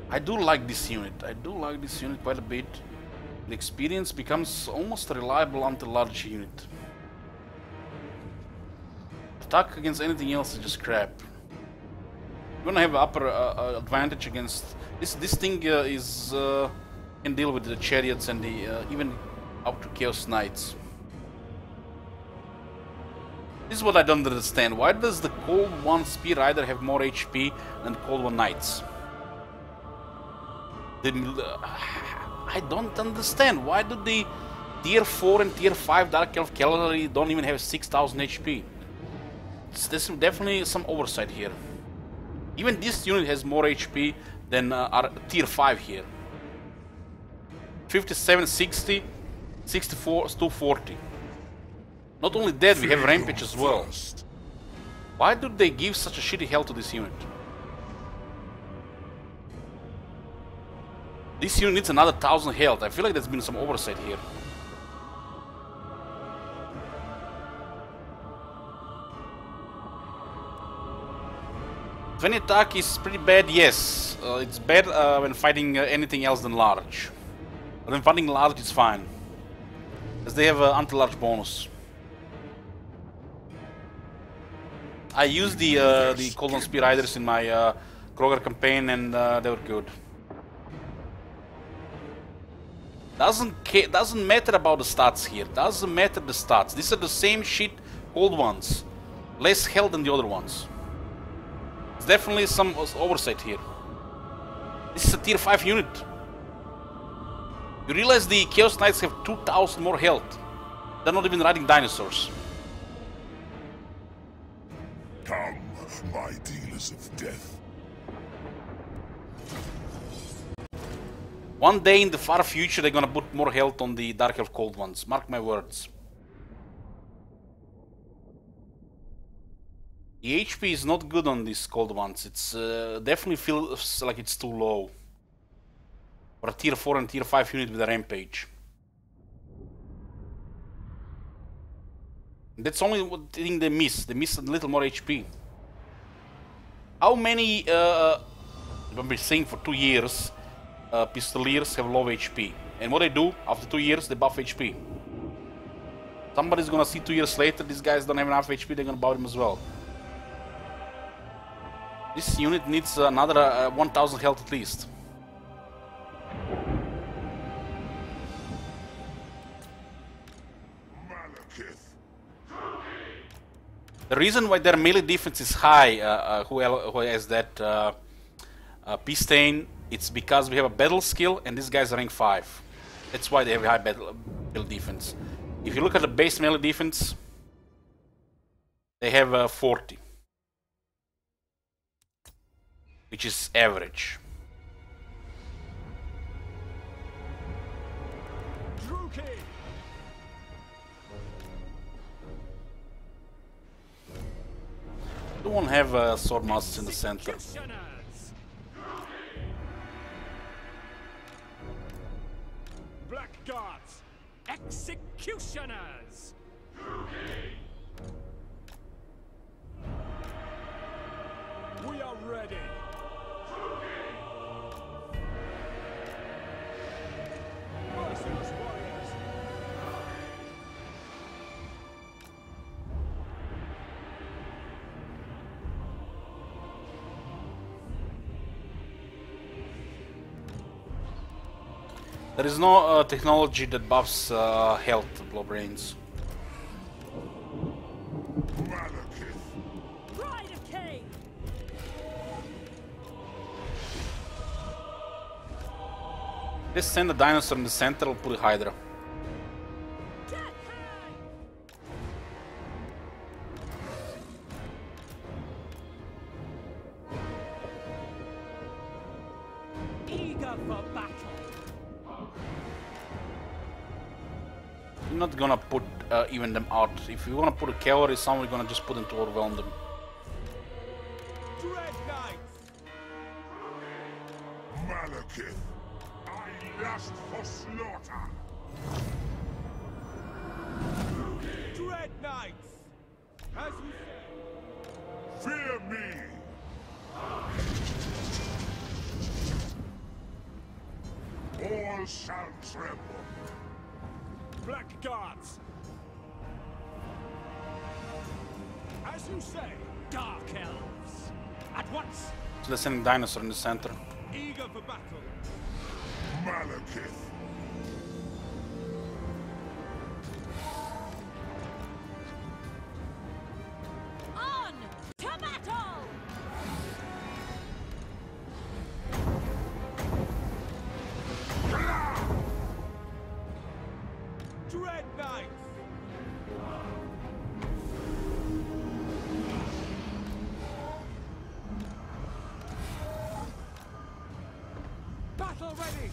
[SPEAKER 1] I do like this unit. Quite a bit. The experience becomes almost reliable until large unit. Attack against anything else is just crap. You're gonna have upper advantage against this thing. Can deal with the chariots and the even up to Chaos Knights. This is what I don't understand. Why does the Cold 1 Spear Rider have more HP than Cold 1 Knights? I don't understand. Why do the Tier 4 and Tier 5 Dark Elf Cavalry don't even have 6000 HP? There's definitely some oversight here. Even this unit has more HP than our Tier 5 here. 57, 60, 64, 240. Not only that, we have Rampage as well. Why do they give such a shitty health to this unit? This unit needs another 1000 health. I feel like there's been some oversight here. When attack is pretty bad, yes. It's bad when fighting anything else than large. But when fighting large, it's fine. As they have anti-large bonus. I used the Cold 1 Spear Riders in my Kroger campaign and they were good. Doesn't matter about the stats here. Doesn't matter the stats. These are the same shit Cold ones. Less health than the other ones. There's definitely some oversight here. This is a Tier 5 unit. You realize the Chaos Knights have 2000 more health. They're not even riding dinosaurs.
[SPEAKER 4] Come, my dealers of death.
[SPEAKER 1] One day in the far future, they're gonna put more health on the Dark Elf Cold ones. Mark my words. The HP is not good on these Cold ones. It's definitely feels like it's too low for a Tier 4 and Tier 5 unit with a Rampage. That's only one thing they miss. They miss a little more HP. How many, I've been saying for 2 years, Pistoliers have low HP. And what they do, after 2 years, they buff HP. Somebody's gonna see 2 years later, these guys don't have enough HP, they're gonna buff them as well. This unit needs another 1000 health at least. The reason why their melee defense is high, who has that Peace Stain, it's because we have a battle skill and these guys are rank 5. That's why they have high battle defense. If you look at the base melee defense, They have 40, which is average. Don't have sword masters in the center.
[SPEAKER 3] Blackguards, executioners. We are ready. Merciless warriors.
[SPEAKER 1] There is no technology that buffs health, Blowbrains.
[SPEAKER 5] Pride of Cain!
[SPEAKER 1] Just send a dinosaur in the center, I'll put a Hydra.
[SPEAKER 3] Eager for battle.
[SPEAKER 1] I'm not gonna put even them out. If you wanna put a cavalry, someone's gonna just put them to overwhelm them.
[SPEAKER 3] Dread Knights.
[SPEAKER 4] Malekith, I lust for slaughter.
[SPEAKER 3] Dread Knights. As you say.
[SPEAKER 4] Fear me. All shall tremble.
[SPEAKER 3] Blackguards. As you say. Dark elves. At once.
[SPEAKER 1] So they're sending dinosaur in the center.
[SPEAKER 3] Eager for battle.
[SPEAKER 4] Malekith.
[SPEAKER 5] On to battle!
[SPEAKER 3] Dread Knights. Battle ready.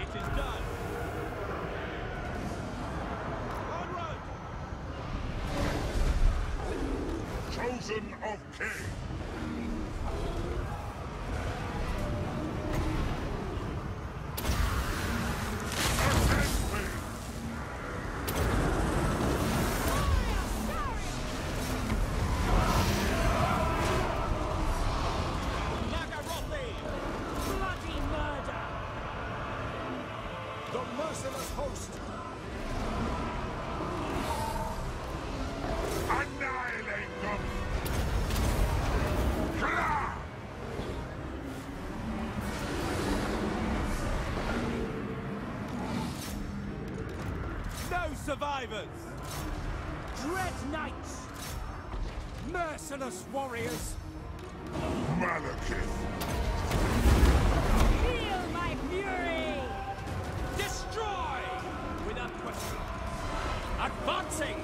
[SPEAKER 3] It is done. Onward.
[SPEAKER 4] Chosen of Cain.
[SPEAKER 3] Naggarond. Bloody murder. The merciless host.
[SPEAKER 4] Annihilate them! Kla!
[SPEAKER 3] No survivors. Dread Knights. Merciless warriors.
[SPEAKER 4] Malekith!
[SPEAKER 5] Feel my fury!
[SPEAKER 3] Destroy! Without question. Advancing!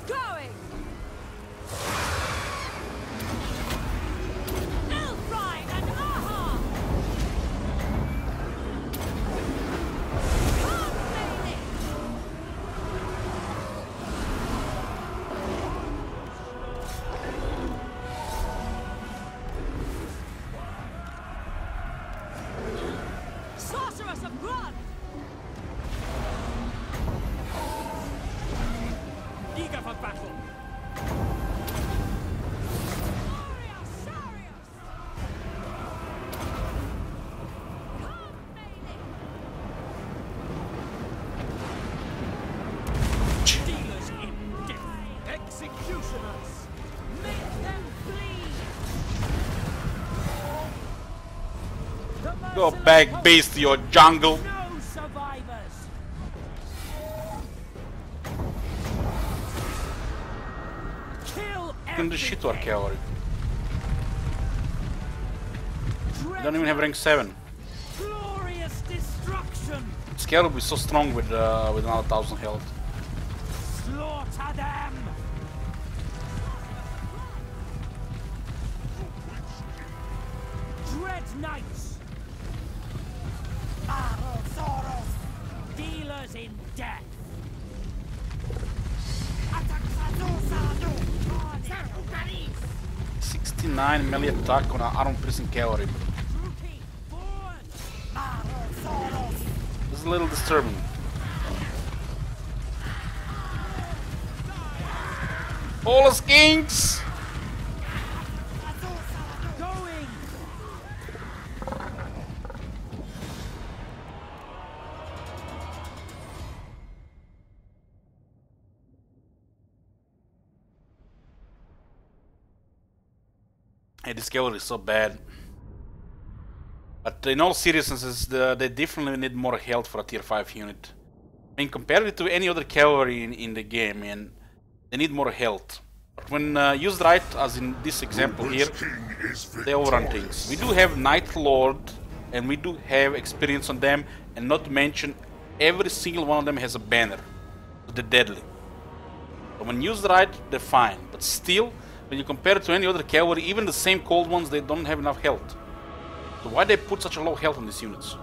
[SPEAKER 5] Going! Elfride and Aha! Come, lady! Sorceress of blood!
[SPEAKER 3] Eager for battle!
[SPEAKER 5] Warrior Sarius! Come, lady!
[SPEAKER 3] Dealers in death! Executioners!
[SPEAKER 5] Make them bleed! The
[SPEAKER 1] Go
[SPEAKER 5] merciless
[SPEAKER 1] back,
[SPEAKER 5] host.
[SPEAKER 1] base to your jungle.
[SPEAKER 5] No survivors!
[SPEAKER 3] Kill
[SPEAKER 1] can do shit to our cavalry. We don't even have rank 7.
[SPEAKER 3] Glorious destruction!
[SPEAKER 1] This cavalry will be so strong with another 1000 health.
[SPEAKER 3] Slaughter them! Dread knights! Arosaurus! Dealers in death!
[SPEAKER 1] 69 melee attack on our armor-piercing cavalry.
[SPEAKER 3] Rookie, forward!
[SPEAKER 1] This is a little disturbing. All us kings!
[SPEAKER 3] Going!
[SPEAKER 1] Hey, this cavalry is so bad. But in all seriousness, they definitely need more health for a tier 5 unit. I mean, compared it to any other cavalry in the game, and they need more health. But when used right, as in this example here, they overrun things. We do have Night Lord, and we do have experience on them, and not to mention, every single one of them has a banner. So they're deadly. So when used right, they're fine. But still, when you compare it to any other cavalry, even the same cold ones, they don't have enough health. So why they put such a low health on these units?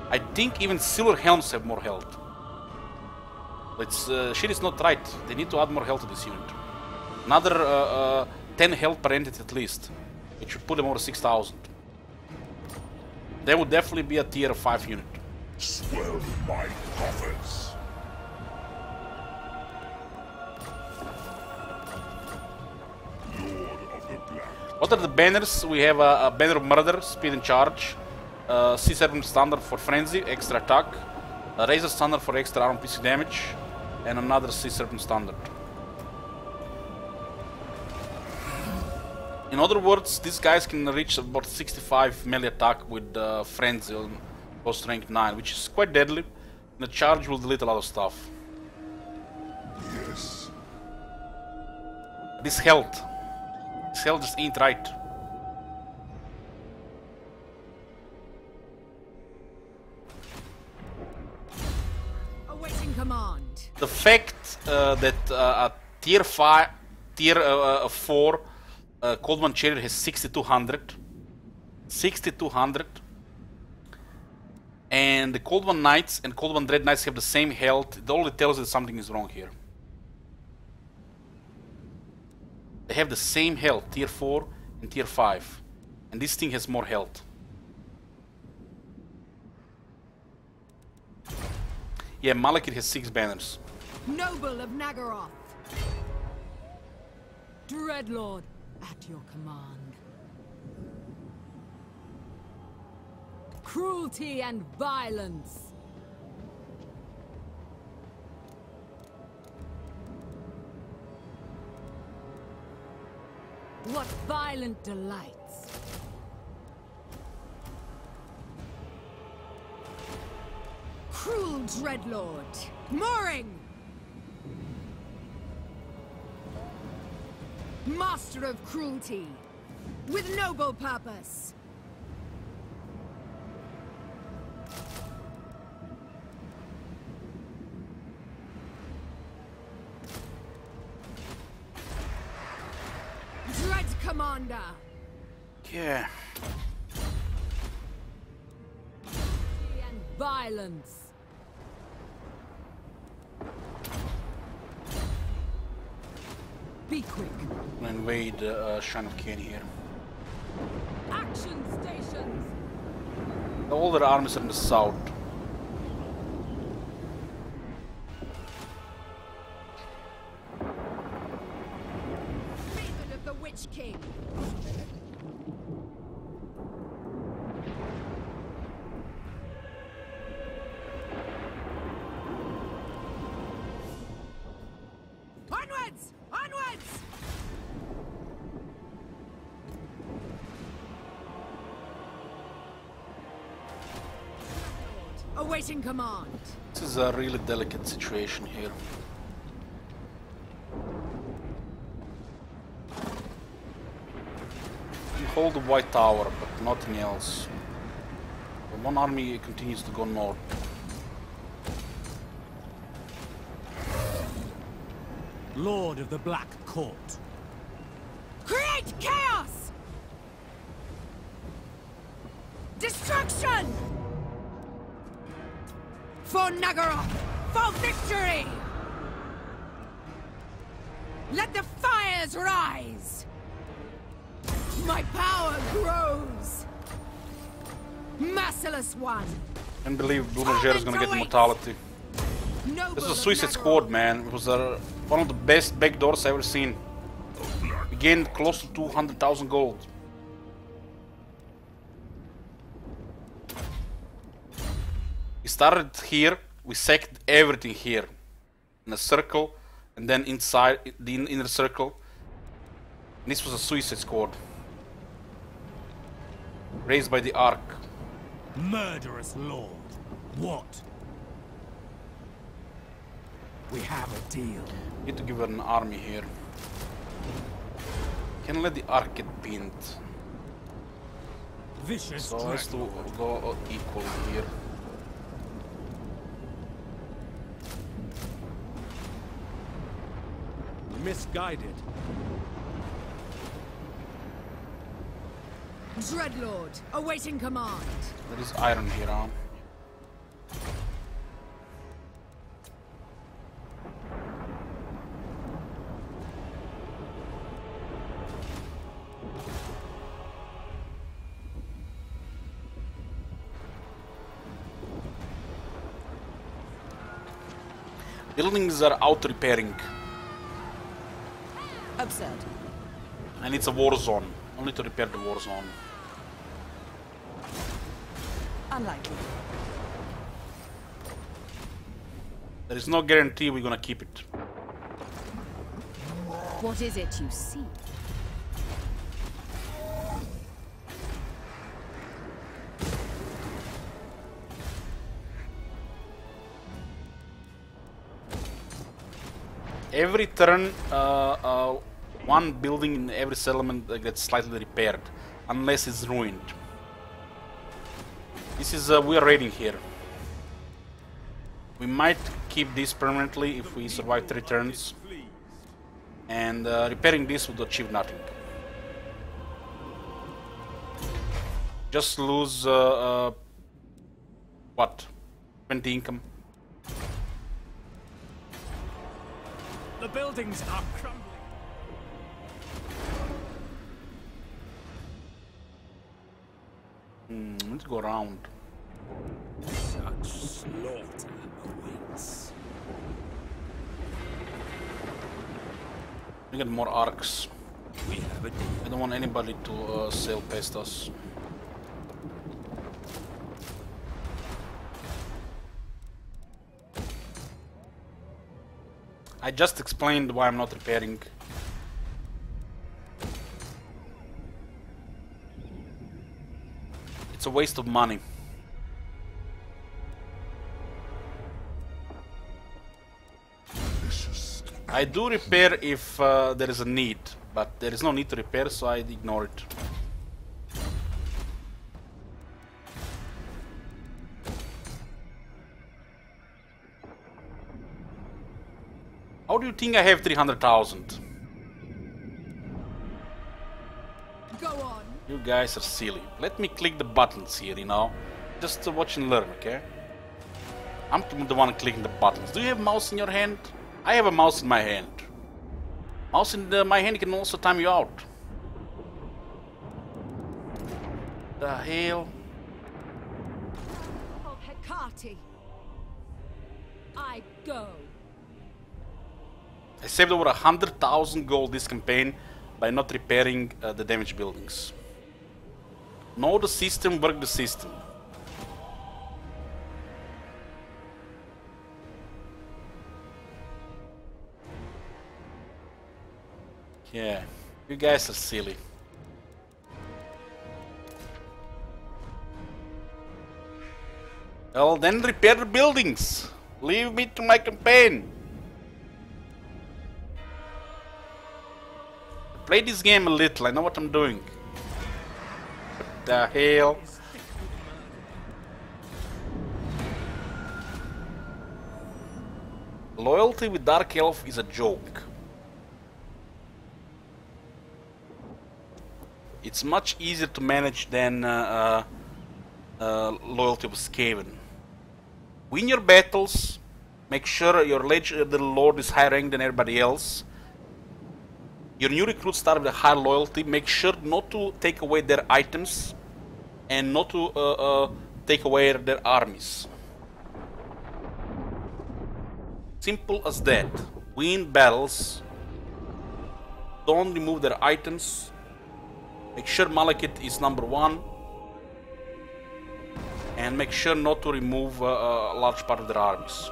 [SPEAKER 1] I think even Silver Helms have more health. It's shit is not right. They need to add more health to this unit. Another 10 health per entity at least, which would put them over 6,000. They would definitely be a tier 5 unit.
[SPEAKER 4] Swell my coffers. Lord of the Black.
[SPEAKER 1] What are the banners? We have a banner of murder, speed and charge, Sea Serpent standard for frenzy, extra attack, a Razor standard for extra armor PC damage, and another Sea Serpent standard. In other words, these guys can reach about 65 melee attack with frenzy on post rank 9, which is quite deadly. And the charge will delete a lot of stuff.
[SPEAKER 4] Yes.
[SPEAKER 1] This health just ain't right.
[SPEAKER 5] Awaiting command.
[SPEAKER 1] The fact that a tier 4 Cold One Chariot has 6,200, and the Cold One Knights and Cold One Dread Knights have the same health, it only tells us that something is wrong here. They have the same health, tier 4 and tier 5, and this thing has more health. Yeah, Malekith has 6 banners.
[SPEAKER 5] Noble of Naggarond. Dreadlord, at your command. Cruelty and violence. What violent delights. Cruel Dreadlord. Mooring! Master of cruelty, with noble purpose. Dread Commander.
[SPEAKER 1] Yeah.
[SPEAKER 5] And violence. Be quick.
[SPEAKER 1] We'll invade Shrine of Cain here.
[SPEAKER 5] Action stations.
[SPEAKER 1] All their armies are in the south.
[SPEAKER 5] Favored of the Witch King. Onwards! Onwards! Awaiting command.
[SPEAKER 1] This is a really delicate situation here. hold the White Tower, but nothing else. But one army continues to go north.
[SPEAKER 3] Lord of the Black Court.
[SPEAKER 5] Create chaos! Destruction! For Naggarond! For victory! Let the fires rise! My power grows! Merciless one!
[SPEAKER 1] Can't believe Blue Major is gonna get immortality. This is a Suicide Squad, man. It was one of the best backdoors I've ever seen. We gained close to 200,000 gold. We started here, we sacked everything here. In a circle, and then inside the inner circle. And this was a Suicide Squad. Raised by the Ark.
[SPEAKER 3] Murderous Lord. What? We have a deal.
[SPEAKER 1] Need to give her an army here. Can let the Ark get pinned.
[SPEAKER 3] Vicious
[SPEAKER 1] So let's go equal here.
[SPEAKER 3] Misguided.
[SPEAKER 5] Dreadlord, awaiting command.
[SPEAKER 1] There is iron here, huh? Buildings are auto-repairing.
[SPEAKER 8] Absurd.
[SPEAKER 1] And it's a war zone. Only to repair the war zone.
[SPEAKER 8] Unlikely.
[SPEAKER 1] There is no guarantee we're gonna keep it.
[SPEAKER 7] What is it you see?
[SPEAKER 1] Every turn, one building in every settlement gets slightly repaired, unless it's ruined. This is we are raiding here. We might keep this permanently if we survive 3 turns, and repairing this would achieve nothing. Just lose what? 20 income.
[SPEAKER 3] The buildings are crumbling.
[SPEAKER 1] Let's go around.
[SPEAKER 3] Such slaughter awaits.
[SPEAKER 1] We get more arcs.
[SPEAKER 3] We have a deal.
[SPEAKER 1] I don't want anybody to sail past us. I just explained why I'm not repairing. It's a waste of money. I do repair if there is a need, but there is no need to repair, so I ignore it. How do you think I have 300,000?
[SPEAKER 5] Go on.
[SPEAKER 1] You guys are silly. Let me click the buttons here, you know. Just watch and learn, okay? I'm the one clicking the buttons. Do you have a mouse in your hand? I have a mouse in my hand. Mouse in my hand can also time you out. The hell?
[SPEAKER 5] Of Hecate. I go.
[SPEAKER 1] I saved over 100,000 gold this campaign by not repairing the damaged buildings. Know the system, work the system. Yeah, you guys are silly. Well, then repair the buildings. Leave me to my campaign. Play this game a little, I know what I'm doing. the hell? Loyalty with Dark Elf is a joke. It's much easier to manage than loyalty with Skaven. Win your battles, make sure your the Lord is higher rank than everybody else. Your new recruits start with a high loyalty, make sure not to take away their items and not to take away their armies. Simple as that. Win battles, don't remove their items, make sure Malekith is #1, and make sure not to remove a large part of their armies.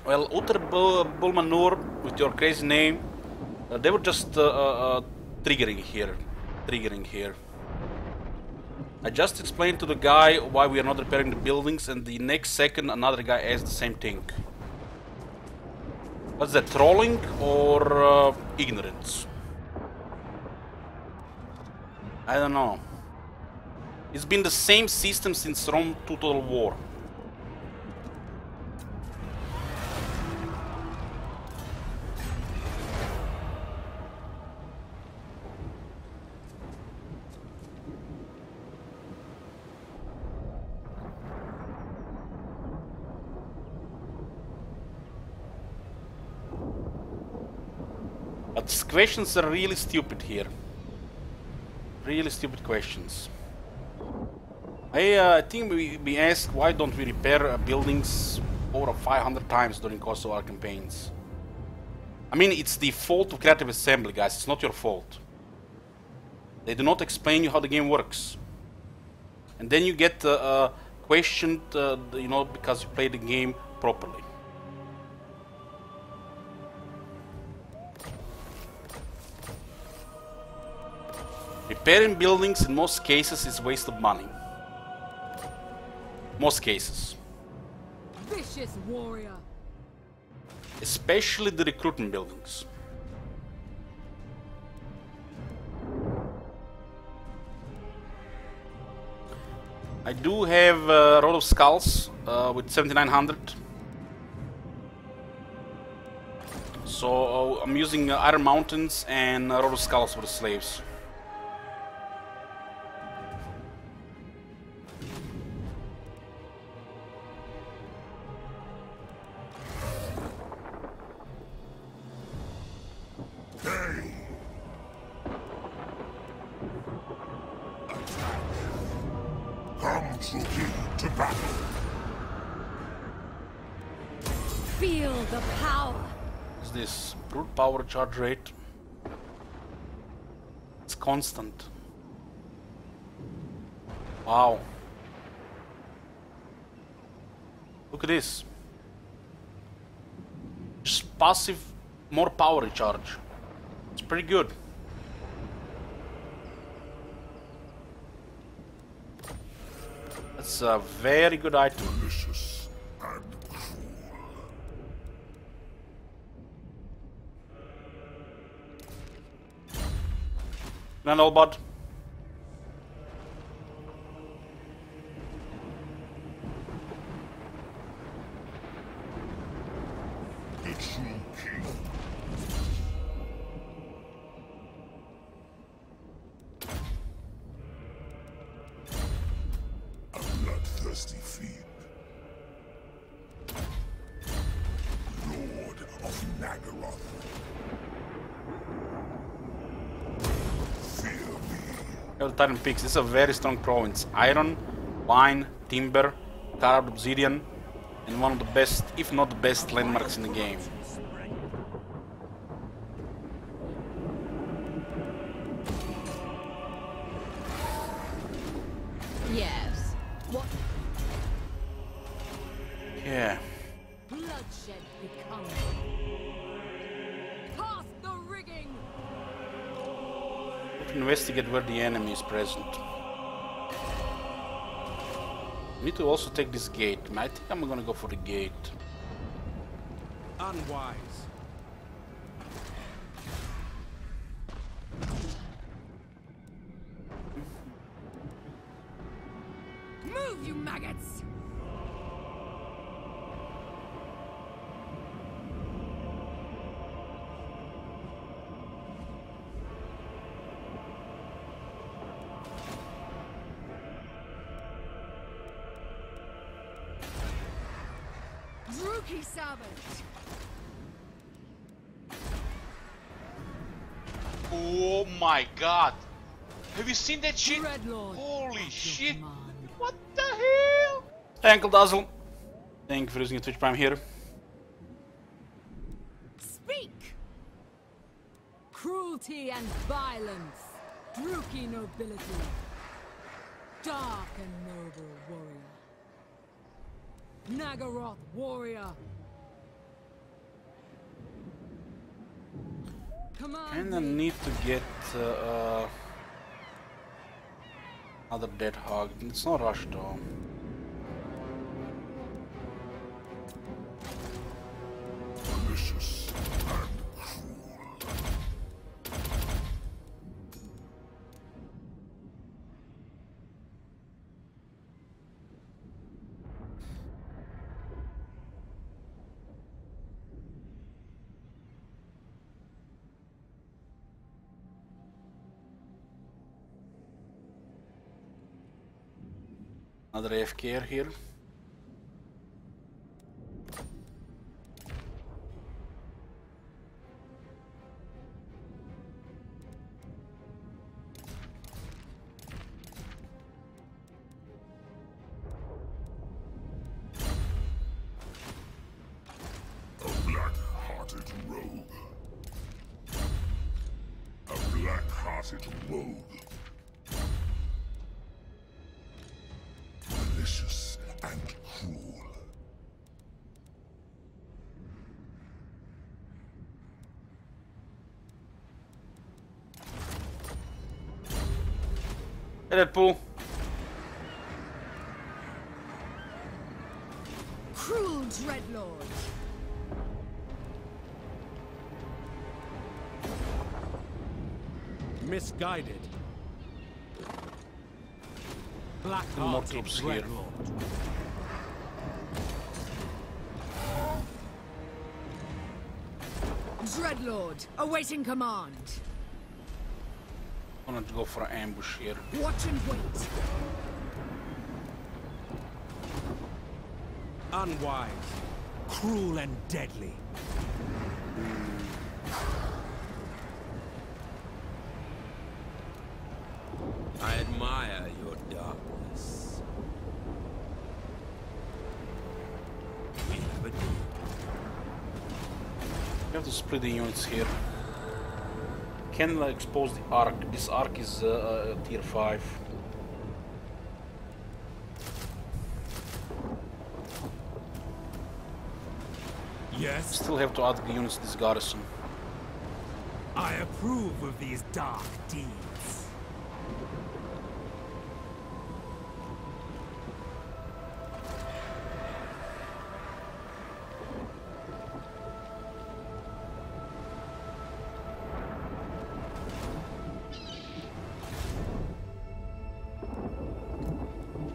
[SPEAKER 1] Well, Uther Bulmanur, with your crazy name, they were just triggering here. I just explained to the guy why we are not repairing the buildings, and the next second another guy asked the same thing. Was that trolling or ignorance? I don't know. It's been the same system since Rome 2 Total War. But these questions are really stupid here. Really stupid questions. I think we asked why don't we repair buildings over 500 times during course of our campaigns. I mean, it's the fault of Creative Assembly, guys. It's not your fault. They do not explain you how the game works. And then you get questioned, you know, because you play the game properly. Repairing buildings in most cases is waste of money. Most cases.
[SPEAKER 5] Vicious warrior.
[SPEAKER 1] Especially the recruitment buildings. I do have Road of Skulls with 7900. So I'm using Iron Mountains and Road of Skulls for the slaves.
[SPEAKER 4] To battle.
[SPEAKER 5] Feel the power.
[SPEAKER 1] Is this brute power charge rate? It's constant. Wow. Look at this. Just passive, more power recharge. It's pretty good. It's a very good item.
[SPEAKER 4] Delicious and cruel.
[SPEAKER 1] Nanobot.
[SPEAKER 4] The true king. Bloodthirsty fiend. Lord of Naggarond. Fear me.
[SPEAKER 1] The Titan Peaks. This is a very strong province. Iron, wine, timber, carved obsidian, and one of the best, if not the best, landmarks in the game.
[SPEAKER 5] Yes. What?
[SPEAKER 1] Yeah.
[SPEAKER 5] Bloodshed becomes
[SPEAKER 1] to investigate where the enemy is present. We need to also take this gate. I think I'm gonna go for the gate.
[SPEAKER 3] Unwise.
[SPEAKER 5] Move, you maggots! Rookie savage!
[SPEAKER 6] Oh my god! Have you seen that shit?
[SPEAKER 5] Dreadlord,
[SPEAKER 6] Holy shit!
[SPEAKER 5] command.
[SPEAKER 6] What the hell?
[SPEAKER 1] Ankle Dazzle! Thank you for using your Twitch Prime here.
[SPEAKER 5] Speak! Cruelty and violence, Druki nobility, dark and noble warrior, Naggaroth warrior. Command
[SPEAKER 1] And I
[SPEAKER 5] me.
[SPEAKER 1] need to get another dead hog. It's not rushed though.
[SPEAKER 4] Malicious and cruel.
[SPEAKER 1] Another AFK here.
[SPEAKER 4] A black-hearted rogue. A black-hearted rogue. Malicious and cruel.
[SPEAKER 1] Hey Deadpool!
[SPEAKER 5] Cruel Dreadlord.
[SPEAKER 3] Misguided.
[SPEAKER 1] More
[SPEAKER 3] Black-hearted
[SPEAKER 1] troops here.
[SPEAKER 3] Dreadlord.
[SPEAKER 5] Dreadlord, awaiting command.
[SPEAKER 1] I'm gonna go for an ambush here.
[SPEAKER 5] Watch and wait.
[SPEAKER 3] Unwise. Cruel and deadly. I admire your darkness. We have a deal.
[SPEAKER 1] We have to split the units here. Can expose the arc. This arc is tier 5.
[SPEAKER 3] Yes,
[SPEAKER 1] Still have to add the units to this garrison.
[SPEAKER 3] I approve of these dark deeds.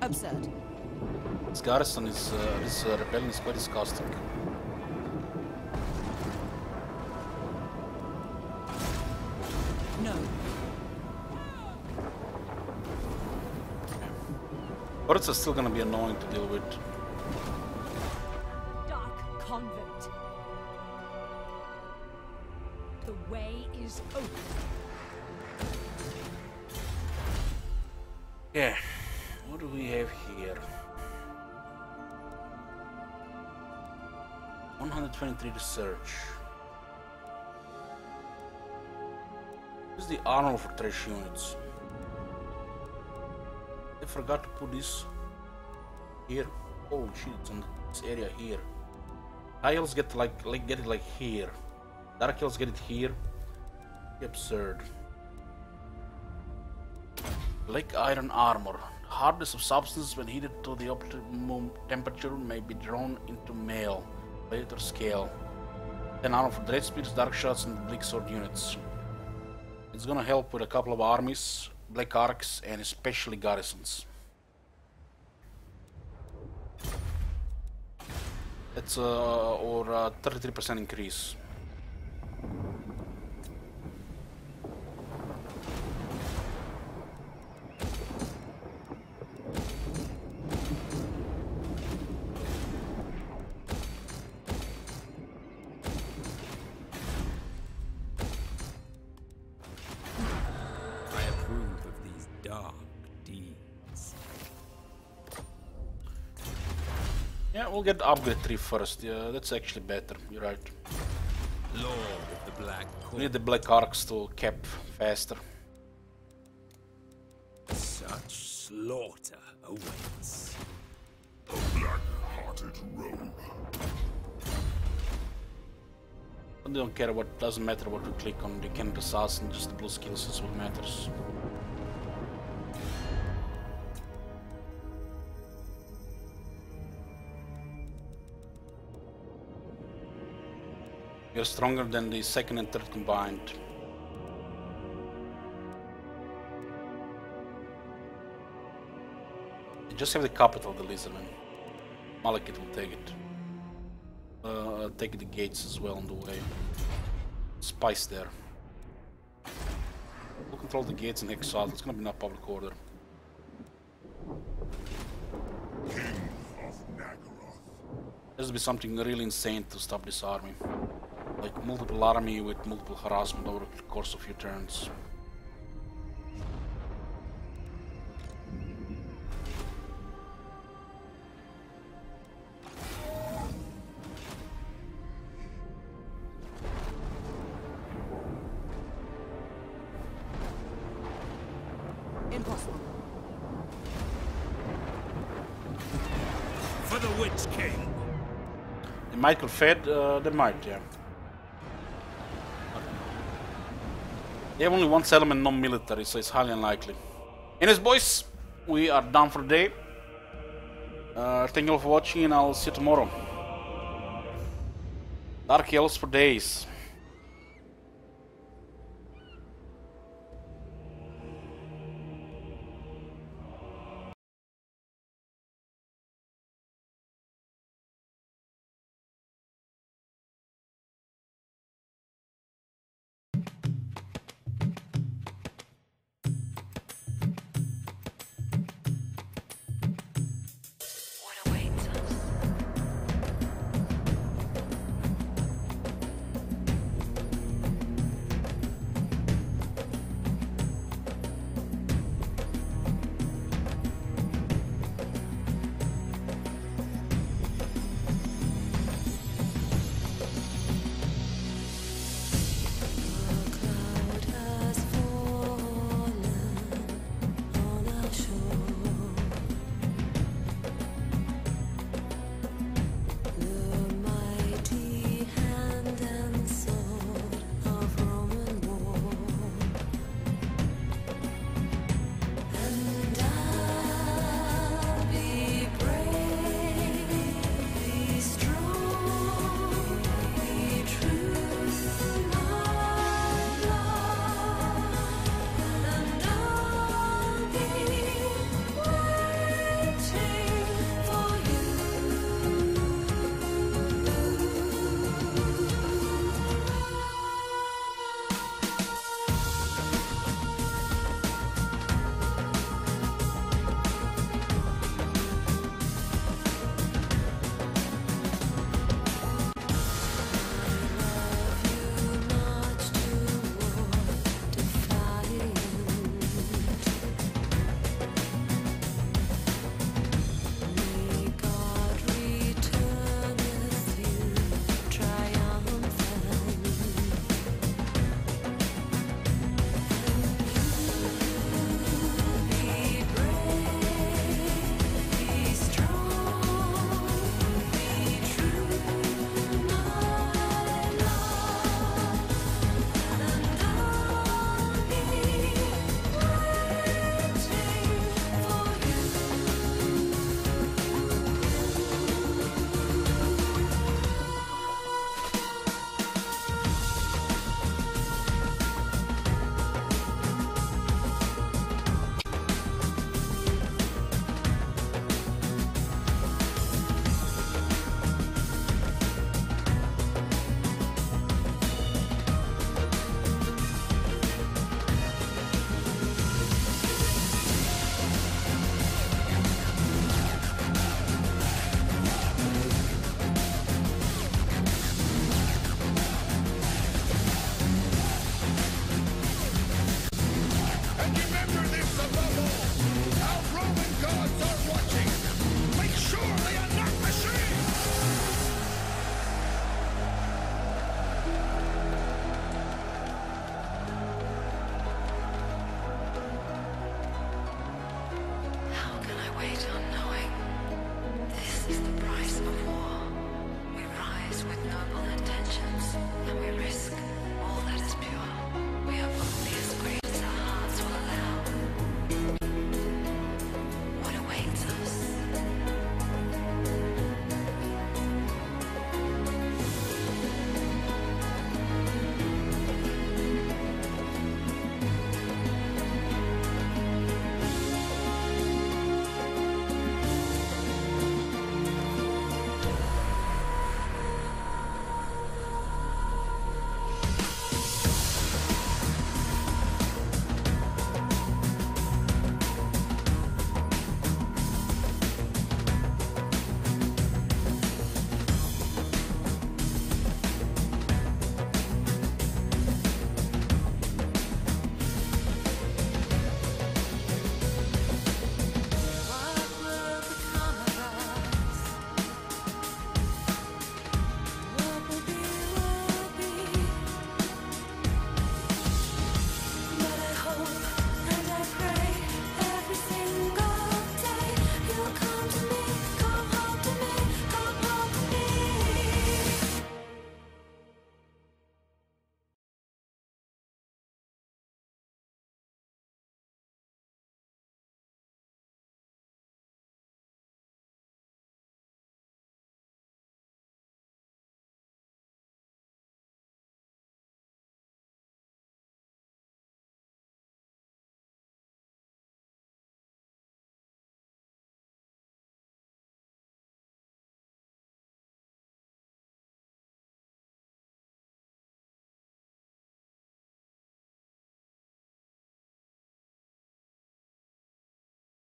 [SPEAKER 8] Absurd.
[SPEAKER 1] This garrison is, this rebellion is quite disgusting.
[SPEAKER 8] No.
[SPEAKER 1] Birds are still gonna be annoying to deal with.
[SPEAKER 5] Dark convent. The way is open.
[SPEAKER 1] Yeah. What do we have here? 123 research. This is the armor for trash units. I forgot to put this here. Oh shit, it's in this area here. High elves get get it like here. Dark elves get it here. Absurd. Black iron armor. Hardness of substance when heated to the optimum temperature may be drawn into mail. Later scale. 10 armor for dread spears, dark shots, and bleak sword units. It's gonna help with a couple of armies, black arcs, and especially garrisons. It's or 33% increase.
[SPEAKER 3] I approve of these dark deeds.
[SPEAKER 1] Yeah, we'll get upgrade 3 first. Yeah, that's actually better. You're right.
[SPEAKER 3] Lord of the Black
[SPEAKER 1] We
[SPEAKER 3] Court.
[SPEAKER 1] need the black arcs to cap faster.
[SPEAKER 3] Such slaughter awaits.
[SPEAKER 4] A black-hearted rogue.
[SPEAKER 1] But they don't care what, doesn't matter what we click on. They can assassin, just the blue skills is what matters. We are stronger than the second and third combined. You just have the capital, the Lizardman. Malekith will take it. Take the gates as well on the way. Spice there. We'll control the gates and exile. It's gonna be enough public order.
[SPEAKER 4] King of Naggarond.
[SPEAKER 1] There's to be something really insane to stop this army. Like multiple army with multiple harassment over the course of few turns.
[SPEAKER 8] Impossible.
[SPEAKER 3] For the Witch King.
[SPEAKER 1] They might get fed, they might, yeah. They have only one settlement, non-military, so it's highly unlikely. Anyways, boys, we are done for the day. Thank you all for watching, and I'll see you tomorrow. Dark Elves for days.